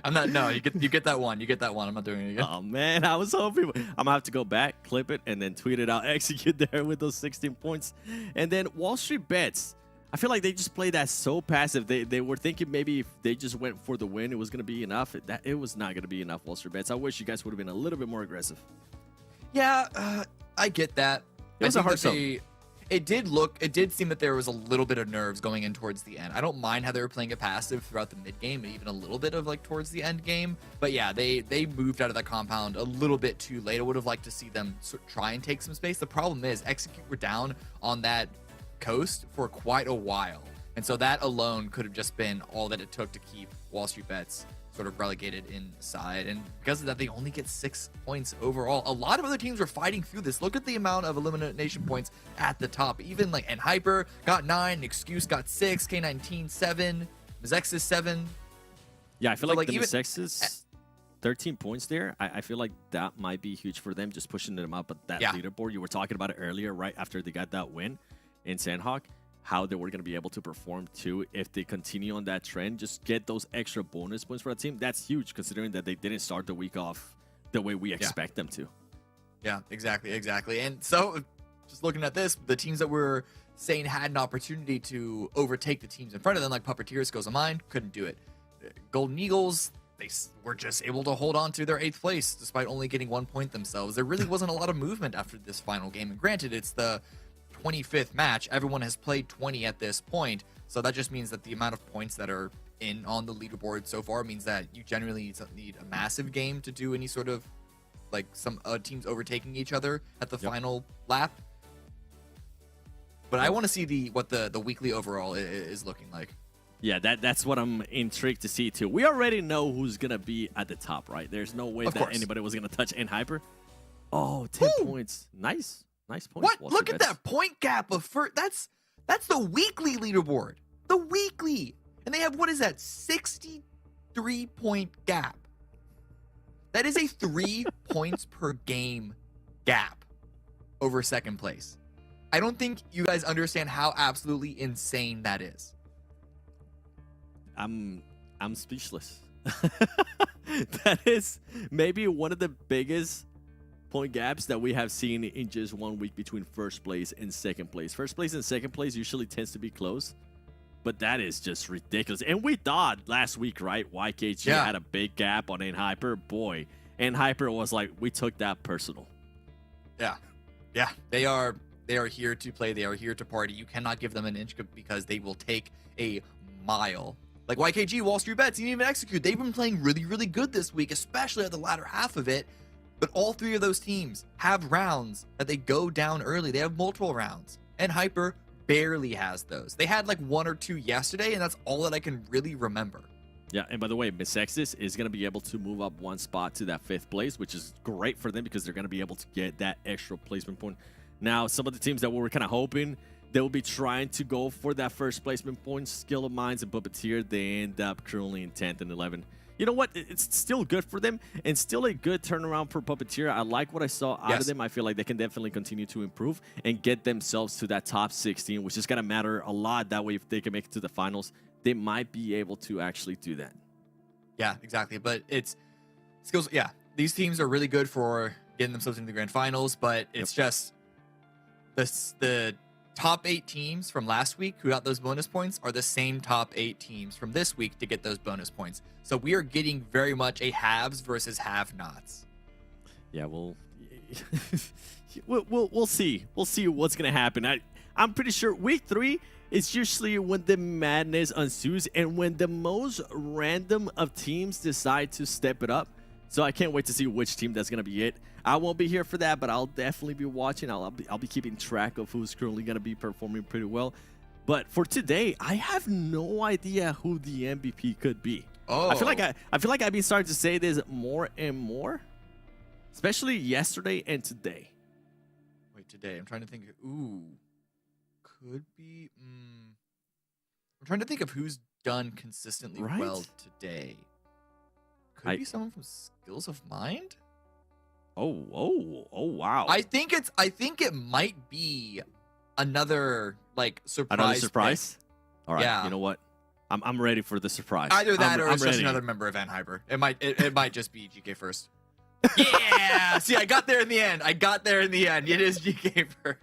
I'm not. No, you get that one. You get that one. I'm not doing it again. Oh man, I was hoping. I'm gonna have to go back, clip it, and then tweet it out. Execute there with those 16 points, and then Wall Street Bets. I feel like they just played that so passive. They were thinking maybe if they just went for the win, it was gonna be enough. It was not gonna be enough. Wall Street Bets. I wish you guys would have been a little bit more aggressive. Yeah, I get that. It was a hard sell. It did seem that there was a little bit of nerves going in towards the end. I don't mind how they were playing it passive throughout the mid game and even a little bit of like towards the end game. But yeah, they moved out of that compound a little bit too late. I would have liked to see them try and take some space. The problem is Execute were down on that coast for quite a while. And so that alone could have just been all that it took to keep Wall Street Bets sort of relegated inside, and because of that they only get 6 points overall. A lot of other teams were fighting through this. Look at the amount of elimination points at the top. Even like Hyper got 9, Excuse got 6, K19 7, MEZEXIS 7. Yeah, I feel like the even MEZEXIS 13 points there. I feel like that might be huge for them, just pushing them up. But that leaderboard, you were talking about it earlier, right after they got that win in Sanhok, how they were going to be able to perform too if they continue on that trend, just get those extra bonus points for a team. That's huge considering that they didn't start the week off the way we expect them to. Yeah, exactly. And so just looking at this, the teams that were saying had an opportunity to overtake the teams in front of them, like Puppeteers goes to mind, couldn't do it. Golden Eagles, they were just able to hold on to their 8th place despite only getting 1 point themselves. There really wasn't a lot of movement after this final game, and granted, it's the 25th match. Everyone has played 20 at this point, so that just means that the amount of points that are in on the leaderboard so far means that you generally need a massive game to do any sort of like some teams overtaking each other at the final lap. But I want to see what the weekly overall is looking like. Yeah, that's what I'm intrigued to see too. We already know who's gonna be at the top, right? There's no way that anybody was gonna touch Hyper. Oh, 10 points. Nice points. What? Look at that point gap of first. That's the weekly leaderboard. The weekly. And they have, what is that? 63 point gap. That is a 3 points per game gap over 2nd place. I don't think you guys understand how absolutely insane that is. I'm speechless. That is maybe one of the biggest point gaps that we have seen in just 1 week between 1st place and 2nd place. 1st place and 2nd place usually tends to be close, but that is just ridiculous. And we thought last week, right, YKG had a big gap on Hyper. Boy, Hyper was like, we took that personal. Yeah, they are here to play. They are here to party. You cannot give them an inch because they will take a mile. Like YKG, Wall Street Bets, even Execute, they've been playing really, really good this week, especially at the latter half of it. But all 3 of those teams have rounds that they go down early. They have multiple rounds. And Hyper barely has those. They had like 1 or 2 yesterday, and that's all that I can really remember. Yeah, and by the way, MEZEXIS is going to be able to move up 1 spot to that 5th place, which is great for them because they're going to be able to get that extra placement point. Now, some of the teams that we were kind of hoping they will be trying to go for that 1st placement point, Skill of Minds and Puppeteer, they end up currently in 10th and 11th. You know what? It's still good for them and still a good turnaround for Puppeteer. I like what I saw out of them. I feel like they can definitely continue to improve and get themselves to that top 16, which is going to matter a lot. That way, if they can make it to the finals, they might be able to actually do that. Yeah, exactly. But it's skills. Yeah, these teams are really good for getting themselves into the grand finals, but it's just the top 8 teams from last week who got those bonus points are the same top 8 teams from this week to get those bonus points. So we are getting very much a haves versus have-nots. Yeah, we'll see. We'll see what's gonna happen. I'm pretty sure week 3 is usually when the madness ensues and when the most random of teams decide to step it up. So I can't wait to see which team that's gonna be it. I won't be here for that, but I'll definitely be watching. I'll be keeping track of who's currently gonna be performing pretty well. But for today, I have no idea who the MVP could be. Oh, I feel like I've been starting to say this more and more, especially yesterday and today. Wait, today I'm trying to think. Ooh, could be. I'm trying to think of who's done consistently Right? well today. Could be someone from Skills of Mind. Oh, wow. I think it might be another like surprise. Another surprise? All right, Yeah. you know what? I'm ready for the surprise. Either that or I'm it's just ready. another member of Anhyper. It might just be GK first. Yeah. See, I got there in the end. It is GK first.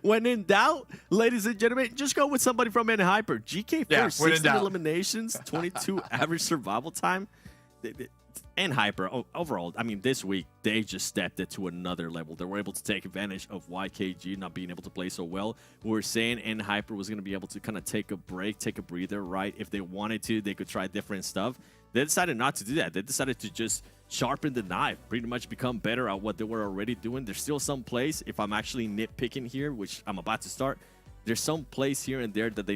When in doubt, ladies and gentlemen, just go with somebody from Anhyper. GK Yeah, first, when in 16 doubt. eliminations, 22 average survival time. Anhyper, overall, I mean, this week, they just stepped it to another level. They were able to take advantage of YKG not being able to play so well. We were saying Anhyper was going to be able to kind of take a break, take a breather, right? If they wanted to, they could try different stuff. They decided not to do that. They decided to just sharpen the knife, pretty much become better at what they were already doing. There's still some plays, if I'm actually nitpicking here, which I'm about to start, there's some plays here and there that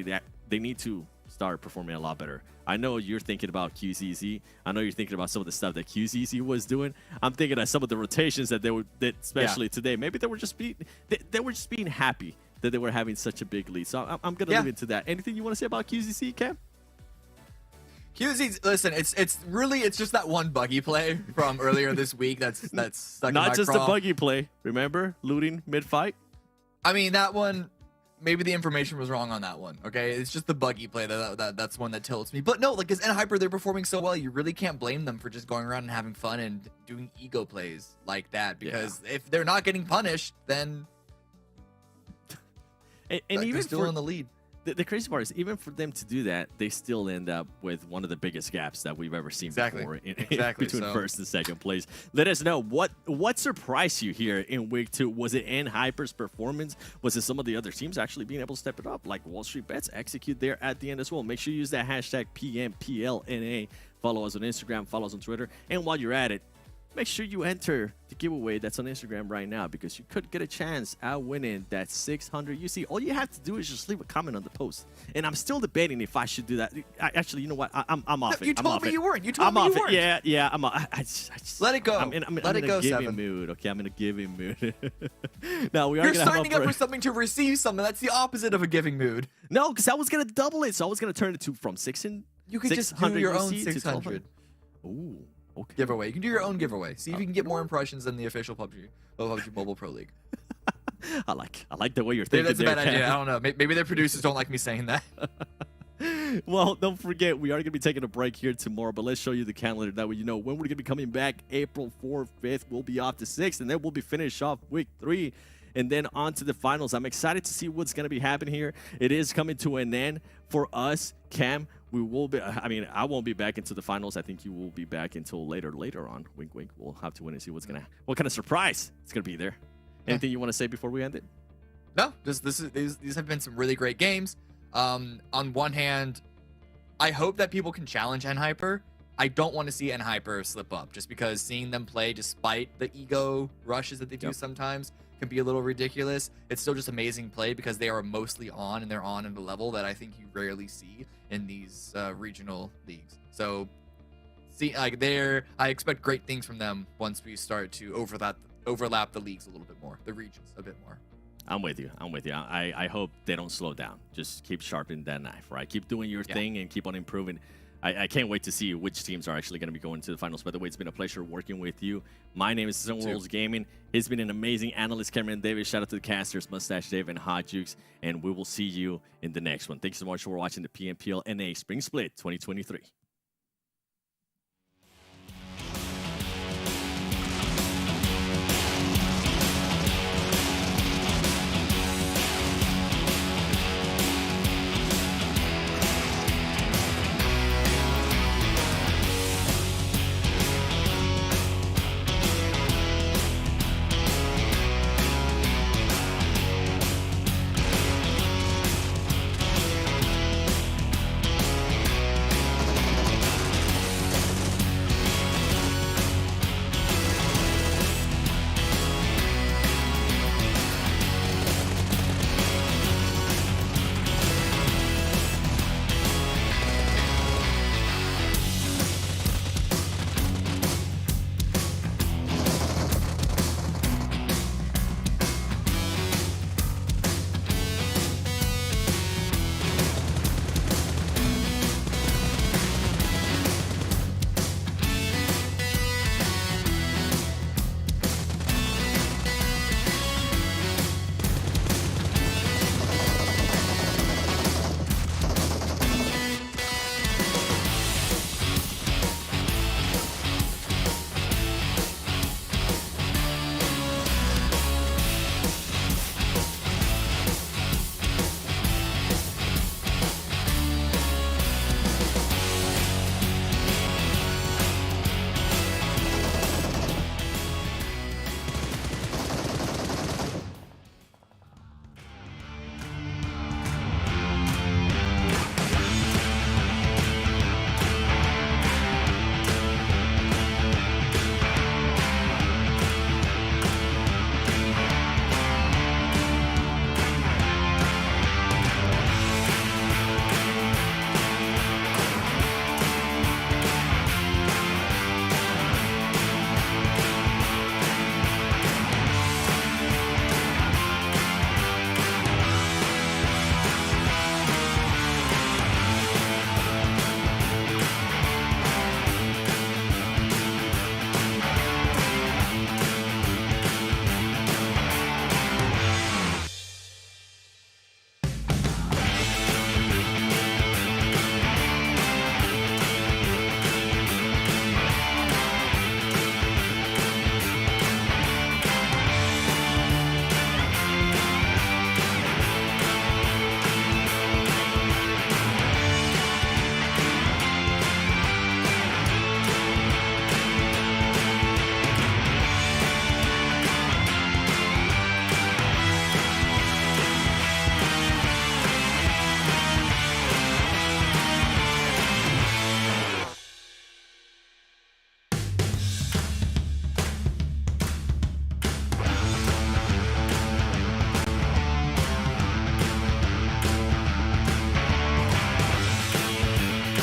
they need to start performing a lot better. I know you're thinking about QZZ. I know you're thinking about some of the stuff that QZZ was doing. I'm thinking of some of the rotations that they did, especially today. Maybe they were just being happy that they were having such a big lead. So I'm gonna leave it to that. Anything you want to say about QZZ, Cam? QZ, listen, it's just that one buggy play from earlier this week that's stuck in my Not just craw. the buggy play. Remember looting mid-fight? I mean, that one, maybe the information was wrong on that one. Okay, it's just the buggy play that's one that tilts me. But no, like, as Anhyper, they're performing so well, you really can't blame them for just going around and having fun and doing ego plays like that. Because if they're not getting punished, then and they're even still in the lead. The crazy part is, even for them to do that, they still end up with one of the biggest gaps that we've ever seen before between first and second place. Let us know what surprised you here in week 2. Was it Anhyper's performance? Was it some of the other teams actually being able to step it up, like WALLSTREETBETS execute there at the end as well? Make sure you use that hashtag PMPL NA. Follow us on Instagram, follow us on Twitter, and while you're at it, make sure you enter the giveaway that's on Instagram right now, because you could get a chance at winning that 600 UC. All you have to do is just leave a comment on the post. And I'm still debating if I should do that. Actually, you know what? I'm off it. You told me you weren't. You told me you weren't. Yeah. I just, Let it go. I'm in Let it go, a giving Seven. mood. Okay, I'm in a giving mood. Now we are You're gonna have signing up for something to receive something. That's the opposite of a giving mood. No, because I was gonna double it, so I was gonna turn it to from 600. You could just do your own UC to 600 Ooh. Okay. giveaway. You can do your own giveaway. See if you can get more impressions than the official PUBG Mobile Pro League. I like the way you're Maybe thinking. that's a bad there, idea. Cam. I don't know. Maybe their producers don't like me saying that. Well, don't forget, we are going to be taking a break here tomorrow, but let's show you the calendar. That way you know when we're going to be coming back. April 4th, 5th, we'll be off the 6th, and then we'll be finished off week 3. And then on to the finals. I'm excited to see what's going to be happening here. It is coming to an end for us. Cam, we will be, I mean, I won't be back into the finals. I think you will be back until later on. Wink, wink. We'll have to wait and see what kind of surprise it's going to be there. Anything you want to say before we end it? No, just these have been some really great games. On one hand, I hope that people can challenge Anhyper. I don't want to see Anhyper slip up, just because seeing them play despite the ego rushes that they do sometimes can be a little ridiculous. It's still just amazing play because they are mostly on, and they're on at a level that I think you rarely see in these regional leagues. So, I expect great things from them once we start to overlap the leagues a little bit more, the regions a bit more. I'm with you. I hope they don't slow down. Just keep sharpening that knife, right? Keep doing your thing and keep on improving. I can't wait to see which teams are actually going to be going to the finals. By the way, it's been a pleasure working with you. My name is Sunworlds Gaming. It's been an amazing analyst, Cameron Davis. Shout out to the casters, Mustache Dave and Hot Jukes. And we will see you in the next one. Thanks so much for watching the PMPL NA Spring Split 2023.